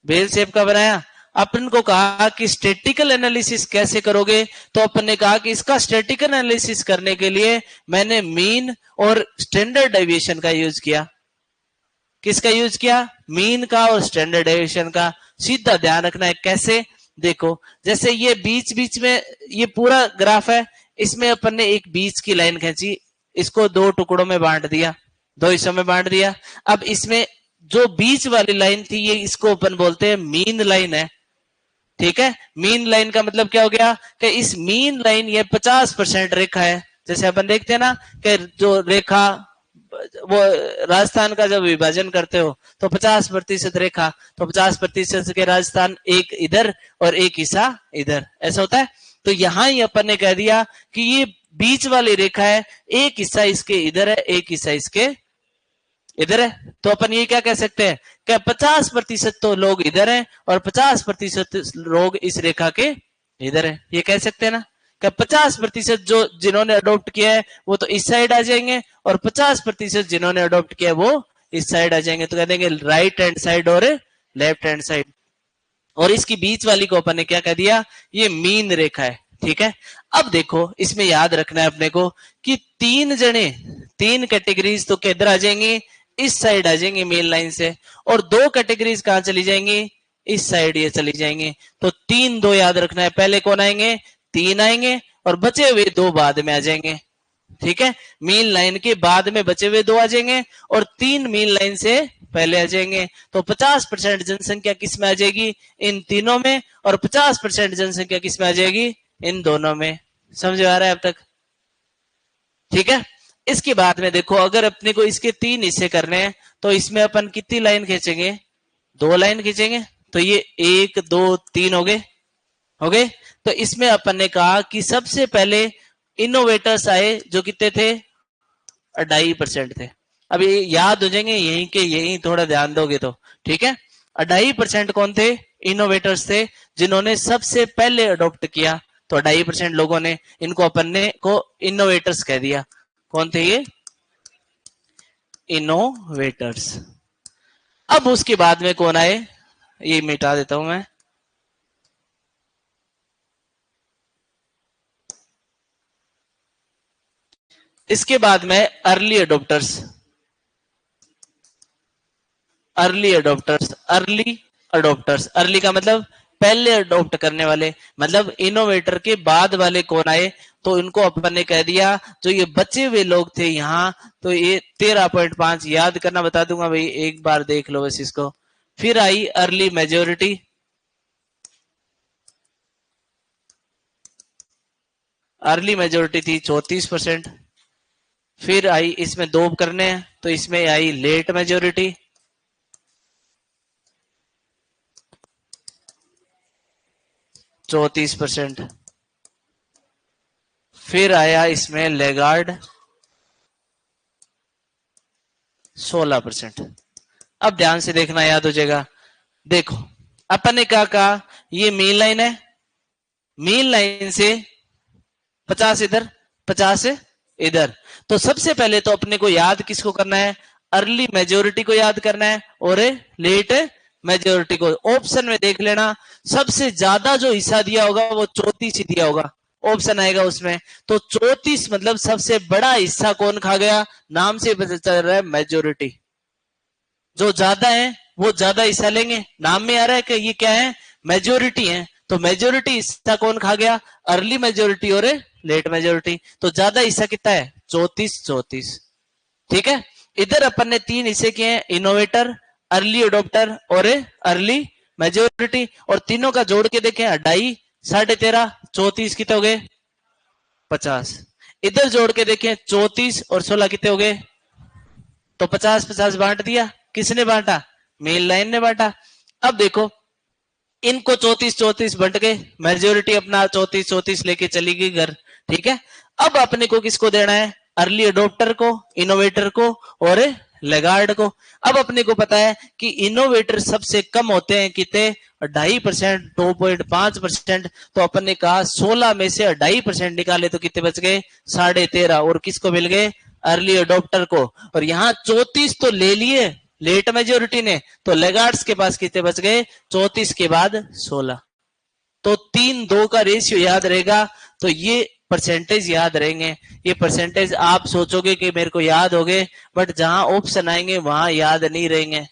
बेल शेप का बनाया। अपन को कहा कि स्टैटिकल एनालिसिस कैसे करोगे, तो अपन ने कहा कि इसका स्टैटिकल एनालिसिस करने के लिए मैंने मीन और स्टैंडर्ड डेविएशन का यूज किया। किसका यूज किया, मीन का और स्टैंडर्ड डेविएशन का। सीधा ध्यान रखना है कैसे, देखो जैसे ये बीच बीच में ये पूरा ग्राफ है, इसमें अपन ने एक बीच की लाइन खींची, इसको 2 टुकड़ों में बांट दिया, 2 हिस्सों में बांट दिया। अब इसमें जो बीच वाली लाइन थी ये, इसको अपन बोलते हैं मीन लाइन है। ठीक है, मीन लाइन का मतलब क्या हो गया कि इस मीन लाइन ये 50% रेखा है। जैसे अपन देखते हैं ना कि जो रेखा, वो राजस्थान का जब विभाजन करते हो तो 50% रेखा, तो 50% के राजस्थान एक इधर और एक हिस्सा इधर, ऐसा होता है। तो यहां ही अपन ने कह दिया कि ये बीच वाली रेखा है, एक हिस्सा इसके इधर है, एक हिस्सा इसके इधर है। तो अपन ये क्या कह सकते हैं कि 50% तो लोग इधर हैं और 50% लोग इस रेखा के इधर है, ये कह सकते हैं ना। कि 50% जो जिन्होंने अडॉप्ट किया है वो तो इस साइड आ जाएंगे और 50% जिन्होंने अडॉप्ट किया है वो इस साइड आ जाएंगे। तो कह देंगे राइट हैंड साइड और लेफ्ट हैंड साइड। और इसकी बीच वाली को अपन ने क्या कह दिया, ये मीन रेखा है। ठीक है, अब देखो इसमें याद रखना है अपने को कि 3 जने, 3 कैटेगरीज तो किधर आ जाएंगे, इस साइड आ जाएंगे मेन लाइन से, और 2 कैटेगरीज कहां चली जाएंगी, इस साइड ये चली जाएंगे। तो 3 2 याद रखना है, पहले कौन आएंगे, 3 आएंगे और बचे हुए 2 बाद में आ जाएंगे। ठीक है, मेन लाइन के बाद में बचे हुए 2 आ जाएंगे और 3 मेन लाइन से पहले आ जाएंगे। तो 50% जनसंख्या किस में आ जाएगी, इन तीनों में, और 50% जनसंख्या किस में आ जाएगी, इन दोनों में। समझ आ रहा है अब तक? ठीक है, इसके बाद में देखो अगर अपने को इसके 3 हिस्से करने हैं तो इसमें अपन कितनी लाइन खींचेंगे, 2 लाइन खींचेंगे। तो ये 1 2 3 हो गए, हो गए। तो इसमें अपन ने कहा कि सबसे पहले इनोवेटर्स आए जो कितने थे, 2.5% थे। अब ये याद हो जाएंगे यहीं के यहीं, थोड़ा ध्यान दोगे तो। ठीक है, 2.5% कौन थे, इनोवेटर्स थे जिन्होंने सबसे पहले अडॉप्ट किया। तो 2.5% लोगों ने, इनको अपन ने को इनोवेटर्स कह दिया। कौन थे ये, इनोवेटर्स। अब उसके बाद में कौन आए, ये मिटा देता हूं मैं। इसके बाद में early adopters, early adopters, early adopters, early का मतलब पहले अडोप्ट करने वाले, मतलब इनोवेटर के बाद वाले कौन आए, तो इनको अपन ने कह दिया जो ये बचे हुए लोग थे यहाँ, तो ये 13.5 याद करना बता दूंगा भाई, एक बार देख लो बस इसको। फिर आई अर्ली मेजोरिटी, अर्ली मेजोरिटी थी 34%। फिर आई, इसमें दो करने हैं तो इसमें आई लेट मेजोरिटी, %34। फिर आया इसमें लेगार्ड 16%। अब ध्यान से देखना, याद हो जाएगा। देखो अपन ने क्या कहा, ये मेन लाइन है, मेन लाइन से 50 इधर 50 इधर, तो सबसे पहले तो अपने को याद किसको करना है, अर्ली मेजोरिटी को याद करना है और लेट मेजोरिटी को। ऑप्शन में देख लेना, सबसे ज्यादा जो हिस्सा दिया होगा वो 34 ही दिया होगा, ऑप्शन आएगा उसमें। तो 34 मतलब सबसे बड़ा हिस्सा कौन खा गया, नाम से पता चल रहा है मेजोरिटी, जो ज्यादा है वो ज्यादा हिस्सा लेंगे, नाम में आ रहा है कि ये क्या है, मेजोरिटी है, तो मेजोरिटी हिस्सा कौन खा गया, अर्ली मेजोरिटी और लेट मेजोरिटी। तो ज्यादा हिस्सा कितना है, 34। ठीक है, इधर अपन ने तीन हिस्से किए हैं, इनोवेटर, अर्ली अडोप्टर और अर्ली मेजोरिटी, और तीनों का जोड़ के देखें 2.5, 13.5, 34 कितने हो गए, 50। इधर जोड़ के देखें 34 और 16 कितने हो गए, तो 50-50 बांट दिया, किसने बांटा, मेन लाइन ने बांटा। अब देखो इनको 34-34 बंट गए, मेजोरिटी अपना 34-34 लेके चली गई घर। ठीक है, अब अपने को किसको देना है, अर्ली अडोप्टर को, इनोवेटर को और लेगार्ड को। अब अपने को पता है कि इनोवेटर सबसे कम होते हैं कितने, 2.5%, 2.5%। तो अपन ने कहा 16 में से 2.5% निकाले तो कितने बच गए, 13.5, और किसको मिल गए, अर्ली अडोप्टर को। और यहाँ 34 तो ले लिए लेट मेजोरिटी ने, तो लेगार्ड्स के पास कितने बच गए, 34 के बाद 16। तो 3-2 का रेशियो याद रहेगा, तो ये परसेंटेज याद रहेंगे। ये परसेंटेज आप सोचोगे कि मेरे को याद हो गए, बट जहां ऑप्शन आएंगे वहां याद नहीं रहेंगे।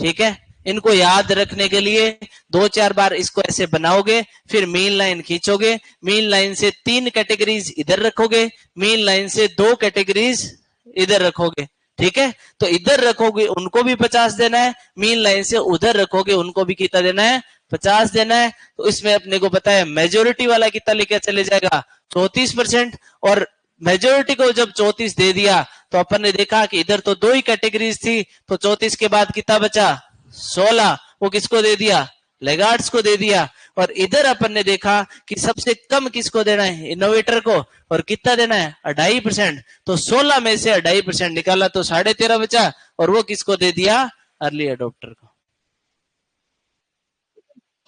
ठीक है, इनको याद रखने के लिए 2-4 बार इसको ऐसे बनाओगे, फिर मेन लाइन खींचोगे, मेन लाइन से 3 कैटेगरीज इधर रखोगे, मेन लाइन से 2 कैटेगरीज इधर रखोगे। ठीक है, तो इधर रखोगे उनको भी 50 देना है, मेन लाइन से उधर रखोगे उनको भी कितना देना है, 50 देना है। तो इसमें अपने को पता है मेजोरिटी वाला कितना लेकर चले जाएगा, 34%। और मेजोरिटी को जब 34 दे दिया तो अपन ने देखा कि इधर तो 2 ही कैटेगरीज थी, तो 34 के बाद कितना बचा, 16, वो किसको दे दिया, लेगार्ड्स को दे दिया। और इधर अपन ने देखा कि सबसे कम किसको देना है, इनोवेटर को, और कितना देना है, 2.5%। तो 16 में से 2.5% निकाला तो 13.5 बचा, और वो किसको दे दिया, अर्ली अडोप्टर को।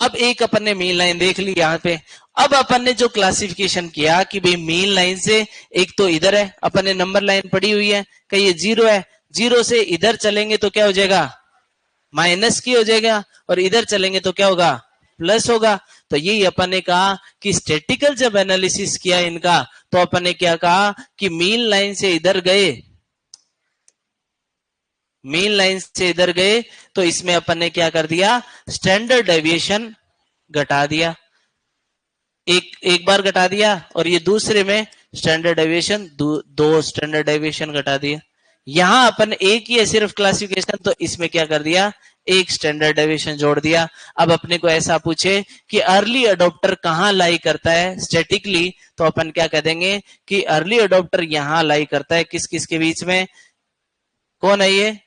अब एक अपन ने मेन लाइन देख ली यहाँ पे। अब अपन ने जो क्लासिफिकेशन किया कि भाई मेन लाइन से एक तो इधर है, अपन ने नंबर लाइन पड़ी हुई है कि ये 0 है, 0 से इधर चलेंगे तो क्या हो जाएगा, माइनस की हो जाएगा, और इधर चलेंगे तो क्या होगा, प्लस होगा। तो यही अपन ने कहा कि स्टैटिकल जब एनालिसिस किया इनका, तो अपन ने क्या कहा कि मेन लाइन से इधर गए, मेन लाइन से इधर गए, तो इसमें अपन ने क्या कर दिया, स्टैंडर्ड डेविएशन घटा दिया, एक बार घटा दिया, और ये दूसरे में स्टैंडर्ड डेविएशन 2 स्टैंडर्ड डेविएशन घटा दिया। यहां अपन एक ही है सिर्फ क्लासिफिकेशन, तो इसमें क्या कर दिया, एक स्टैंडर्ड डेविएशन जोड़ दिया। अब अपने को ऐसा पूछे कि अर्ली अडोप्टर कहां लाई करता है स्टैटिकली, तो अपन क्या कह देंगे कि अर्ली अडोप्टर यहां लाई करता है किस किस के बीच में, कौन है ये,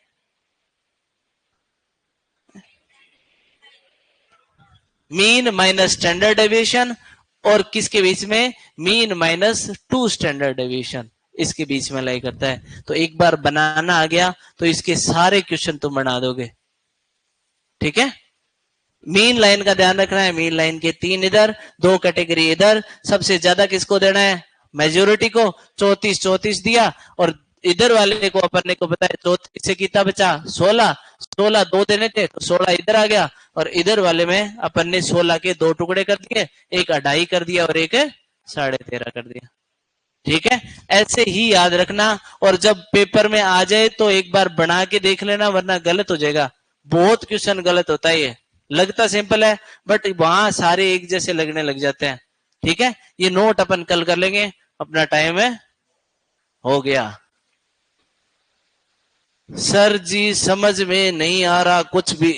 मीन माइनस स्टैंडर्ड डेविएशन, और किसके बीच में, मीन माइनस 2 स्टैंडर्ड डेविएशन, इसके बीच में लाई करता है। तो एक बार बनाना आ गया तो इसके सारे क्वेश्चन तुम बना दोगे। ठीक है, मीन लाइन का ध्यान रखना है, मीन लाइन के 3 इधर, 2 कैटेगरी इधर, सबसे ज्यादा किसको देना है, मेजोरिटी को, 34 दिया, और इधर वाले को अपन को पता है 34 से कितना बचा, 16 2 देने थे तो 16 इधर आ गया, और इधर वाले में अपन ने 16 के 2 टुकड़े कर दिए, एक 2.5 कर दिया और एक 13.5 कर दिया। ठीक है, ऐसे ही याद रखना। और जब पेपर में आ जाए तो एक बार बना के देख लेना, वरना गलत हो जाएगा। बहुत क्वेश्चन गलत होता है, ये लगता सिंपल है बट वहां सारे एक जैसे लगने लग जाते हैं। ठीक है, ये नोट अपन कल कर लेंगे। अपना टाइम है, हो गया। सर जी समझ में नहीं आ रहा कुछ भी।